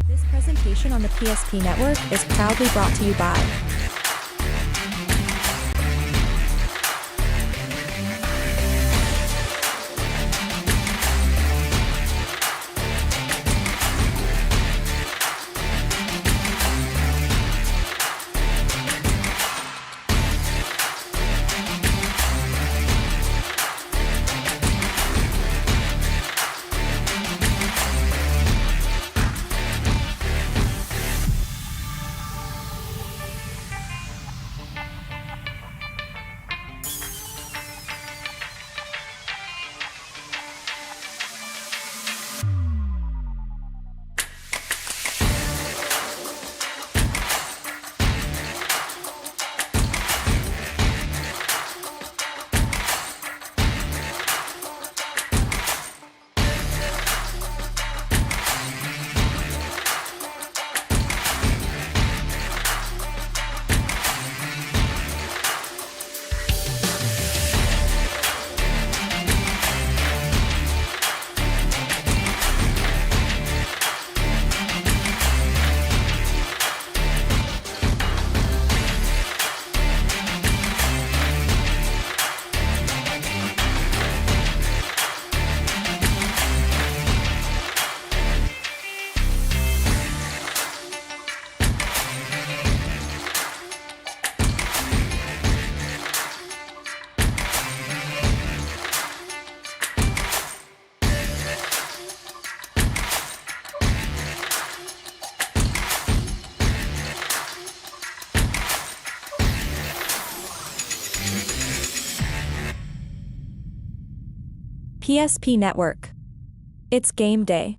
This presentation on the PSP Network is proudly brought to you by PSP Network. It's game day.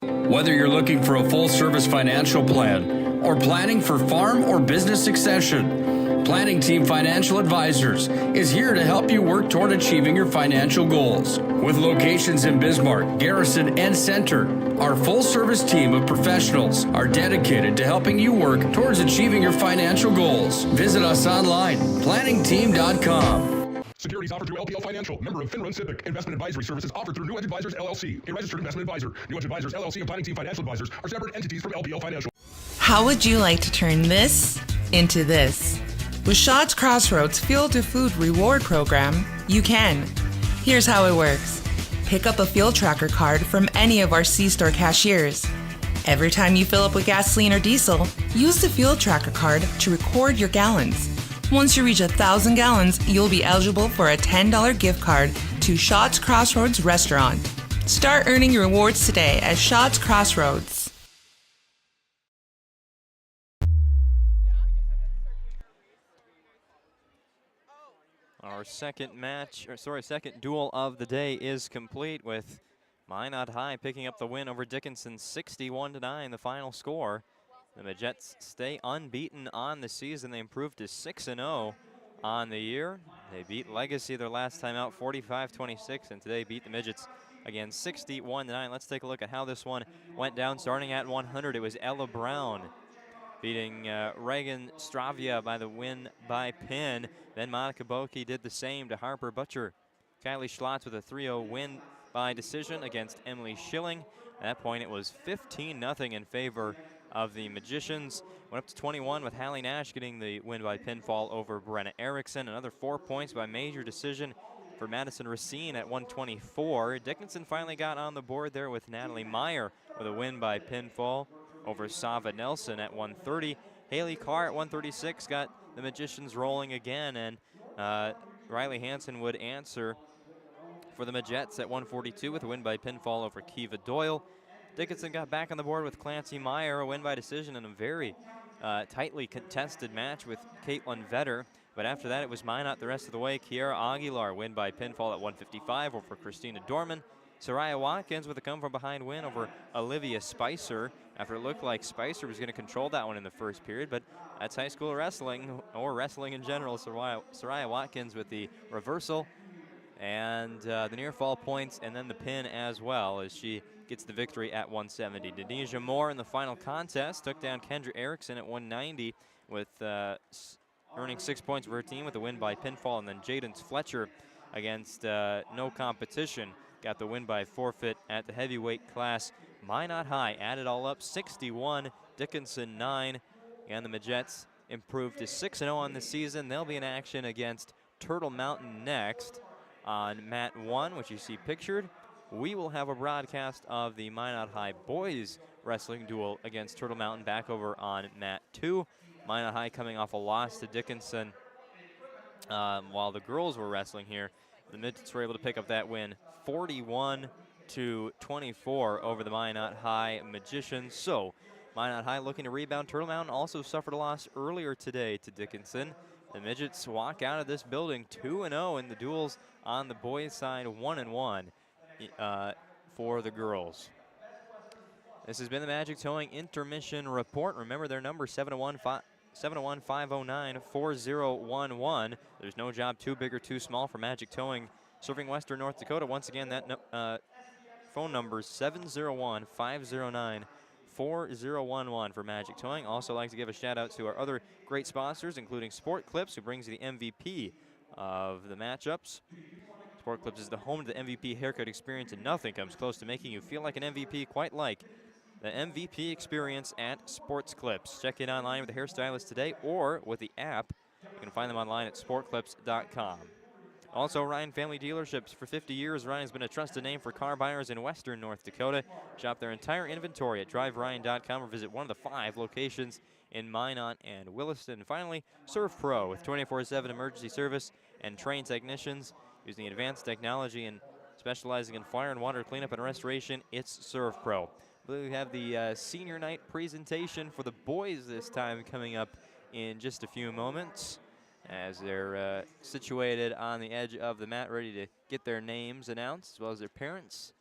Whether you're looking for a full-service financial plan or planning for farm or business succession, Planning Team Financial Advisors is here to help you work toward achieving your financial goals. With locations in Bismarck, Garrison, and Center, our full-service team of professionals are dedicated to helping you work towards achieving your financial goals. Visit us online, planningteam.com. Securities offered through LPL Financial, member of FinRun SIPC. Investment advisory services offered through New Edge Advisors LLC, a registered investment advisor. New Edge Advisors LLC and Planning Team Financial Advisors are separate entities from LPL Financial. How would you like to turn this into this? With Shaw's Crossroads Fuel to Food Reward Program, you can. Here's how it works. Pick up a fuel tracker card from any of our C-store cashiers. Every time you fill up with gasoline or diesel, use the fuel tracker card to record your gallons. Once you reach 1,000 gallons, you'll be eligible for a $10 gift card to Shaw's Crossroads Restaurant. Start earning your rewards today at Shaw's Crossroads. Our second duel of the day is complete, with Minot High picking up the win over Dickinson, 61-9, the final score. The Midgets stay unbeaten on the season. They improved to 6-0 on the year. They beat Legacy their last time out, 45-26, and today beat the Midgets again, 61-9. Let's take a look at how this one went down. Starting at 100, it was Ella Brown beating Reagan Stravia by the win by pin. Then Monica Boki did the same to Harper Butcher. Kylie Schlotz with a 3-0 win by decision against Emily Schilling. At that point, it was 15-0 in favor of the Magicians. Went up to 21 with Hallie Nash getting the win by pinfall over Brenna Erickson. Another 4 points by major decision for Madison Racine at 124. Dickinson finally got on the board there with Natalie Meyer with a win by pinfall over Sava Nelson at 130. Haley Carr at 136 got the Magicians rolling again, and Riley Hansen would answer for the Midgets at 142 with a win by pinfall over Kiva Doyle. Dickinson got back on the board with Clancy Meyer, a win by decision in a very tightly contested match with Caitlin Vetter. But after that, it was Minot the rest of the way. Kiara Aguilar win by pinfall at 155 over Christina Dorman. Soraya Watkins with a come-from-behind win over Olivia Spicer after it looked like Spicer was going to control that one in the first period, but that's high school wrestling, or wrestling in general. Soraya Watkins with the reversal and the near fall points, and then the pin as well as she gets the victory at 170. Denisha Moore in the final contest took down Kendra Erickson at 190 with earning 6 points for her team with a win by pinfall, and then Jadens Fletcher against no competition got the win by forfeit at the heavyweight class. Minot High added all up 61, Dickinson 9, and the Midgets improved to 6-0 on the season. They'll be in action against Turtle Mountain next on mat 1, which you see pictured. We will have a broadcast of the Minot High boys wrestling duel against Turtle Mountain back over on mat 2. Minot High coming off a loss to Dickinson while the girls were wrestling here. The Midgets were able to pick up that win 41-24 over the Minot High Magicians. So Minot High looking to rebound. Turtle Mountain also suffered a loss earlier today to Dickinson. The Midgets walk out of this building 2-0 in the duels on the boys' side, 1-1 for the girls. This has been the Magic Towing Intermission Report. Remember their number, 701-509-4011. There's no job too big or too small for Magic Towing serving Western North Dakota. Once again, that phone number is 701-509-4011 for Magic Towing. Also like to give a shout out to our other great sponsors, including Sport Clips, who brings you the MVP of the matchups. Sport Clips is the home to the MVP haircut experience, and nothing comes close to making you feel like an MVP quite like the MVP experience at Sports Clips. Check it online with a hairstylist today or with the app. You can find them online at sportclips.com. Also, Ryan Family Dealerships. For 50 years, Ryan's been a trusted name for car buyers in Western North Dakota. Shop their entire inventory at driveryan.com or visit one of the 5 locations in Minot and Williston. And finally, Surf Pro with 24/7 emergency service and trained technicians using advanced technology and specializing in fire and water cleanup and restoration. It's Surf Pro. We have the senior night presentation for the boys this time coming up in just a few moments as they're situated on the edge of the mat ready to get their names announced as well as their parents.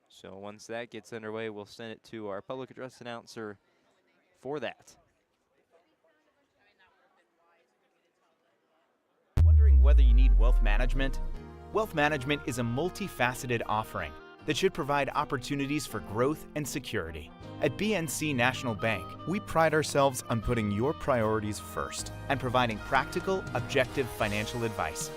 So once that gets underway, we'll send it to our public address announcer for that. Wondering whether you need wealth management? Wealth management is a multifaceted offering that should provide opportunities for growth and security. At BNC National Bank, we pride ourselves on putting your priorities first and providing practical, objective financial advice.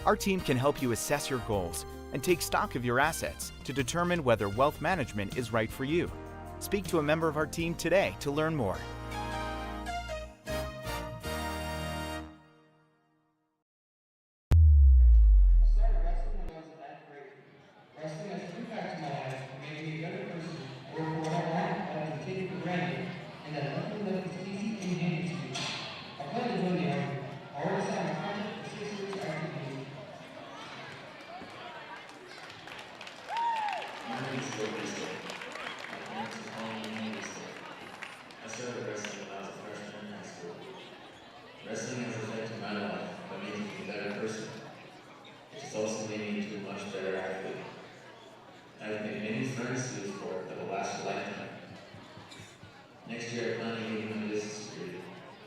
Our team can help you assess your goals and take stock of your assets to determine whether wealth management is right for you. Speak to a member of our team today to learn more. Wrestling has two facts in my life that made me a better person, work for what I want rather than take it for granted, and that nothing left is easy and handed to me. I plan to win the argument. I already signed a contract for 6 years after the league. My name is Joe Beasley. My parents are calling me Beasley. I started wrestling when I was a freshman in high school. Wrestling has affected my life by making me a better person. It has also made me into a much better athlete. I've made many friends through the sport that will last a lifetime. Next year, I plan on getting my business degree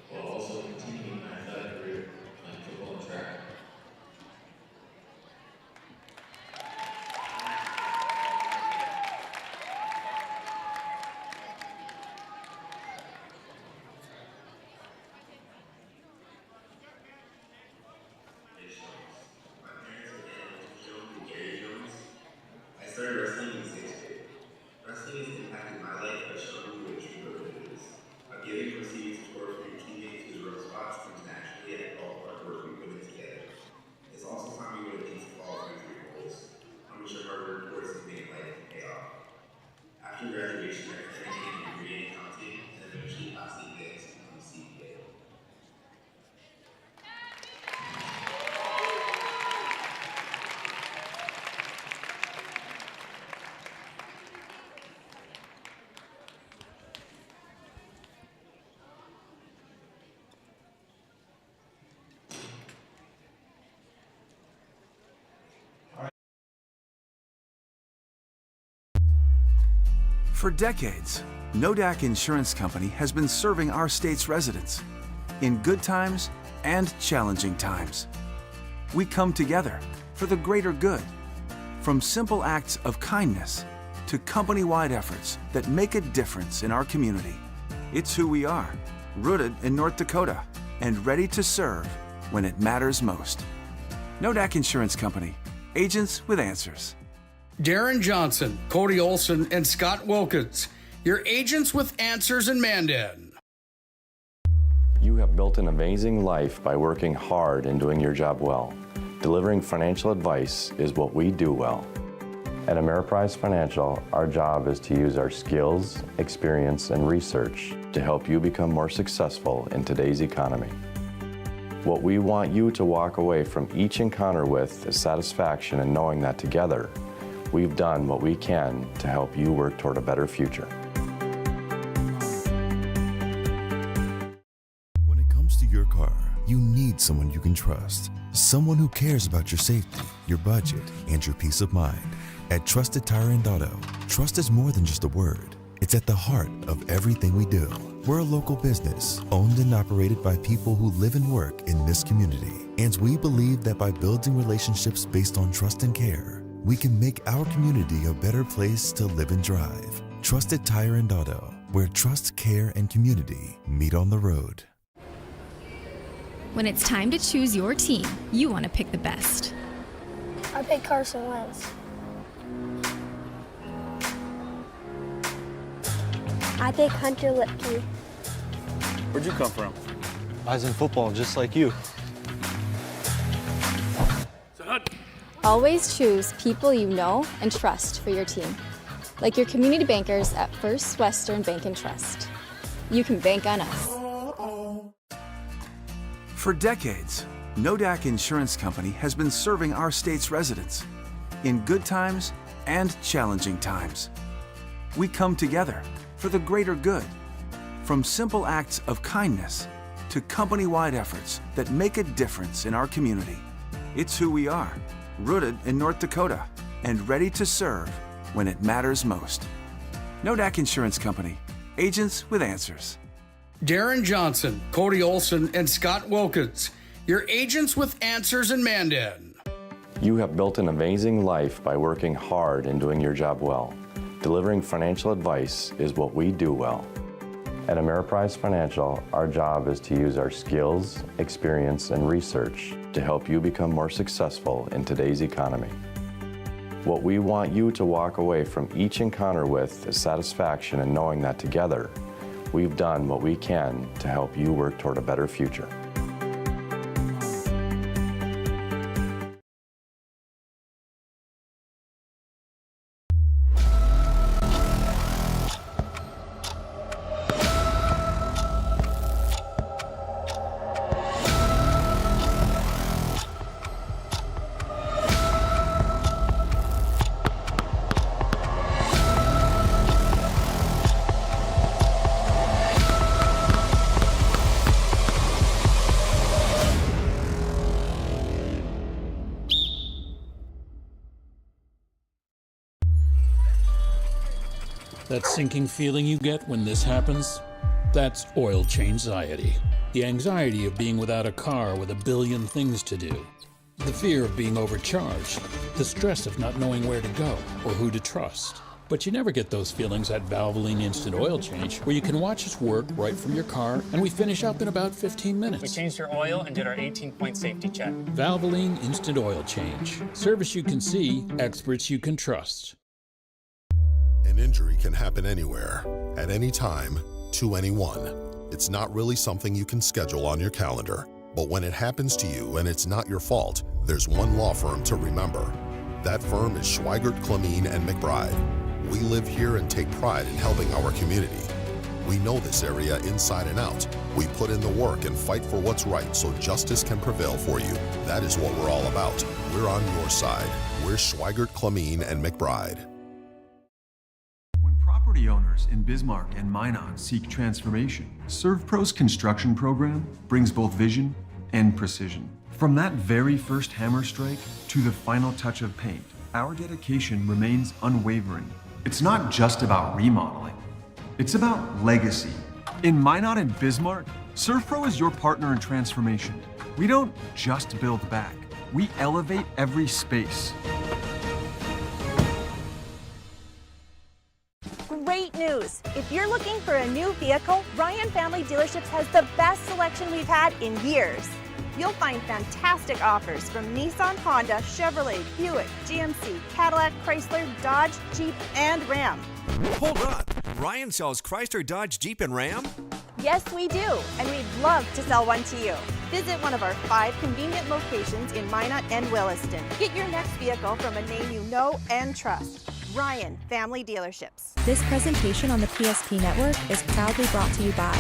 while also continuing my athletic career playing football and track. I started wrestling in 6th grade. For decades, Nodak Insurance Company has been serving our state's residents in good times and challenging times. We come together for the greater good, from simple acts of kindness to company-wide efforts that make a difference in our community. It's who we are, rooted in North Dakota and ready to serve when it matters most. Nodak Insurance Company, agents with answers. Darren Johnson, Cody Olson, and Scott Wilkins, your agents with answers in Mandan. You have built an amazing life by working hard and doing your job well. Delivering financial advice is what we do well. At Ameriprise Financial, our job is to use our skills, experience, and research to help you become more successful in today's economy. What we want you to walk away from each encounter with is satisfaction in knowing that together, we've done what we can to help you work toward a better future. When it comes to your car, you need someone you can trust. Someone who cares about your safety, your budget, and your peace of mind. At Trusted Tire and Auto, trust is more than just a word. It's at the heart of everything we do. We're a local business, owned and operated by people who live and work in this community. And we believe that by building relationships based on trust and care, we can make our community a better place to live and drive. Trusted Tire and Auto, where trust, care, and community meet on the road. When it's time to choose your team, you want to pick the best. I pick Carson Wentz. I pick Hunter Lipke. Where'd you come from? I was in football just like you. Always choose people you know and trust for your team, like your community bankers at First Western Bank and Trust. You can bank on us. For decades, Nodak Insurance Company has been serving our state's residents in good times and challenging times. We come together for the greater good, from simple acts of kindness to company-wide efforts that make a difference in our community. It's who we are, rooted in North Dakota and ready to serve when it matters most. Nodak Insurance Company, agents with answers. Darren Johnson, Cody Olson, and Scott Wilkins, your agents with answers in Mandan. You have built an amazing life by working hard and doing your job well. Delivering financial advice is what we do well. At Ameriprise Financial, our job is to use our skills, experience, and research to help you become more successful in today's economy. What we want you to walk away from each encounter with is satisfaction in knowing that together, we've done what we can to help you work toward a better future. That sinking feeling you get when this happens? That's oil change anxiety. The anxiety of being without a car with a billion things to do. The fear of being overcharged. The stress of not knowing where to go or who to trust. But you never get those feelings at Valvoline Instant Oil Change, where you can watch us work right from your car, and we finish up in about 15 minutes. We changed your oil and did our 18-point safety check. Valvoline Instant Oil Change. Service you can see, experts you can trust. An injury can happen anywhere, at any time, to anyone. It's not really something you can schedule on your calendar. But when it happens to you and it's not your fault, there's one law firm to remember. That firm is Schweigert, Clemene, and McBride. We live here and take pride in helping our community. We know this area inside and out. We put in the work and fight for what's right so justice can prevail for you. That is what we're all about. We're on your side. We're Schweigert, Clemene, and McBride. Property owners in Bismarck and Minot seek transformation. ServPro's construction program brings both vision and precision. From that very first hammer strike to the final touch of paint, our dedication remains unwavering. It's not just about remodeling. It's about legacy. In Minot and Bismarck, ServPro is your partner in transformation. We don't just build back. We elevate every space. Great news! If you're looking for a new vehicle, Ryan Family Dealerships has the best selection we've had in years. You'll find fantastic offers from Nissan, Honda, Chevrolet, Buick, GMC, Cadillac, Chrysler, Dodge, Jeep, and Ram. Hold on. Ryan sells Chrysler, Dodge, Jeep, and Ram? Yes, we do, and we'd love to sell one to you. Visit one of our 5 convenient locations in Minot and Williston. Get your next vehicle from a name you know and trust. Ryan Family Dealerships. This presentation on the PSP Network is proudly brought to you by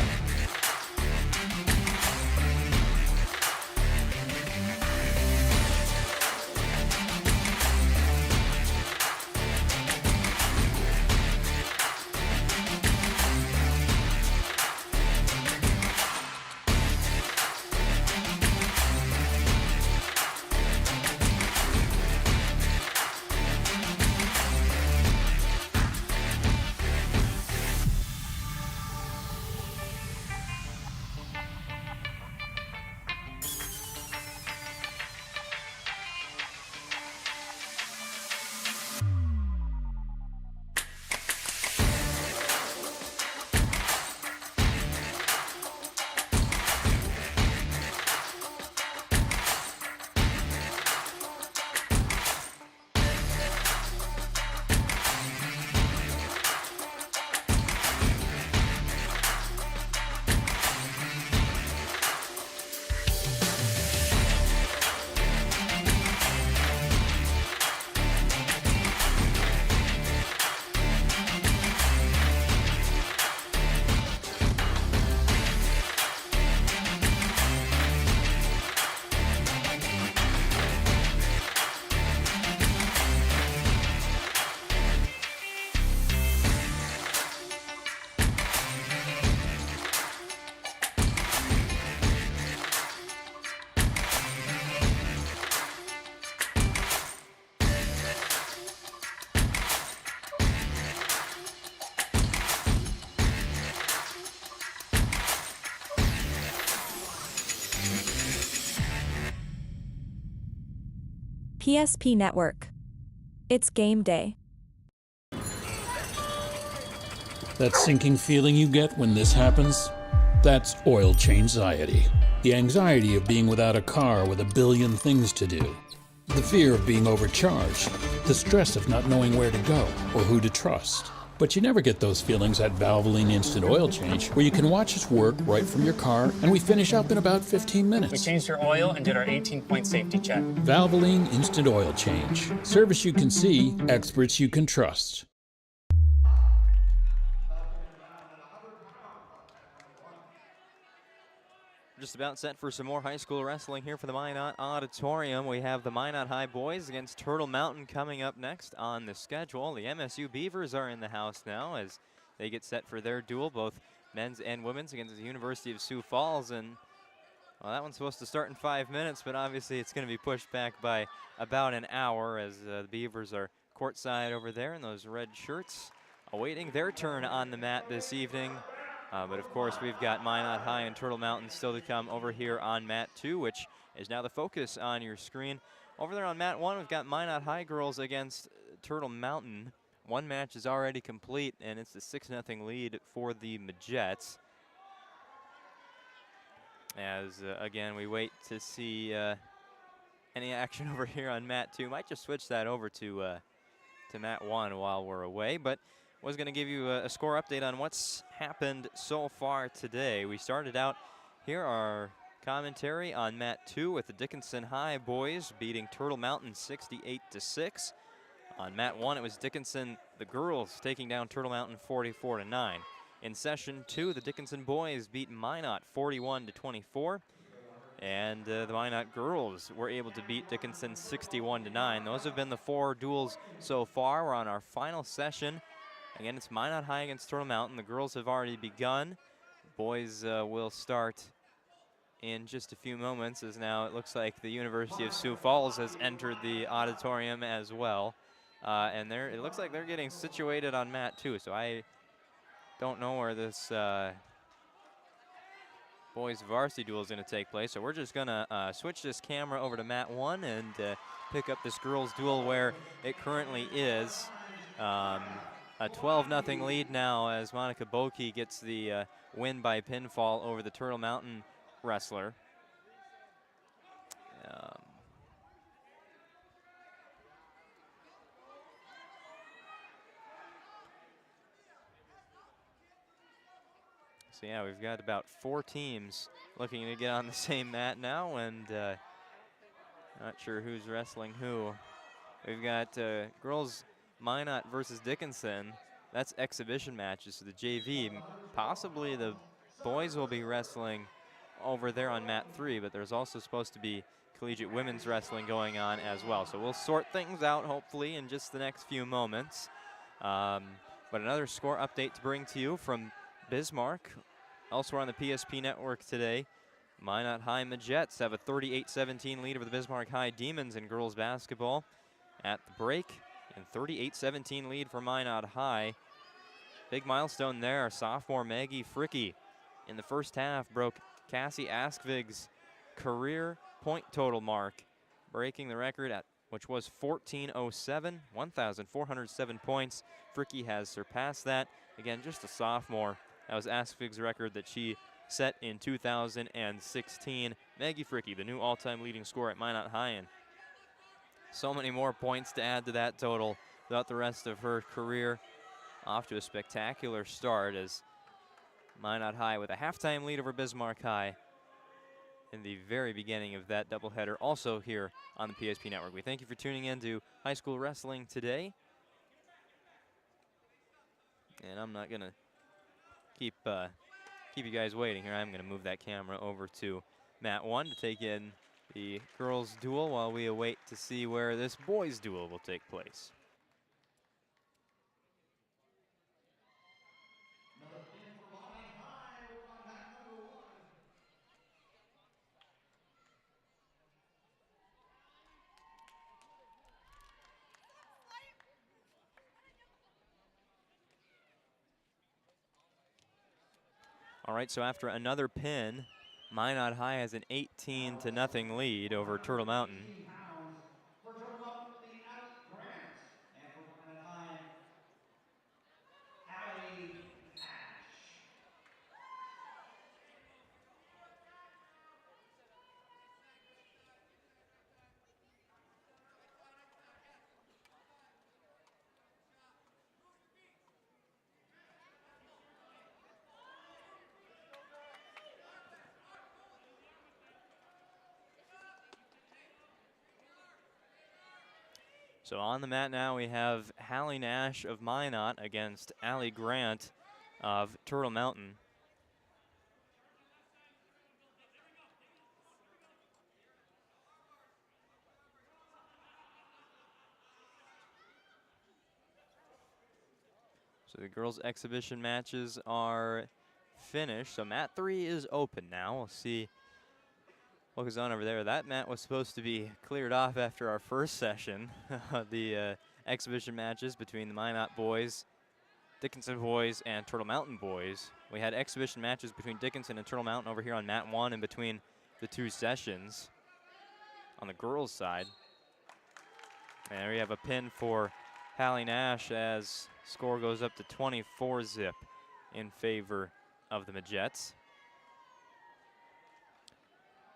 PSP Network. It's game day. That sinking feeling you get when this happens? That's oil change-anxiety. The anxiety of being without a car with a billion things to do. The fear of being overcharged. The stress of not knowing where to go or who to trust. But you never get those feelings at Valvoline Instant Oil Change, where you can watch us work right from your car, and we finish up in about 15 minutes. We changed your oil and did our 18-point safety check. Valvoline Instant Oil Change. Service you can see, experts you can trust. Just about set for some more high school wrestling here for the Minot Auditorium. We have the Minot High boys against Turtle Mountain coming up next on the schedule. The MSU Beavers are in the house now as they get set for their duel, both men's and women's, against the University of Sioux Falls. And well, that one's supposed to start in 5 minutes, but obviously it's going to be pushed back by about an hour as the Beavers are courtside over there in those red shirts, awaiting their turn on the mat this evening. But of course, we've got Minot High and Turtle Mountain still to come over here on mat 2, which is now the focus on your screen. Over there on mat 1, we've got Minot High girls against Turtle Mountain. One match is already complete, and it's the 6-0 lead for the Midgets. As, again, we wait to see any action over here on mat 2. Might just switch that over to mat 1 while we're away, but was going to give you a score update on what's happened so far today. We started out here, our commentary on mat 2 with the Dickinson High boys beating Turtle Mountain 68-6. On mat 1, it was Dickinson, the girls, taking down Turtle Mountain 44-9. In session 2, the Dickinson boys beat Minot 41-24. And the Minot girls were able to beat Dickinson 61-9. Those have been the 4 duels so far. We're on our final session. Again, it's Minot High against Turtle Mountain. The girls have already begun. Boys will start in just a few moments, as now it looks like the University of Sioux Falls has entered the auditorium as well. And it looks like they're getting situated on mat 2, so I don't know where this boys varsity duel is going to take place. So we're just going to switch this camera over to mat 1 and pick up this girls duel where it currently is. A 12-0 lead now as Monica Boki gets the win by pinfall over the Turtle Mountain wrestler. So yeah, we've got about 4 teams looking to get on the same mat now, and not sure who's wrestling who. We've got girls Minot versus Dickinson. That's exhibition matches, so the JV. Possibly the boys will be wrestling over there on mat 3, but there's also supposed to be collegiate women's wrestling going on as well. So we'll sort things out hopefully in just the next few moments. But another score update to bring to you from Bismarck. Elsewhere on the PSP network today, Minot High Midgets have a 38-17 lead over the Bismarck High Demons in girls basketball. At the break, and 38-17 lead for Minot High. Big milestone there, sophomore Maggie Fricky in the first half broke Cassie Askvig's career point total mark, breaking the record at which was 1407, 1,407 points. Fricky has surpassed that. Again, just a sophomore. That was Askvig's record that she set in 2016. Maggie Fricky, the new all-time leading scorer at Minot High, and so many more points to add to that total throughout the rest of her career. Off to a spectacular start as Minot High with a halftime lead over Bismarck High in the very beginning of that doubleheader, also here on the PSP Network. We thank you for tuning in to high school wrestling today. And I'm not going to keep you guys waiting here. I'm going to move that camera over to mat 1 to take in the girls' duel while we await to see where this boys' duel will take place. All right, so after another pin, Minot High has an 18-0 lead over Turtle Mountain. For Turtle Mountain will be Allie Grant, and for Minot High, Allie Ash. So on the mat now we have Hallie Nash of Minot against Allie Grant of Turtle Mountain. So the girls' exhibition matches are finished. So mat 3 is open now. We'll see what goes on over there. That mat was supposed to be cleared off after our first session. The exhibition matches between the Minot boys, Dickinson boys, and Turtle Mountain boys. We had exhibition matches between Dickinson and Turtle Mountain over here on mat 1 in between the 2 sessions on the girls' side. And there we have a pin for Hallie Nash as score goes up to 24-zip in favor of the Midgets.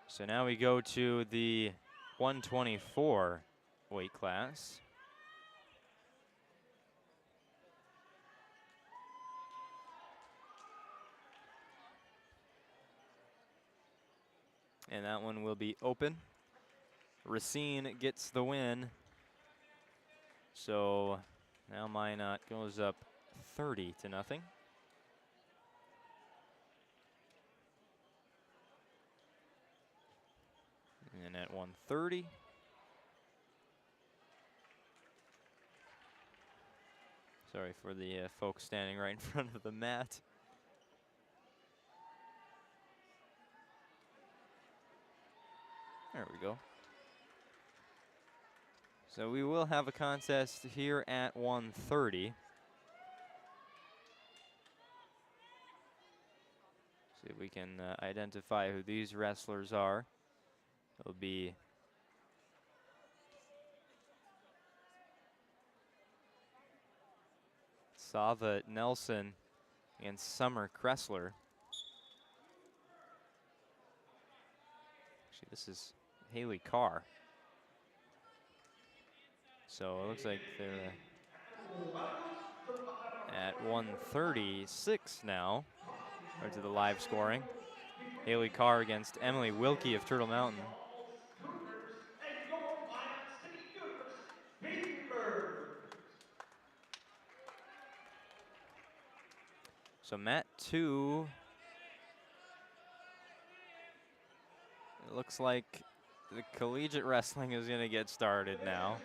So now we go to the 124 weight class. And that one will be open. Racine gets the win. So now Minot goes up 30-0. And at 130. Sorry for the folks standing right in front of the mat. There we go. So we will have a contest here at 1:30. See if we can identify who these wrestlers are. It'll be Sava Nelson and Summer Kressler. Actually, this is Haley Carr. So it looks like they're at 136 now, or to the live scoring. Haley Carr against Emily Wilkie of Turtle Mountain. So Mat 2, it looks like the collegiate wrestling is going to get started now.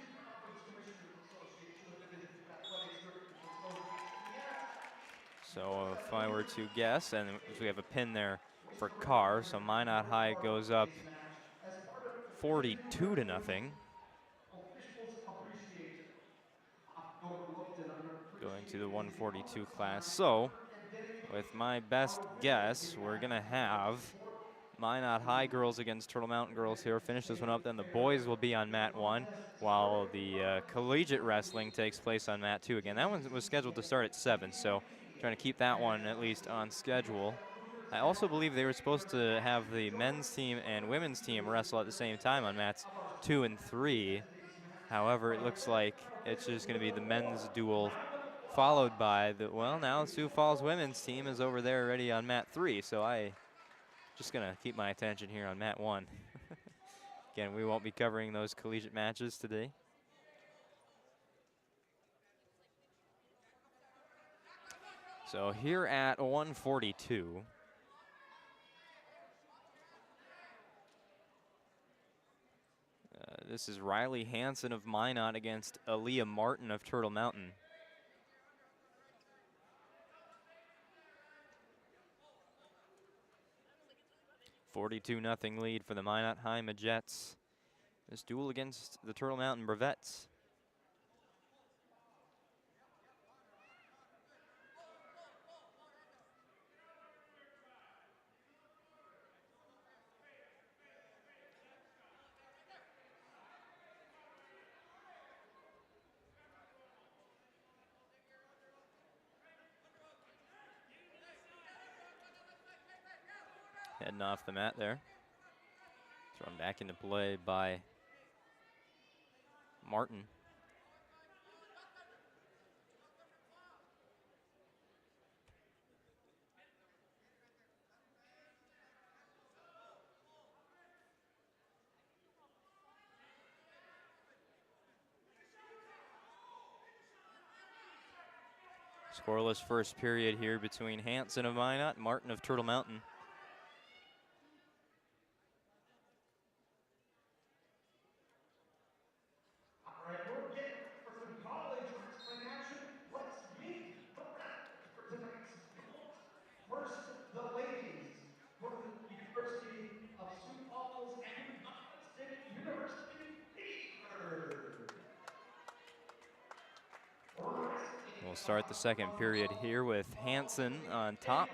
So if I were to guess, and we have a pin there for Carr, so Minot High goes up 42-0. Going to the 142 class. So with my best guess, we're gonna have Minot High girls against Turtle Mountain girls here. Finish this one up, then the boys will be on mat 1, while the collegiate wrestling takes place on mat 2 again. That one was scheduled to start at 7, so trying to keep that one at least on schedule. I also believe they were supposed to have the men's team and women's team wrestle at the same time on mats 2 and 3. However, it looks like it's just going to be the men's duel followed by the, well, now Sioux Falls women's team is over there already on mat 3, so I just going to keep my attention here on mat 1. Again, we won't be covering those collegiate matches today. So here at 142, this is Riley Hansen of Minot against Aaliyah Martin of Turtle Mountain. $42-0 lead for the Minot High Midgets. This duel against the Turtle Mountain Brevettes. Heading off the mat there. Thrown back into play by Martin. Scoreless first period here between Hansen of Minot and Martin of Turtle Mountain. First, the ladies for the University of Sioux Falls and Iowa State University Beaver. We'll start the second period here with Hansen on top.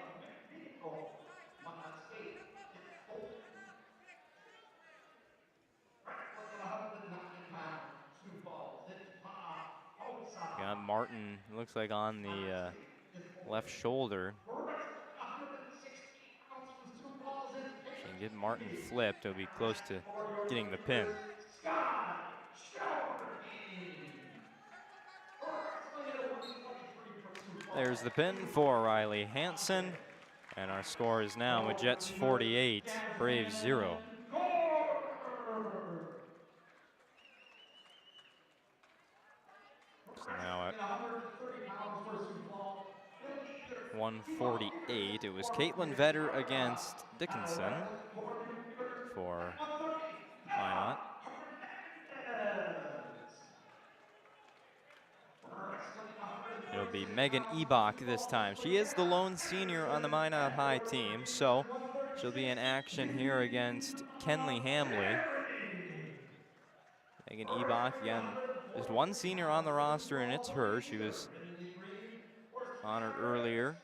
Got Martin, looks like on the left shoulder. She can get Martin flipped. It'll be close to getting the pin. There's the pin for Riley Hansen. And our score is now Midgets 48, Braves 0. So now at 148, it was Caitlin Vetter against Dickinson for Minot. It'll be Megan Ebach this time. She is the lone senior on the Minot High team, so she'll be in action here against Kenley Hamley. Megan Ebach, again, just one senior on the roster, and it's her. She was honored earlier,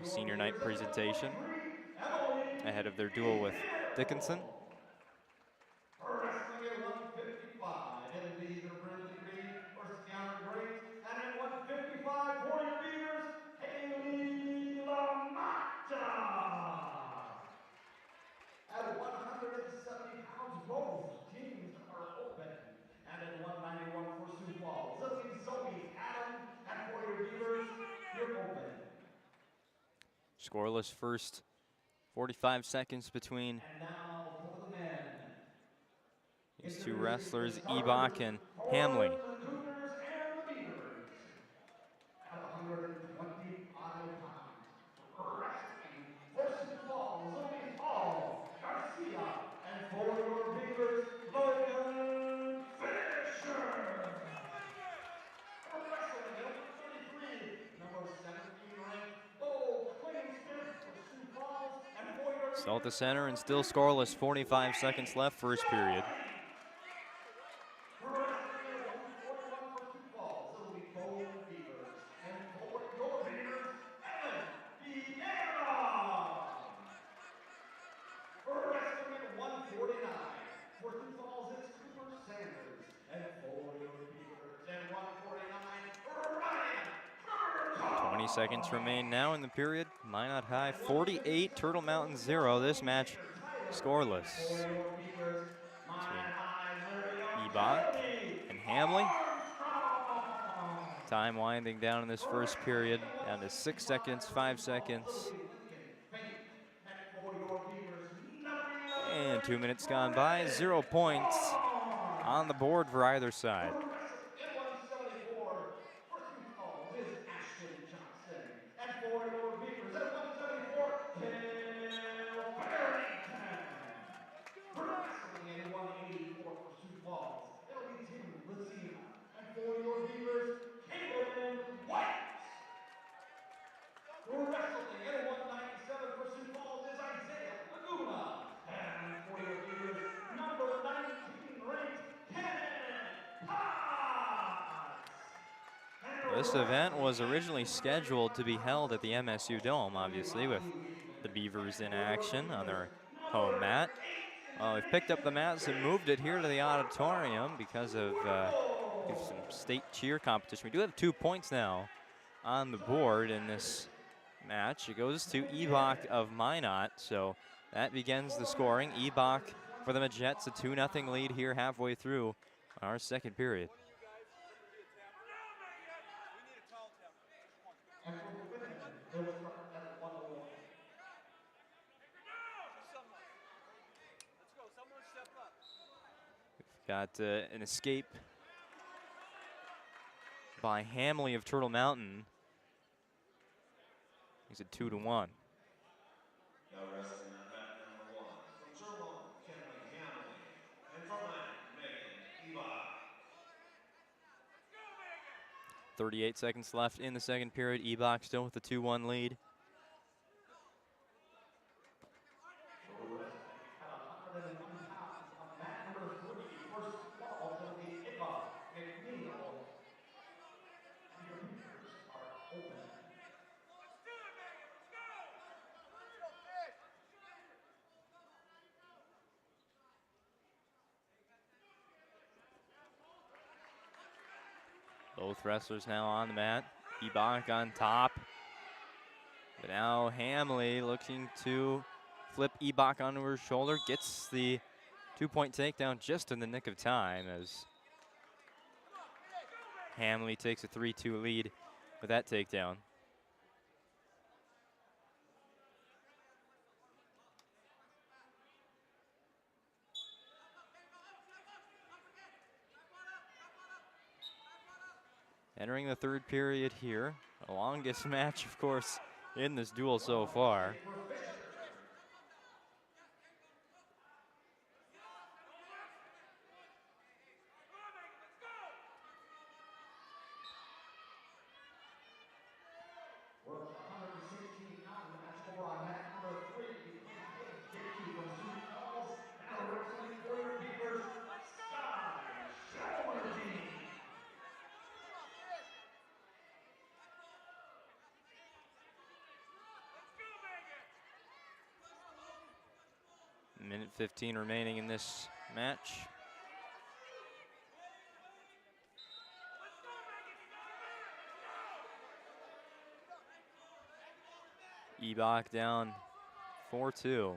senior night presentation, ahead of their duel with Dickinson. Wrestling at 155, it'll be either Brindley Green or Scoundrel Great. And at 155 for your beaters, Haley LaMotta. At 170 pounds, both teams are open. And at 191 for Sioux Falls, it'll be Zoe Adam. And for your beaters, you're open. Scoreless first 45 seconds between these two wrestlers, Ebach and Hamley. At 125 pounds, wrestling for Sioux Falls, Zoe Hall, Garcia. And for your beaters, Logan Fisher. Wrestling at 133, number 17 ranked, Still at the center and still scoreless, 45 seconds left, first period. For Sioux Falls, it's Cooper Sanders. And for your beaters, and 149, Ryan. 20 seconds remain now in the period. Minot High 48, Turtle Mountain 0. This match scoreless. Between Ebach and Hamley. Time winding down in this first period, down to 6 seconds, 5 seconds. And 2 minutes gone by, 0 points on the board for either side. Wrestling at 197 for Sioux Falls is Isaiah Laguna. And for your leaders, number 19 ranked Kenneth Potts. This event was originally scheduled to be held at the MSU Dome, obviously, with the Beavers in action on their home mat. Well, we've picked up the mats and moved it here to the auditorium because of some state cheer competition. We do have 2 points now on the board in this match. It goes to Ebach of Minot, so that begins the scoring. Ebach for the Midgets, a 2-0 lead here halfway through our second period. We've got an escape by Hamley of Turtle Mountain. He's at 2-1. Now wrestling at mat number 1 from Sherman, Kennedy Hamley, and from that, Megan Ebach. 38 seconds left in the second period. Ebach still with the 2-1 lead. Both wrestlers now on the mat. Ebach on top. But now Hamley looking to flip Ebach onto her shoulder. Gets the 2-point takedown just in the nick of time as Hamley takes a 3-2 lead with that takedown. Entering the third period here. The longest match, of course, in this duel so far. Minute 15 remaining in this match. Ebach down 4-2.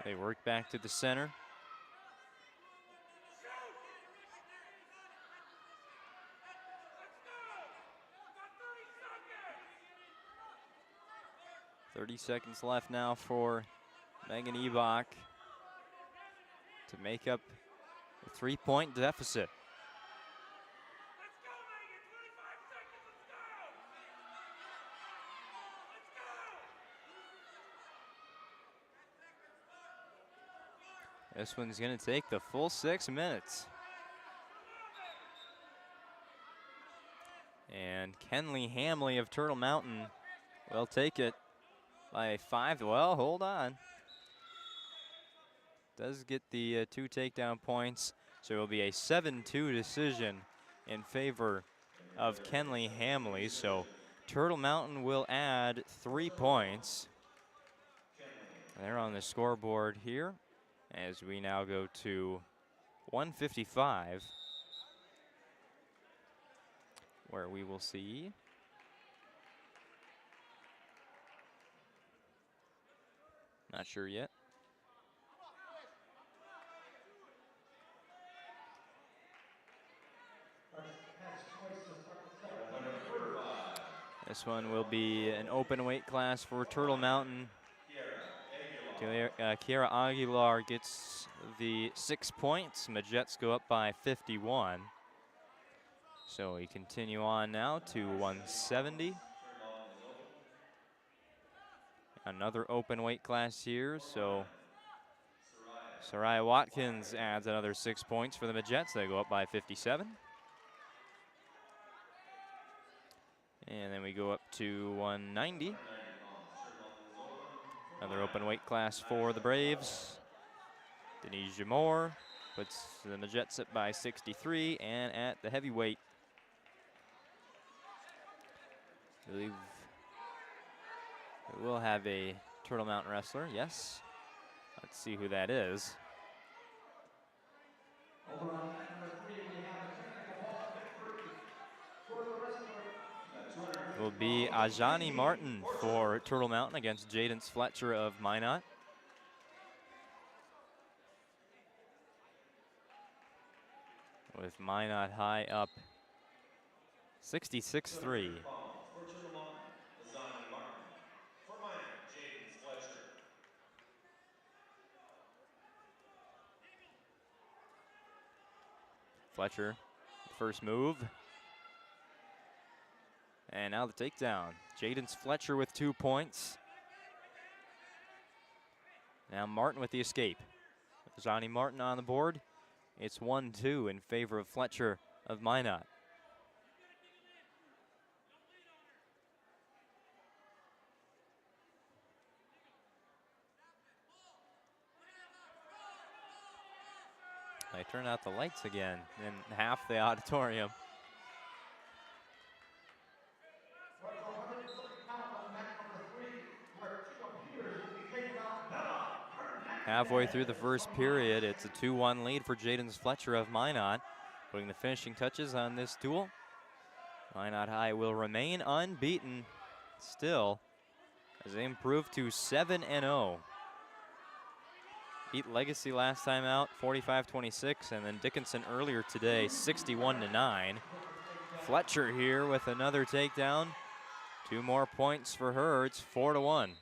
They work back to the center. .30 left now for Megan Ebach to make up a 3-point deficit. This one's going to take the full 6 minutes. And Kenley Hamley of Turtle Mountain will take it by 5. Well, hold on. Does get the 2 takedown points. So it will be a 7-2 decision in favor of Kenley Hamley. So Turtle Mountain will add 3 points. They're on the scoreboard here as we now go to 155, where we will see not sure yet. This one will be an open weight class for Turtle Mountain. Kiara Aguilar gets the 6 points. Midgets go up by 51. So we continue on now to 170. Another open weight class here. So Soraya Watkins adds another 6 points for the Midgets. They go up by 57. And then we go up to 190. Another open weight class for the Braves. Denise Moore puts the Midgets up by 63, and at the heavyweight, I believe we will have a Turtle Mountain wrestler, yes. Let's see who that is. Will be Ajani Martin for Turtle Mountain against Jadence Fletcher of Minot. With Minot High up 66-3. Fletcher, first move. And now the takedown. Jadence Fletcher with 2 points. Now Martin with the escape. Johnny Martin on the board. It's 1-2 in favor of Fletcher of Minot. They turn out the lights again in half the auditorium. Halfway through the first period, it's a 2-1 lead for Jadence Fletcher of Minot, putting the finishing touches on this duel. Minot High will remain unbeaten still as they improve to 7-0. Beat Legacy last time out, 45-26, and then Dickinson earlier today, 61-9. Fletcher here with another takedown. 2 more points for her, it's 4-1.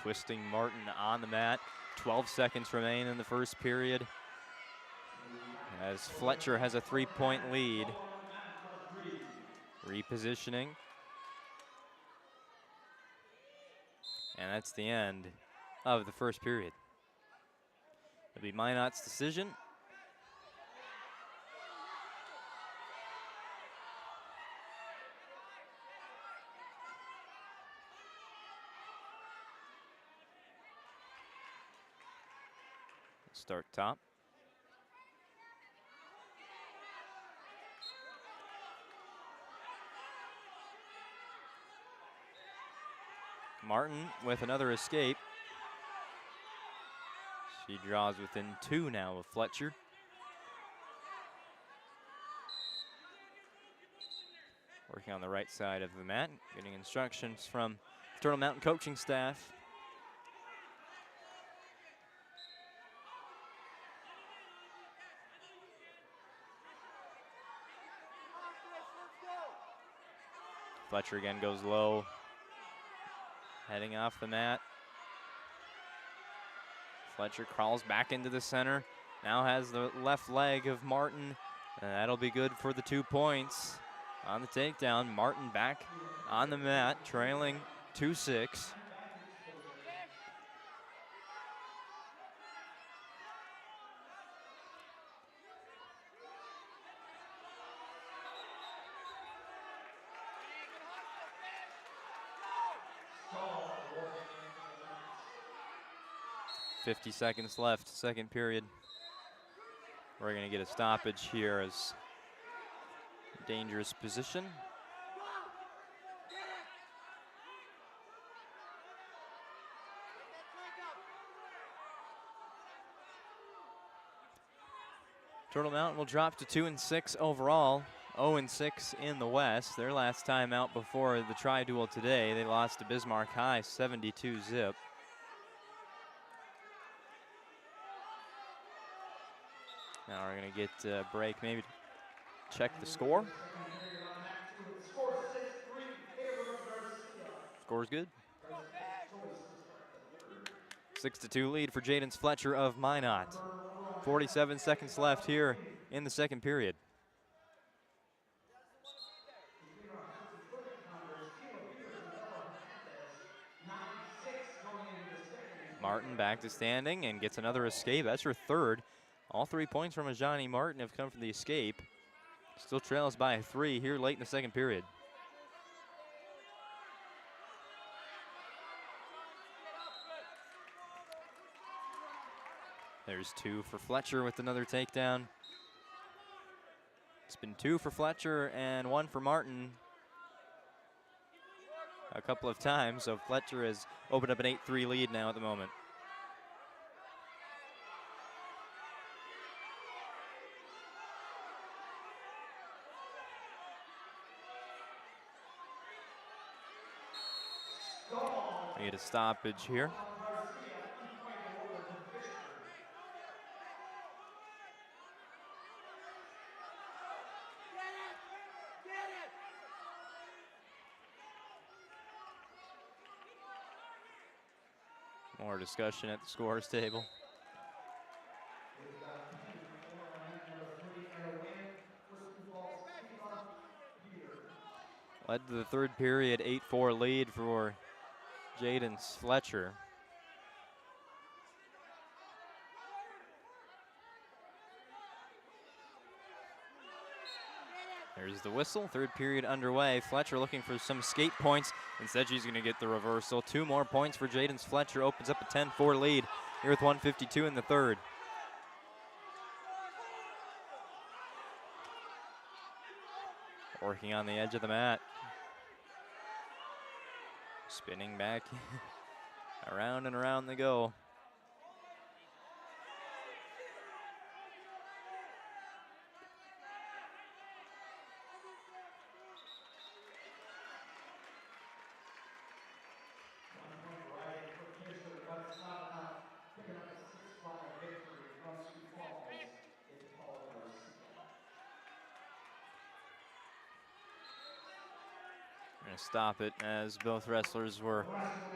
Twisting Martin on the mat. 12 seconds remain in the first period, as Fletcher has a 3-point lead. Repositioning. And that's the end of the first period. It'll be Minot's decision. Start top. Martin with another escape. She draws within 2 now of Fletcher. Working on the right side of the mat, getting instructions from the Turtle Mountain coaching staff. Fletcher again goes low, heading off the mat. Fletcher crawls back into the center. Now has the left leg of Martin, and that'll be good for the 2 points on the takedown. Martin back on the mat, trailing 2-6. .50 seconds left, second period. We're going to get a stoppage here as dangerous position. Turtle Mountain will drop to 2-6 overall, 0-6 in the West. Their last time out before the tri-duel today, they lost to Bismarck High 72-zip. Now we're going to get a break, maybe to check the score. Score's good. 6-2 lead for Jaden Fletcher of Minot. 47 seconds left here in the second period. Martin back to standing and gets another escape. That's her third. All 3 points from Ajani Martin have come from the escape. Still trails by 3 here late in the second period. There's 2 for Fletcher with another takedown. It's been 2 for Fletcher and 1 for Martin a couple of times, so Fletcher has opened up an 8-3 lead now at the moment. We get a stoppage here. More discussion at the scores table. Led to the third period, 8-4 lead for Jaden Fletcher. There's the whistle, third period underway. Fletcher looking for some skate points. Instead, she's going to get the reversal. 2 more points for Jaden Fletcher. Opens up a 10-4 lead here with 1:52 in the third. Working on the edge of the mat. Spinning back. Around and around they go. Gonna stop it as both wrestlers were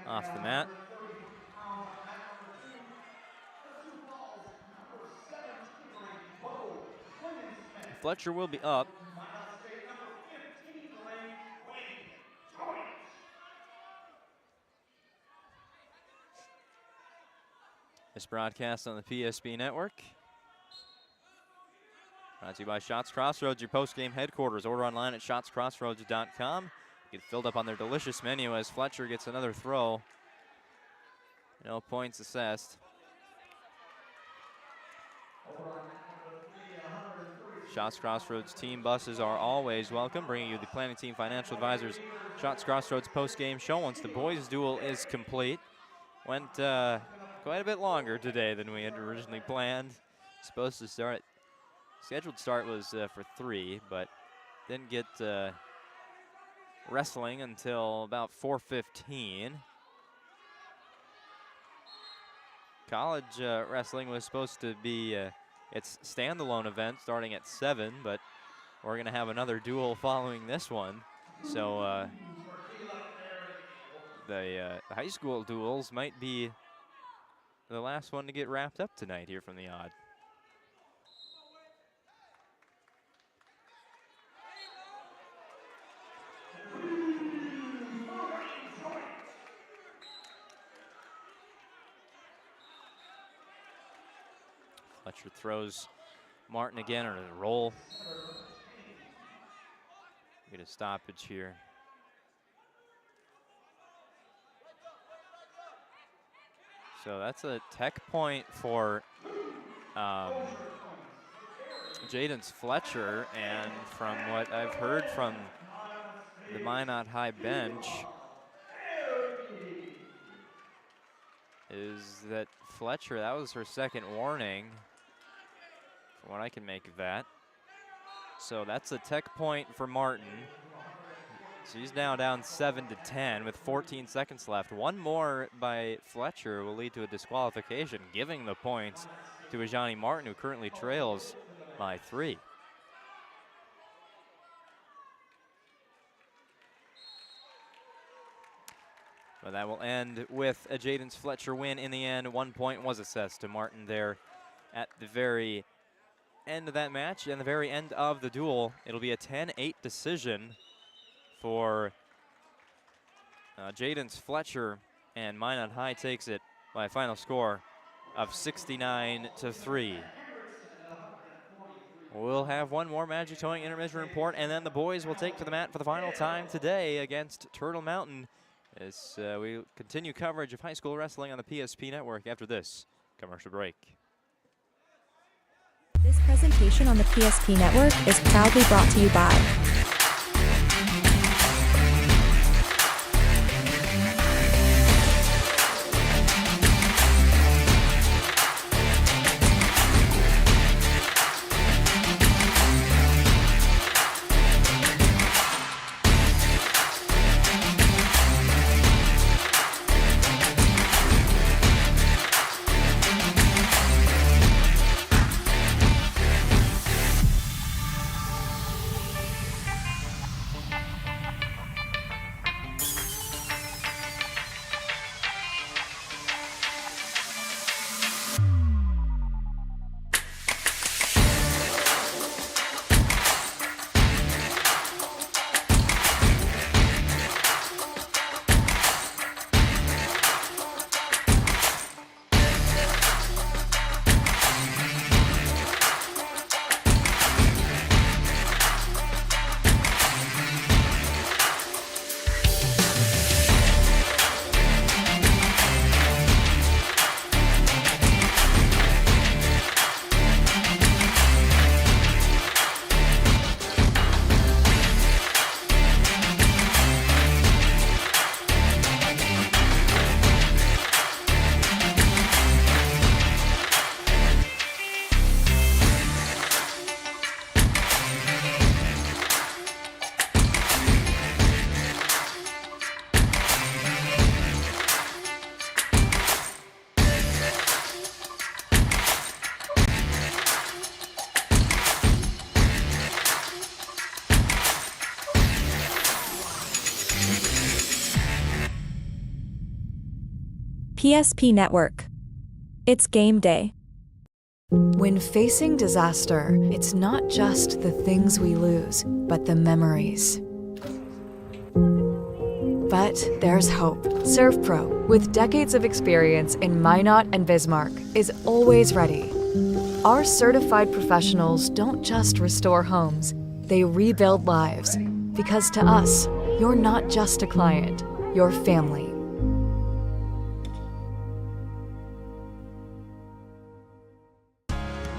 off the mat. Fletcher will be up. This broadcast on the PSP Network. Brought to you by Shots Crossroads, your post-game headquarters. Order online at shotscrossroads.com. Get filled up on their delicious menu as Fletcher gets another throw. No points assessed. Shots Crossroads team buses are always welcome, bringing you the Planning Team Financial Advisors Shots Crossroads post-game show once the boys' duel is complete. Went quite a bit longer today than we had originally planned. Supposed to start, scheduled start was for 3, but didn't get wrestling until about 4:15. College wrestling was supposed to be its standalone event starting at 7, but we're going to have another duel following this one. So the high school duels might be the last one to get wrapped up tonight here from the Odd. Fletcher throws Martin again on a roll. Get a stoppage here. So that's a tech point for Jaden's Fletcher, and from what I've heard from the Minot High bench is that Fletcher, that was her second warning, from what I can make of that. So that's a tech point for Martin. She's now down 7-10 with 14 seconds left. One more by Fletcher will lead to a disqualification, giving the points to Ajani Martin, who currently trails by 3. But that will end with a Jaden's Fletcher win in the end. 1 point was assessed to Martin there at the very end of that match and the very end of the duel. It'll be a 10-8 decision for Jaden's Fletcher, and Minot High takes it by a final score of 69-3. We'll have one more Magic Towing intermission report, and then the boys will take to the mat for the final time today against Turtle Mountain as we continue coverage of high school wrestling on the PSP Network after this commercial break. This presentation on the PSP Network is proudly brought to you by PSP Network. It's game day. When facing disaster, it's not just the things we lose, but the memories. But there's hope. ServPro, with decades of experience in Minot and Bismarck, is always ready. Our certified professionals don't just restore homes, they rebuild lives. Because to us, you're not just a client, you're family.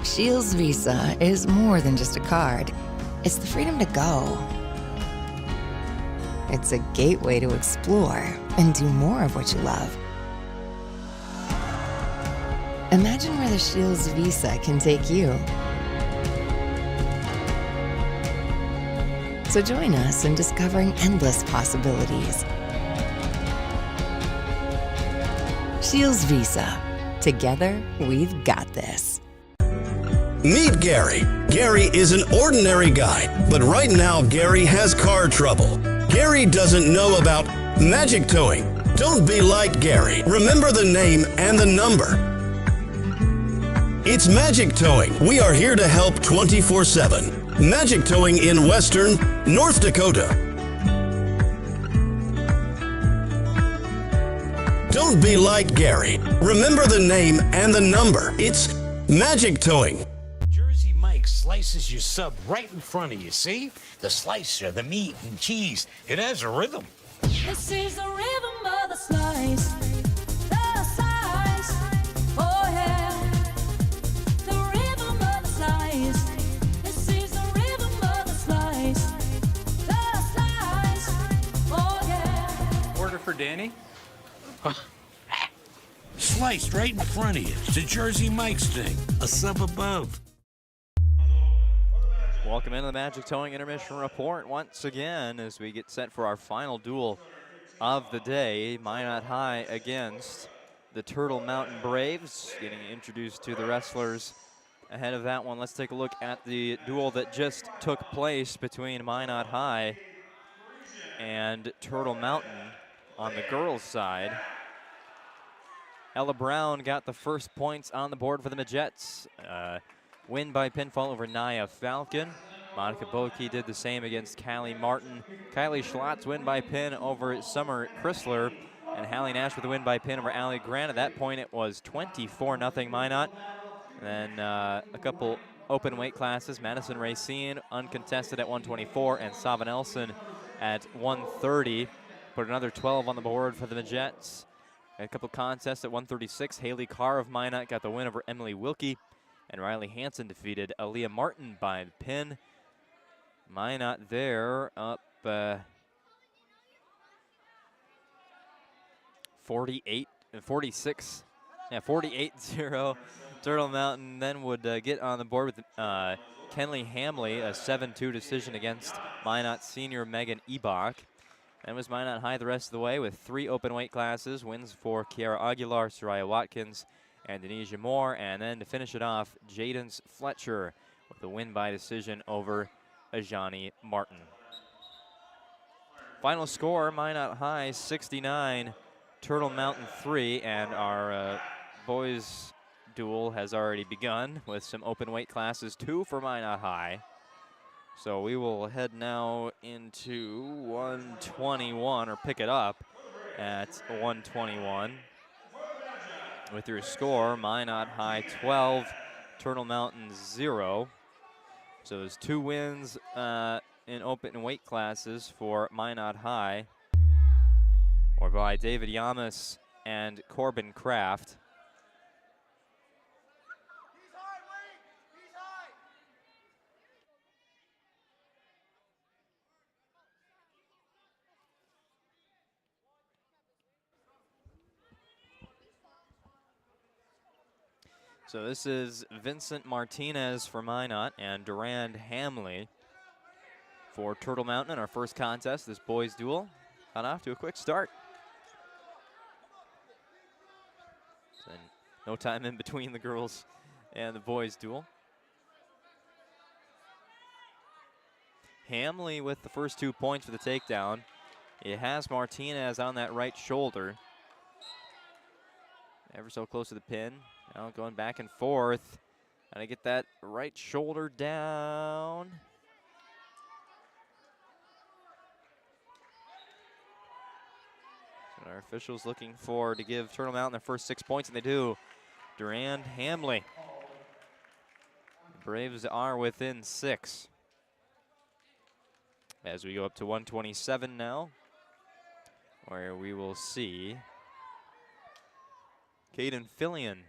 Shields Visa is more than just a card. It's the freedom to go. It's a gateway to explore and do more of what you love. Imagine where the Shields Visa can take you. So join us in discovering endless possibilities. Shields Visa. Together, we've got this. Meet Gary. Gary is an ordinary guy, but right now Gary has car trouble. Gary doesn't know about magic towing. Don't be like Gary. Remember the name and the number. It's Magic Towing. We are here to help 24/7. Magic Towing in Western North Dakota. Don't be like Gary. Remember the name and the number. It's Magic Towing. Jersey Mike slices your sub right in front of you, see? The slicer, the meat and cheese, it has a rhythm. This is the rhythm of the slice. The slice. Oh yeah. The rhythm of the slice. This is the rhythm of the slice. The slice. Oh yeah. Order for Danny? Sliced right in front of you. It's a Jersey Mike's thing. A sub above. Welcome into the Magic Towing Intermission Report once again as we get set for our final duel of the day. Minot High against the Turtle Mountain Braves. Getting introduced to the wrestlers ahead of that one. Let's take a look at the duel that just took place between Minot High and Turtle Mountain on the girls' side. Ella Brown got the first points on the board for the Midgets. Win by pinfall over Naya Falcon. Monica Boki did the same against Callie Martin. Kylie Schlotz win by pin over Summer Chrysler. And Hallie Nash with a win by pin over Allie Grant. At that point, it was 24-0 Minot. And then a couple open weight classes. Madison Racine uncontested at 124 and Sava Nelson at 130. Put another 12 on the board for the Midgets. A couple contests at 136. Haley Carr of Minot got the win over Emily Wilkie. And Riley Hansen defeated Aaliyah Martin by the pin. Minot there up 46. Yeah, 48-0. Turtle Mountain then would get on the board with Kenley Hamley, a 7-2 decision against Minot senior Megan Ebach. Then was Minot High the rest of the way with 3 open weight classes. Wins for Kiara Aguilar, Soraya Watkins, and Denisha Moore. And then to finish it off, Jadens Fletcher with a win by decision over Ajani Martin. Final score, Minot High 69, Turtle Mountain 3, and our boys duel has already begun with some open weight classes, 2 for Minot High. So we will head now into 121, or pick it up at 121. With your score, Minot High 12, Turtle Mountain 0. So there's 2 wins in open weight classes for Minot High, or by David Yamas and Corbin Kraft. So this is Vincent Martinez for Minot and Durand Hamley for Turtle Mountain in our first contest. This boys duel got off to a quick start. So no time in between the girls and the boys duel. Hamley with the first 2 points for the takedown. It has Martinez on that right shoulder. Ever so close to the pin. Now going back and forth. Gotta get that right shoulder down. So our officials looking for to give Turtle Mountain their first 6 points, and they do. Durand Hamley. The Braves are within 6. As we go up to 127 now, where we will see Caden Fillion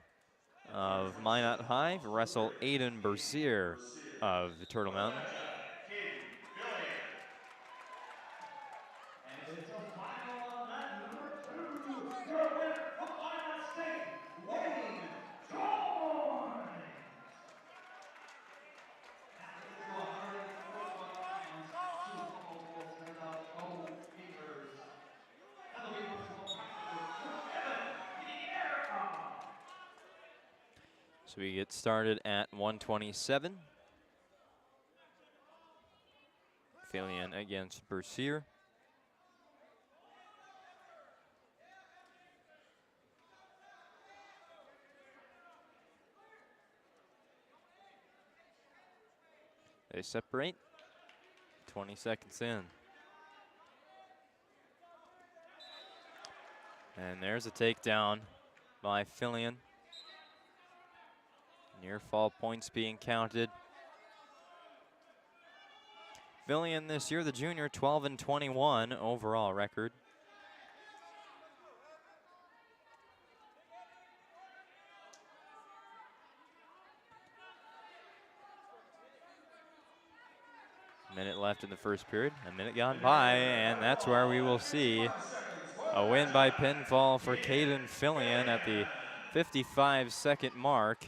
of Minot High wrestle Aiden Bercier of the Turtle Mountain. And it's a final on that number 2. Your winner from Iowa State, Wayne Jones. So we get started at 127. Fillion against Bercier. They separate. 20 seconds in. And there's a takedown by Fillion. Near fall points being counted. Fillion this year, the junior, 12-21 overall record. A minute left in the first period, a minute gone by, and that's where we will see a win by pinfall for Caden Fillion at the 55-second mark.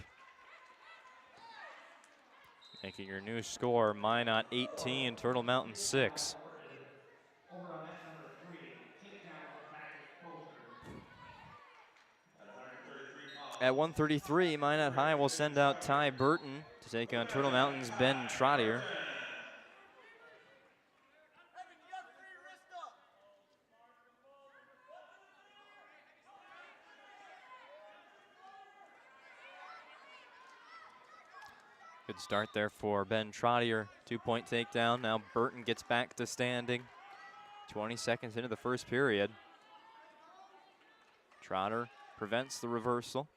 Making your new score, Minot 18, Turtle Mountain 6. At 133, Minot High will send out Ty Burton to take on Turtle Mountain's Ben Trottier. Good start there for Ben Trottier. 2-point takedown. Now Burton gets back to standing. 20 seconds into the first period. Trotter prevents the reversal.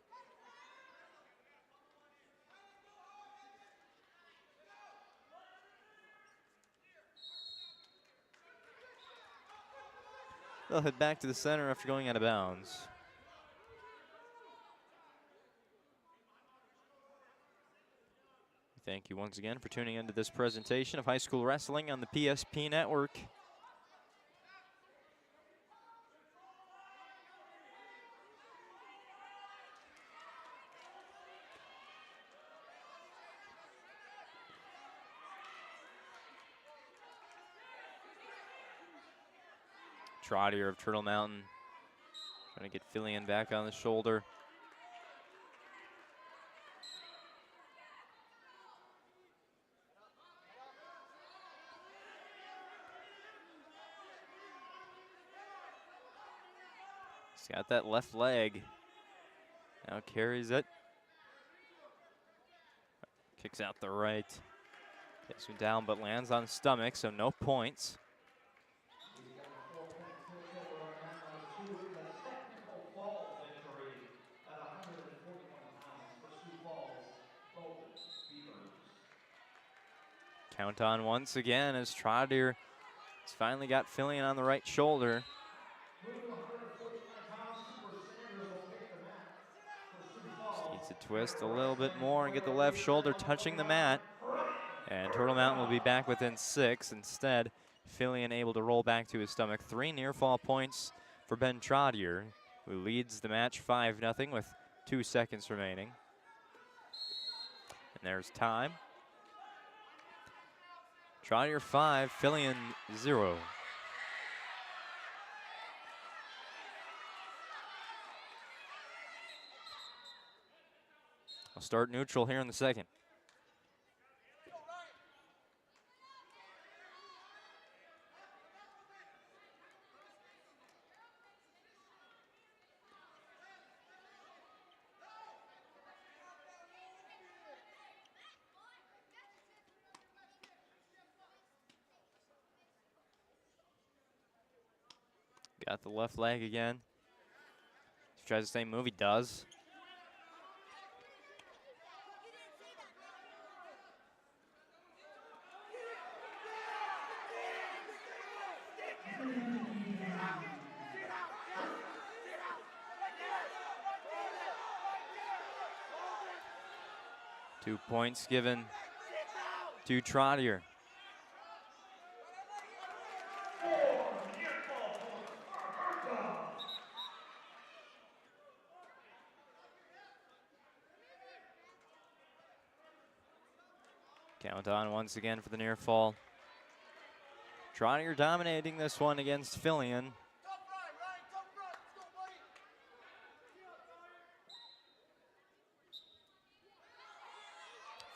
They'll head back to the center after going out of bounds. Thank you once again for tuning into this presentation of high school wrestling on the PSP Network. Trottier of Turtle Mountain trying to get Fillion back on the shoulder. He's got that left leg. Now carries it. Kicks out the right. Takes him down but lands on stomach, so no points. Count on once again as Trottier has finally got Fillion on the right shoulder. Just needs to twist a little bit more and get the left shoulder touching the mat. And Turtle Mountain will be back within 6. Instead, Fillion able to roll back to his stomach. 3 near fall points for Ben Trottier, who leads the match 5-0 with 2 seconds remaining. And there's time. Trottier 5, Fillion 0. I'll start neutral here in the second. Got the left leg again. He tries the same move, he does. Two points given to Trottier. Count on once again for the near fall. Trottier dominating this one against Fillion.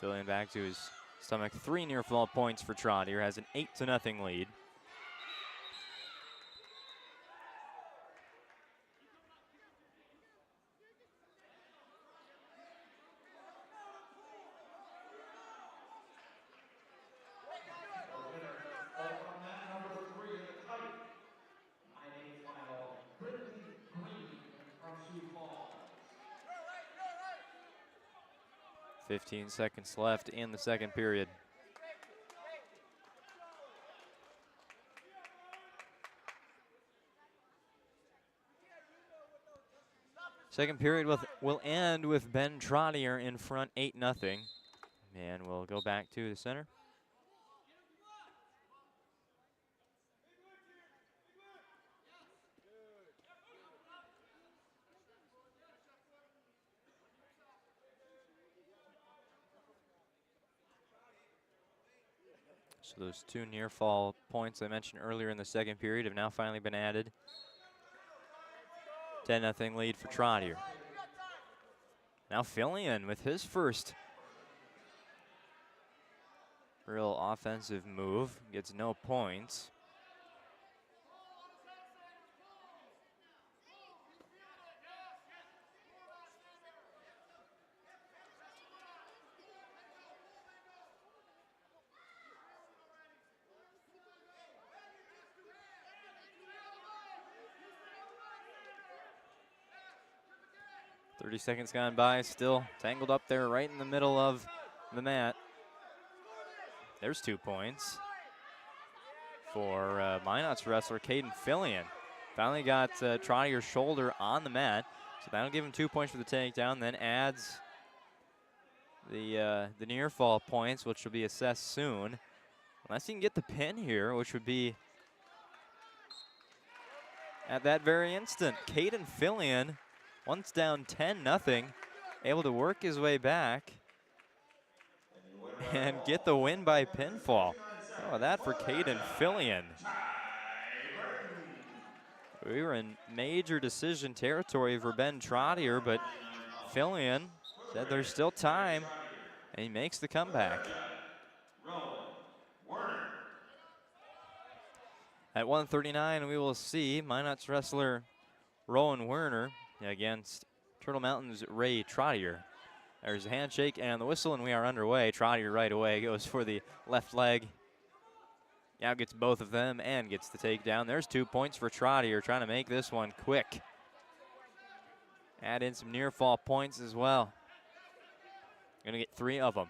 Fillion back to his stomach. 3 near fall points for Trottier. Has an 8-0 lead. Number 3 in the tight. 9-8 final. Brittany Green from Sioux Falls. 15 seconds left in the second period. Second period will end with Ben Trottier in front 8-0. And we'll go back to the center. So those 2 near fall points I mentioned earlier in the second period have now finally been added. 10-0 lead for Trottier. Now Fillion with his first real offensive move. Gets no points. .30 seconds gone by, still tangled up there right in the middle of the mat. There's 2 points for Minot's wrestler, Caden Fillion. Finally got Trottier's shoulder on the mat, so that'll give him 2 points for the takedown, then adds the near fall points, which will be assessed soon. Unless he can get the pin here, which would be at that very instant. Caden Fillion, once down 10-0, able to work his way back and get the win by pinfall. Oh, that for Caden Fillion. We were in major decision territory for Ben Trottier, but Fillion said there's still time, and he makes the comeback. At 1:39, we will see Minot's wrestler Rowan Werner against Turtle Mountain's Ray Trottier. There's a handshake and the whistle, and we are underway. Trottier right away goes for the left leg. Now gets both of them and gets the takedown. There's 2 points for Trottier, trying to make this one quick. Add in some near fall points as well. Gonna get 3 of them.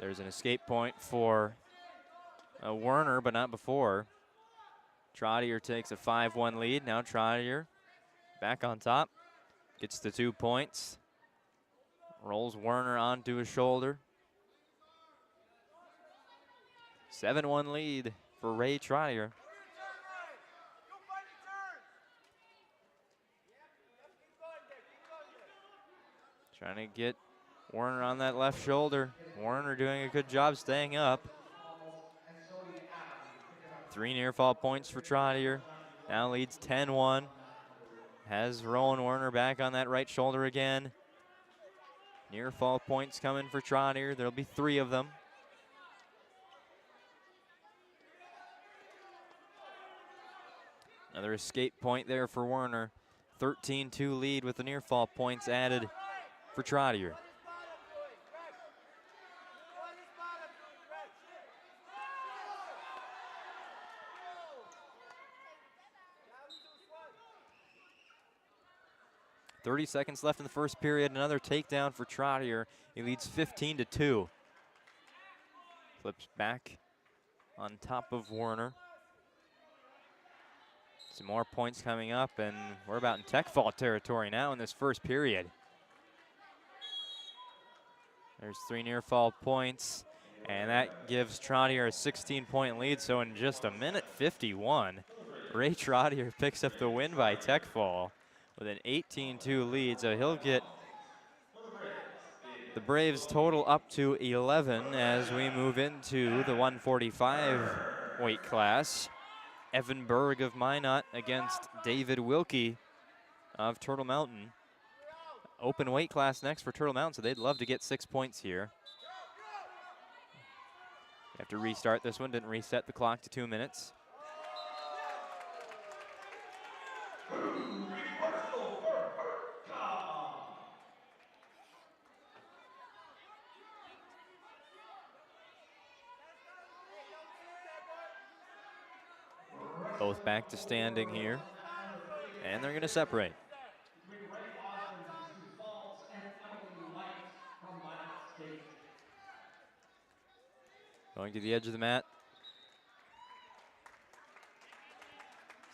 There's an escape point for Werner, but not before. Trottier takes a 5-1 lead. Now Trottier back on top. Gets the 2 points. Rolls Werner onto his shoulder. 7-1 lead for Ray Trottier. Trying to get Werner on that left shoulder. Werner doing a good job staying up. 3 near fall points for Trottier. Now leads 10-1. Has Rowan Werner back on that right shoulder again. Near fall points coming for Trottier. There'll be 3 of them. Another escape point there for Werner. 13-2 lead with the near fall points added for Trottier. 30 seconds left in the first period. Another takedown for Trottier. He leads 15-2. Flips back on top of Werner. Some more points coming up, and we're about in tech fault territory now in this first period. There's 3 near fall points, and that gives Trottier a 16-point lead. So in just a minute 51, Ray Trottier picks up the win by tech fall with an 18-2 lead. So he'll get the Braves total up to 11 as we move into the 145 weight class. Evan Berg of Minot against David Wilkie of Turtle Mountain. Open weight class next for Turtle Mountain, so they'd love to get 6 points here. They have to restart this one, didn't reset the clock to 2 minutes. Both back to standing here, and they're going to separate. Going to the edge of the mat.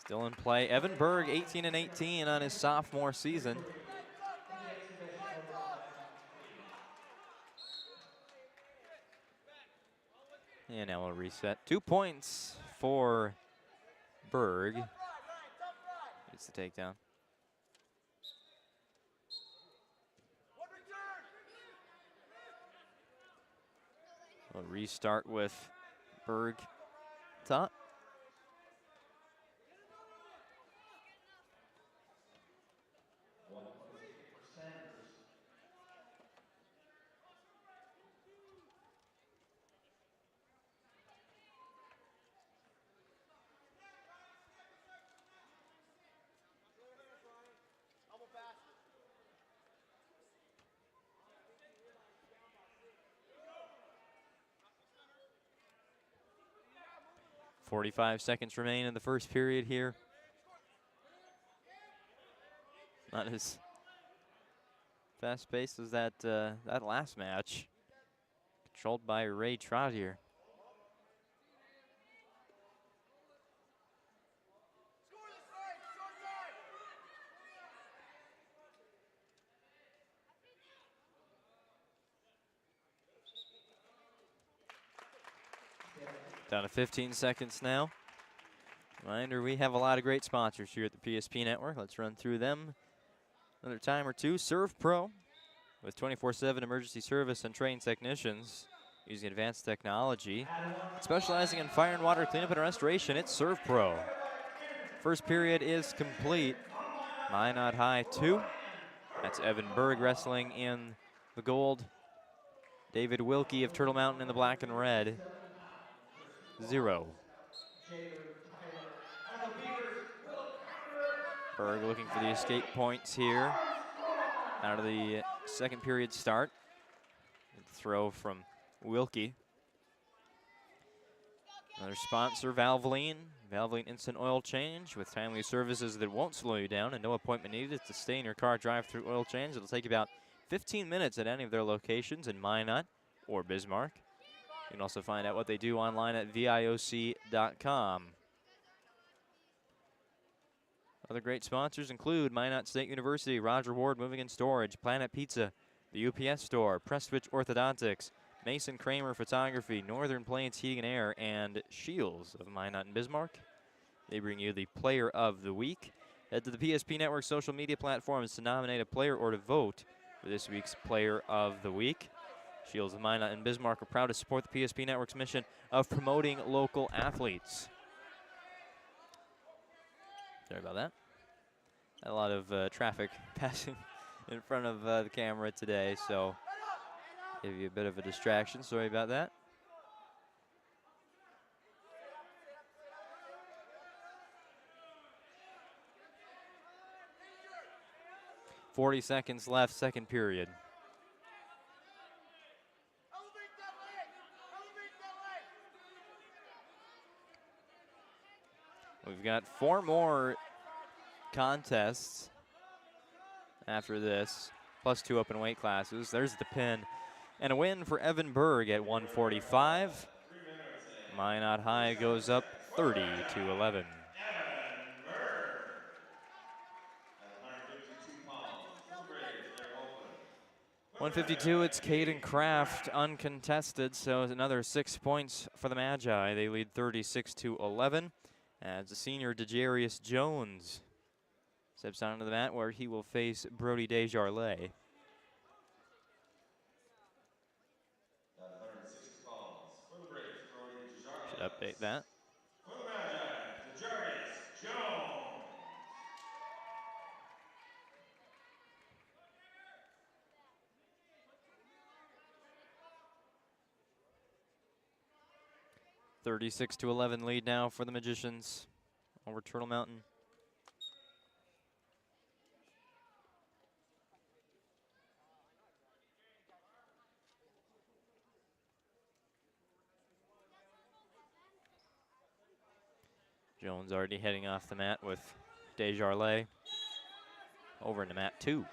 Still in play. Evan Berg, 18-18 on his sophomore season. And now we'll reset. 2 points for Berg. It's the takedown. We'll restart with Berg top. .45 seconds remain in the first period here. Not as fast-paced as that last match. Controlled by Ray Trottier. Down to 15 seconds now. Reminder, we have a lot of great sponsors here at the PSP Network. Let's run through them another time or two. Serve Pro, with 24/7 emergency service and trained technicians using advanced technology. Specializing in fire and water cleanup and restoration, it's Serve Pro. First period is complete. Minot High 2. That's Evan Berg wrestling in the gold. David Wilkie of Turtle Mountain in the black and red. 0. Berg looking for the escape points here out of the second period start. Good throw from Wilkie. Another sponsor, Valvoline. Valvoline Instant Oil Change with timely services that won't slow you down and no appointment needed to stay in your car, drive through oil change. It'll take about 15 minutes at any of their locations in Minot or Bismarck. You can also find out what they do online at VIOC.com. Other great sponsors include Minot State University, Roger Ward Moving and Storage, Planet Pizza, the UPS Store, Prestwich Orthodontics, Mason Kramer Photography, Northern Plains Heating and Air, and Shields of Minot and Bismarck. They bring you the Player of the Week. Head to the PSP Network social media platforms to nominate a player or to vote for this week's Player of the Week. Shields of Minot and Bismarck are proud to support the PSP Network's mission of promoting local athletes. Sorry about that. Had a lot of traffic passing in front of the camera today, so gave you a bit of a distraction. Sorry about that. .40 seconds left, second period. We've got 4 more contests after this, +2 open weight classes. There's the pin. And a win for Evan Berg at 145. Minot High goes up 30-11. 152, it's Caden Kraft uncontested, so another 6 points for the Magi. They lead 36-11 as the senior DeJarius Jones steps onto the mat where he will face Brody Desjardins. Should update that. For the Magi, DeJarius Jones. (36-11) lead now for the Magicians over Turtle Mountain. Jones already heading off the mat with Desjardins over into mat 2.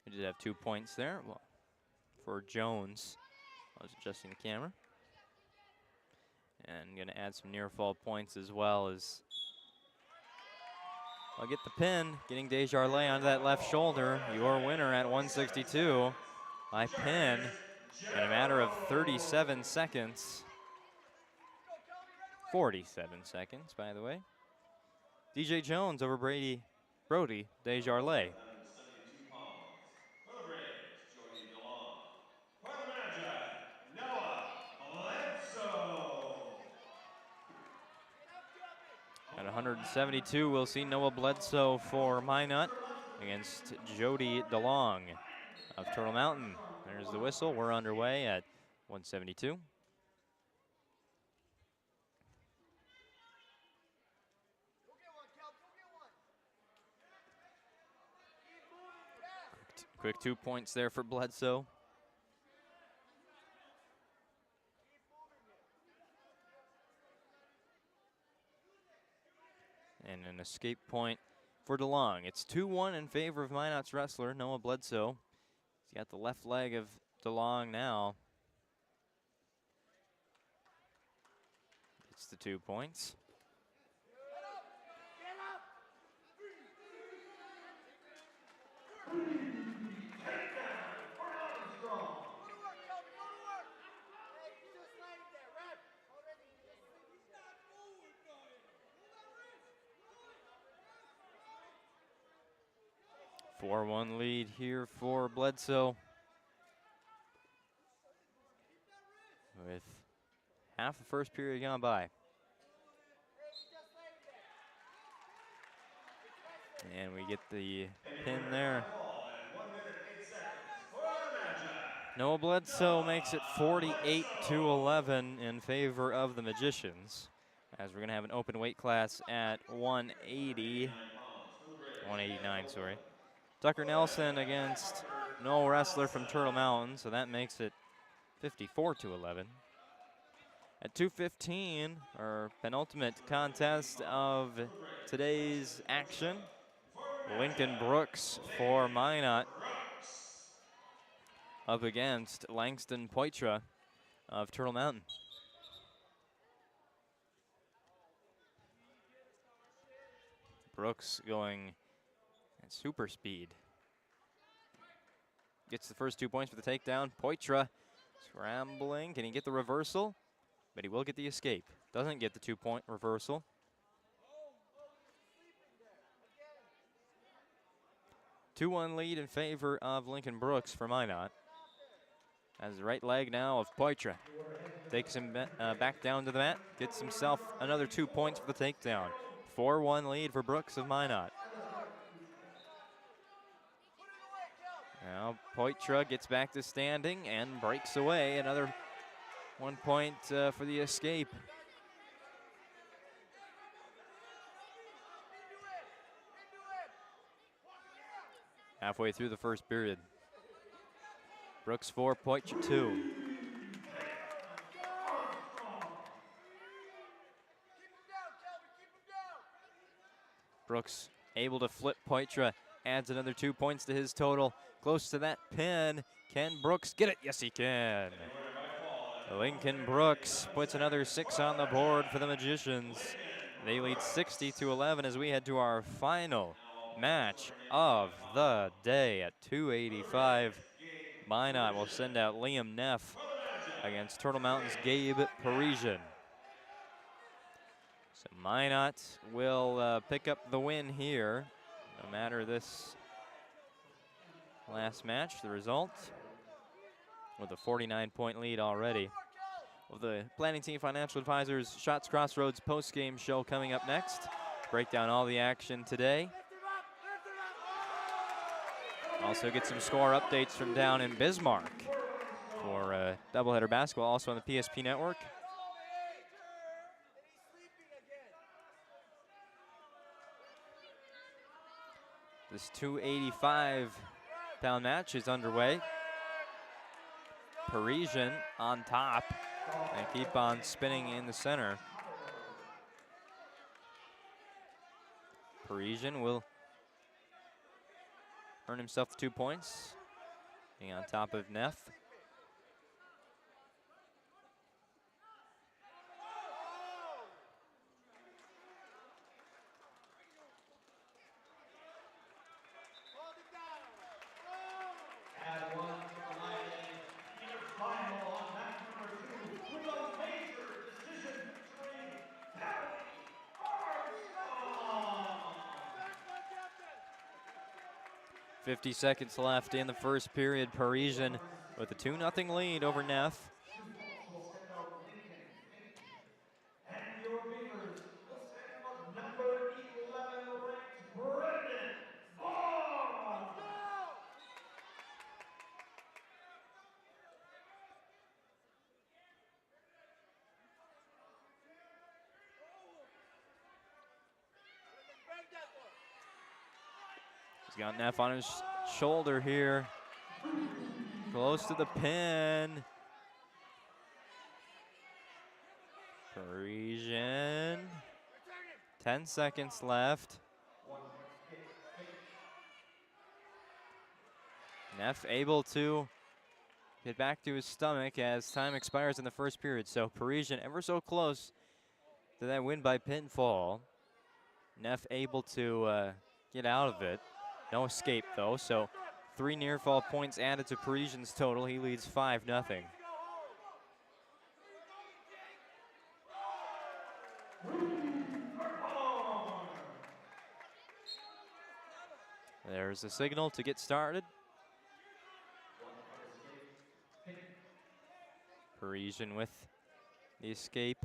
We did have 2 points there for Jones. I was adjusting the camera. And going to add some near fall points as well as I'll get the pin, getting Desjardins onto that left shoulder. Your winner at 162 by pin in a matter of 37 seconds. 47 seconds, by the way. DJ Jones over Brody Desjardins. At 172, we'll see Noah Bledsoe for Minot against Jody DeLong of Turtle Mountain. There's the whistle. We're underway at 172. Quick 2 points there for Bledsoe. And an escape point for DeLong. It's 2-1 in favor of Minot's wrestler, Noah Bledsoe. He's got the left leg of DeLong now. It's the 2 points. A 4-1 lead here for Bledsoe. With half the first period gone by. And we get the pin there. Noah Bledsoe makes it 48-11 in favor of the Magicians, as we're going to have an open weight class at 189, sorry. Tucker Nelson against no wrestler from Turtle Mountain, so that makes it 54-11. At 2:15, our penultimate contest of today's action, Lincoln Brooks for Minot up against Langston Poitra of Turtle Mountain. Brooks going at super speed. Gets the first 2 points for the takedown. Poitra scrambling. Can he get the reversal? But he will get the escape. Doesn't get the 2-point reversal. A 2-1 lead in favor of Lincoln Brooks for Minot. As the right leg now of Poitra takes him back down to the mat, gets himself another 2 points for the takedown. 4-1 lead for Brooks of Minot. Now Poitra gets back to standing and breaks away. Another 1 point for the escape. Halfway through the first period. Brooks 4, Poitra 2. Brooks able to flip Poitra, adds another 2 points to his total. Close to that pin. Can Brooks get it? Yes, he can. Lincoln Brooks puts another 6 on the board for the Magicians. They lead 60-11 as we head to our final match of the day at 285. Minot will send out Liam Neff against Turtle Mountain's Gabe Parisian. So Minot will pick up the win here, no matter this last match, the result, with a 49-point lead already. Of the Planning Team Financial Advisors Shots Crossroads post-game show coming up next. Break down all the action today. Also get some score updates from down in Bismarck for doubleheader basketball, also on the PSP network. This 285-pound match is underway. Parisian on top. And keep on spinning in the center. Parisian will earn himself 2 points, being on top of Neff. .50 seconds left in the first period. Parisian with a 2-0 lead over Neff. He's got Neff on his shoulder here. Close to the pin. Parisian. 10 seconds left. Neff able to get back to his stomach as time expires in the first period. So Parisian ever so close to that win by pinfall. Neff able to get out of it. No escape though, so 3 near fall points added to Parisian's total. He leads 5-0. There's a signal to get started. Parisian with the escape.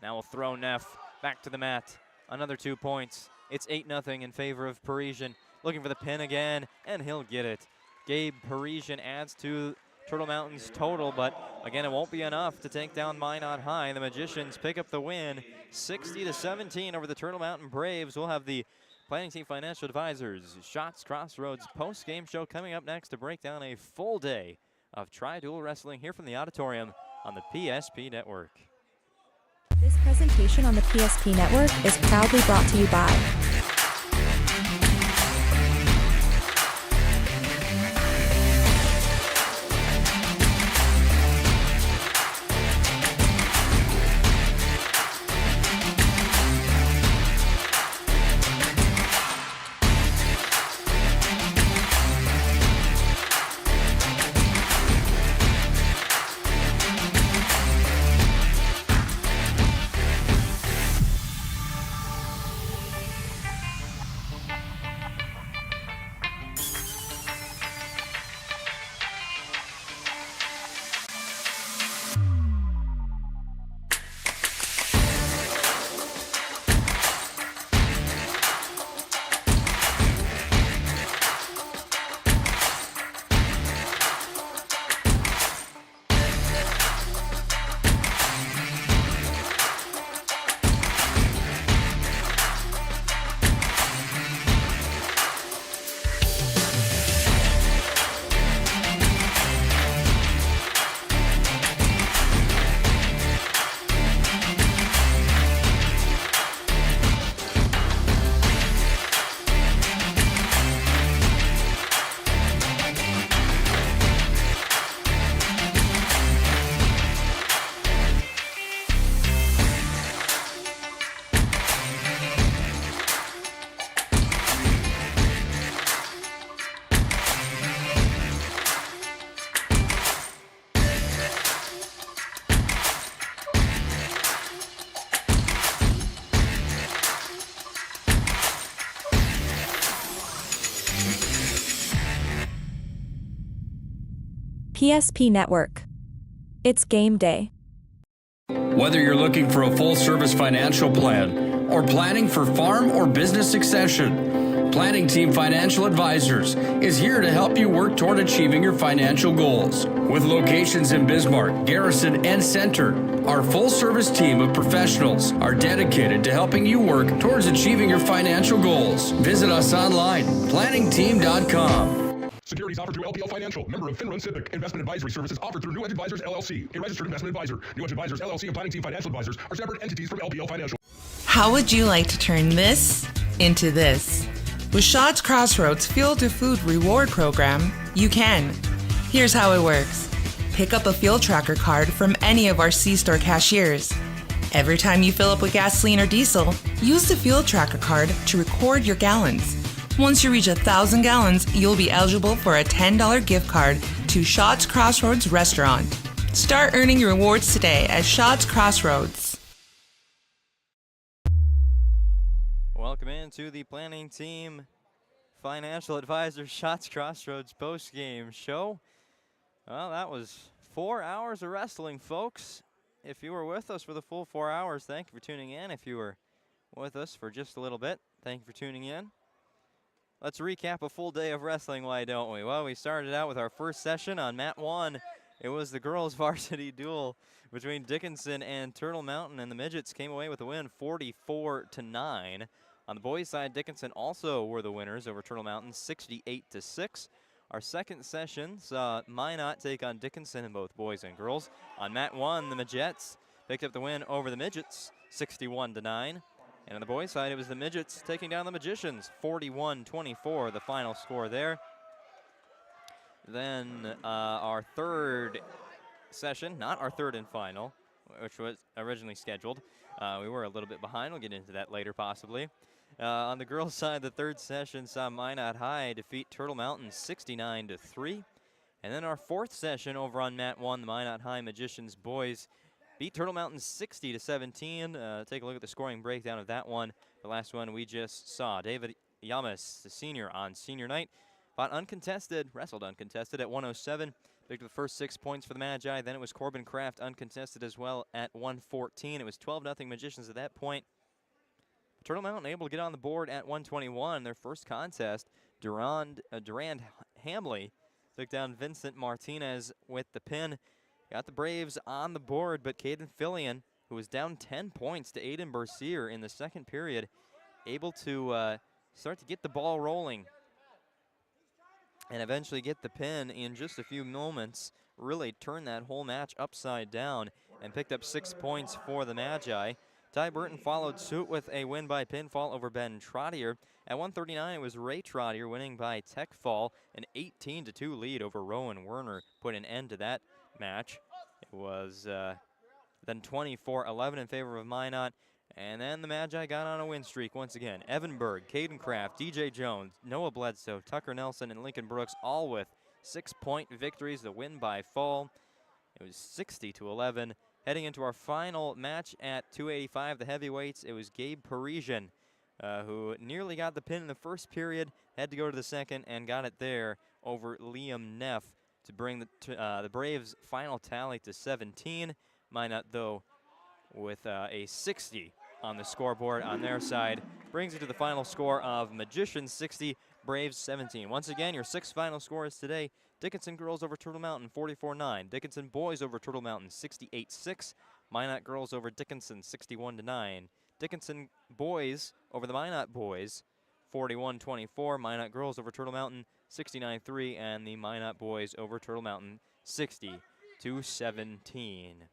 Now we'll throw Neff back to the mat. Another 2 points. It's 8-0 in favor of Parisian. Looking for the pin again, and he'll get it. Gabe Parisian adds to Turtle Mountain's total, but again, it won't be enough to take down Minot High. The Magicians pick up the win, 60-17 over the Turtle Mountain Braves. We'll have the Planning Team Financial Advisors Shots Crossroads post-game show coming up next to break down a full day of Tri-Dual Wrestling here from the auditorium on the PSP Network. This presentation on the PSP Network is proudly brought to you by PSP Network. It's game day. Whether you're looking for a full-service financial plan or planning for farm or business succession, Planning Team Financial Advisors is here to help you work toward achieving your financial goals. With locations in Bismarck, Garrison, and Center, our full-service team of professionals are dedicated to helping you work towards achieving your financial goals. Visit us online, planningteam.com. Securities offered through LPL Financial, member of FINRA and SIPC. Investment advisory services offered through New Edge Advisors, LLC, a registered investment advisor. New Edge Advisors, LLC, and Planning Team Financial Advisors are separate entities from LPL Financial. How would you like to turn this into this? With Shaw's Crossroads Fuel to Food Reward Program, you can. Here's how it works. Pick up a fuel tracker card from any of our C-store cashiers. Every time you fill up with gasoline or diesel, use the fuel tracker card to record your gallons. Once you reach 1,000 gallons, you'll be eligible for a $10 gift card to Shaw's Crossroads Restaurant. Start earning your rewards today at Shaw's Crossroads. Welcome into the Planning Team Financial Advisor Shaw's Crossroads post-game show. Well, that was 4 hours of wrestling, folks. If you were with us for the full 4 hours, thank you for tuning in. If you were with us for just a little bit, thank you for tuning in. Let's recap a full day of wrestling, why don't we? Well, we started out with our first session on mat 1. It was the girls' varsity duel between Dickinson and Turtle Mountain, and the Midgets came away with a win 44-9. On the boys' side, Dickinson also were the winners over Turtle Mountain 68-6. Our second session saw Minot take on Dickinson in both boys and girls. On mat 1, the Midgets picked up the win over the Midgets 61-9. And on the boys' side, it was the Midgets taking down the Magicians, 41-24, the final score there. Then our third session, not our third and final, which was originally scheduled. We were a little bit behind. We'll get into that later, possibly. On the girls' side, the third session saw Minot High defeat Turtle Mountain 69-3. And then our fourth session over on mat 1, the Minot High Magicians boys beat Turtle Mountain 60-17. Take a look at the scoring breakdown of that one. The last one we just saw. David Yamas, the senior on senior night, fought uncontested, wrestled uncontested at 107. Picked up the first 6 points for the Magi. Then it was Corbin Kraft uncontested as well at 114. It was 12-0 Magicians at that point. Turtle Mountain able to get on the board at 121. Their first contest, Durand Hamley took down Vincent Martinez with the pin. Got the Braves on the board, but Caden Fillion, who was down 10 points to Aiden Bercier in the second period, able to start to get the ball rolling and eventually get the pin in just a few moments, really turned that whole match upside down and picked up 6 points for the Magi. Ty Burton followed suit with a win by pinfall over Ben Trottier. At 139, it was Ray Trottier winning by tech fall. An 18-2 lead over Rowan Werner put an end to that match. It was then 24-11 in favor of Minot. And then the Magi got on a win streak once again. Evan Berg, Caden Kraft, DJ Jones, Noah Bledsoe, Tucker Nelson, and Lincoln Brooks all with 6-point victories. The win by fall. It was 60-11. Heading into our final match at 285, the heavyweights, it was Gabe Parisian who nearly got the pin in the first period, had to go to the second, and got it there over Liam Neff to bring the Braves' final tally to 17. Minot, though, with a 60 on the scoreboard on their side, brings it to the final score of Magicians 60, Braves 17. Once again, your 6 final scores today: Dickinson girls over Turtle Mountain 44-9, Dickinson boys over Turtle Mountain 68-6, Minot girls over Dickinson 61-9, Dickinson boys over the Minot boys 41-24, Minot girls over Turtle Mountain 69-3, and the Minot boys over Turtle Mountain 60-17.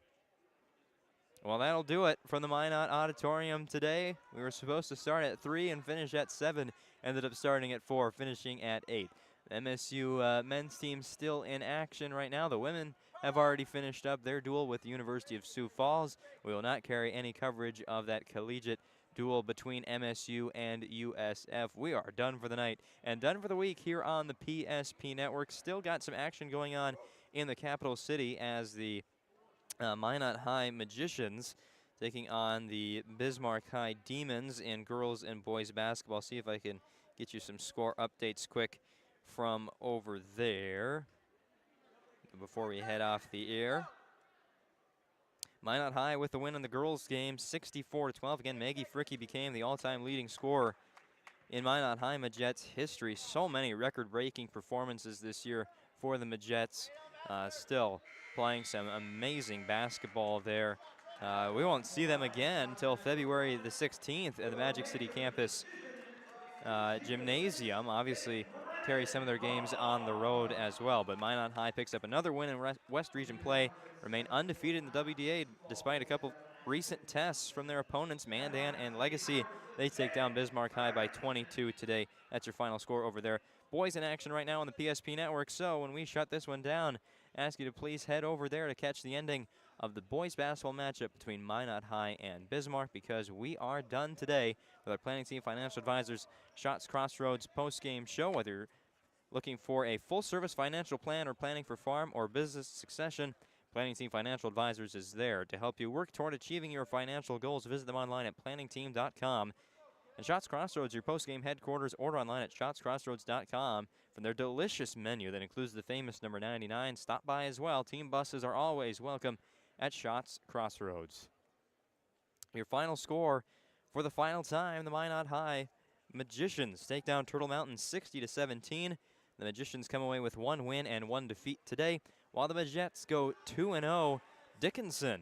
Well, that'll do it from the Minot Auditorium today. We were supposed to start at 3 and finish at 7. Ended up starting at 4, finishing at 8. The MSU men's team still in action right now. The women have already finished up their duel with the University of Sioux Falls. We will not carry any coverage of that collegiate duel between MSU and USF. We are done for the night and done for the week here on the PSP Network. Still got some action going on in the capital city as the Minot High Magicians taking on the Bismarck High Demons in girls and boys basketball. See if I can get you some score updates quick from over there. before we head off the air. Minot High with the win in the girls' game, 64-12. Again, Maggie Fricky became the all-time leading scorer in Minot High Midgets history. So many record-breaking performances this year for the Midgets. Still playing some amazing basketball there. We won't see them again until February the 16th at the Magic City campus gymnasium. Obviously, carry some of their games on the road as well. But Minot High picks up another win in West Region play, remain undefeated in the WDA despite a couple recent tests from their opponents, Mandan and Legacy. They take down Bismarck High by 22 today. That's your final score over there. Boys in action right now on the PSP Network, so when we shut this one down, ask you to please head over there to catch the ending of the boys basketball matchup between Minot High and Bismarck, because we are done today with our Planning Team Financial Advisors Shots Crossroads post-game show. Whether you're looking for a full-service financial plan or planning for farm or business succession, Planning Team Financial Advisors is there to help you work toward achieving your financial goals. Visit them online at planningteam.com. And Shots Crossroads, your post-game headquarters. Order online at shotscrossroads.com from their delicious menu that includes the famous number 99. Stop by as well. Team buses are always welcome at Shots Crossroads. Your final score for the final time, the Minot High Magicians take down Turtle Mountain 60-17. The Magicians come away with 1 win and 1 defeat today, while the Midgets go 2-0. Dickinson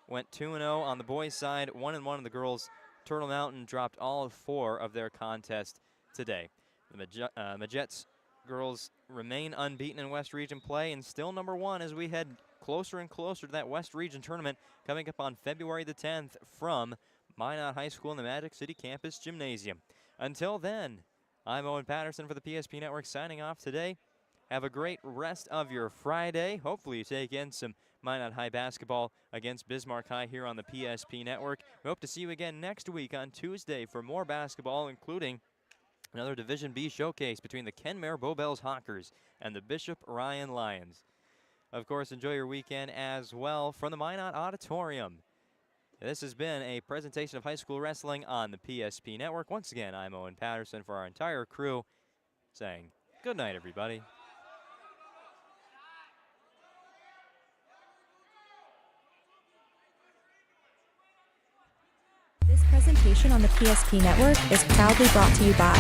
went 2-0 on the boys' side, 1-1 on the girls'. Turtle Mountain dropped all 4 of their contests today. The Midgets girls remain unbeaten in West Region play and still number 1 as we head closer and closer to that West Region tournament coming up on February the 10th from Minot High School in the Magic City Campus Gymnasium. Until then, I'm Owen Patterson for the PSP Network signing off today. Have a great rest of your Friday. Hopefully you take in some Minot High basketball against Bismarck High here on the PSP Network. We hope to see you again next week on Tuesday for more basketball, including another Division B showcase between the Kenmare Bowbells Hawkers and the Bishop Ryan Lions. Of course, enjoy your weekend as well from the Minot Auditorium. This has been a presentation of high school wrestling on the PSP Network. Once again, I'm Owen Patterson for our entire crew saying good night, everybody. This presentation on the PSP Network is proudly brought to you by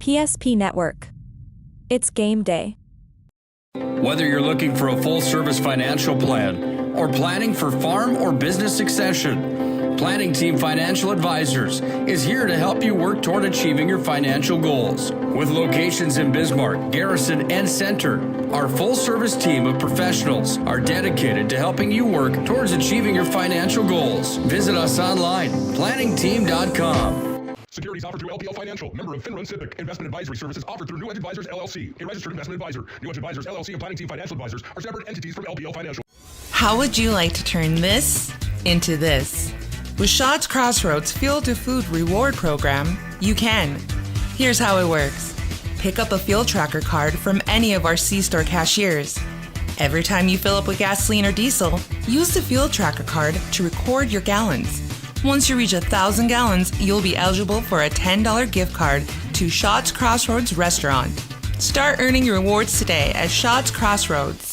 PSP Network. It's game day. Whether you're looking for a full-service financial plan or planning for farm or business succession, Planning Team Financial Advisors is here to help you work toward achieving your financial goals. With locations in Bismarck, Garrison, and Center, our full-service team of professionals are dedicated to helping you work towards achieving your financial goals. Visit us online, planningteam.com. Securities offered through LPL Financial, member of FINRA SIPC. Investment advisory services offered through New Edge Advisors LLC, a registered investment advisor. New Edge Advisors LLC and Planning Team Financial Advisors are separate entities from LPL Financial. How would you like to turn this into this? With Shaw's Crossroads Fuel to Food Reward Program, you can. Here's how it works. Pick up a fuel tracker card from any of our C-store cashiers. Every time you fill up with gasoline or diesel, use the fuel tracker card to record your gallons. Once you reach 1,000 gallons, you'll be eligible for a $10 gift card to Shaw's Crossroads restaurant. Start earning your rewards today at Shaw's Crossroads.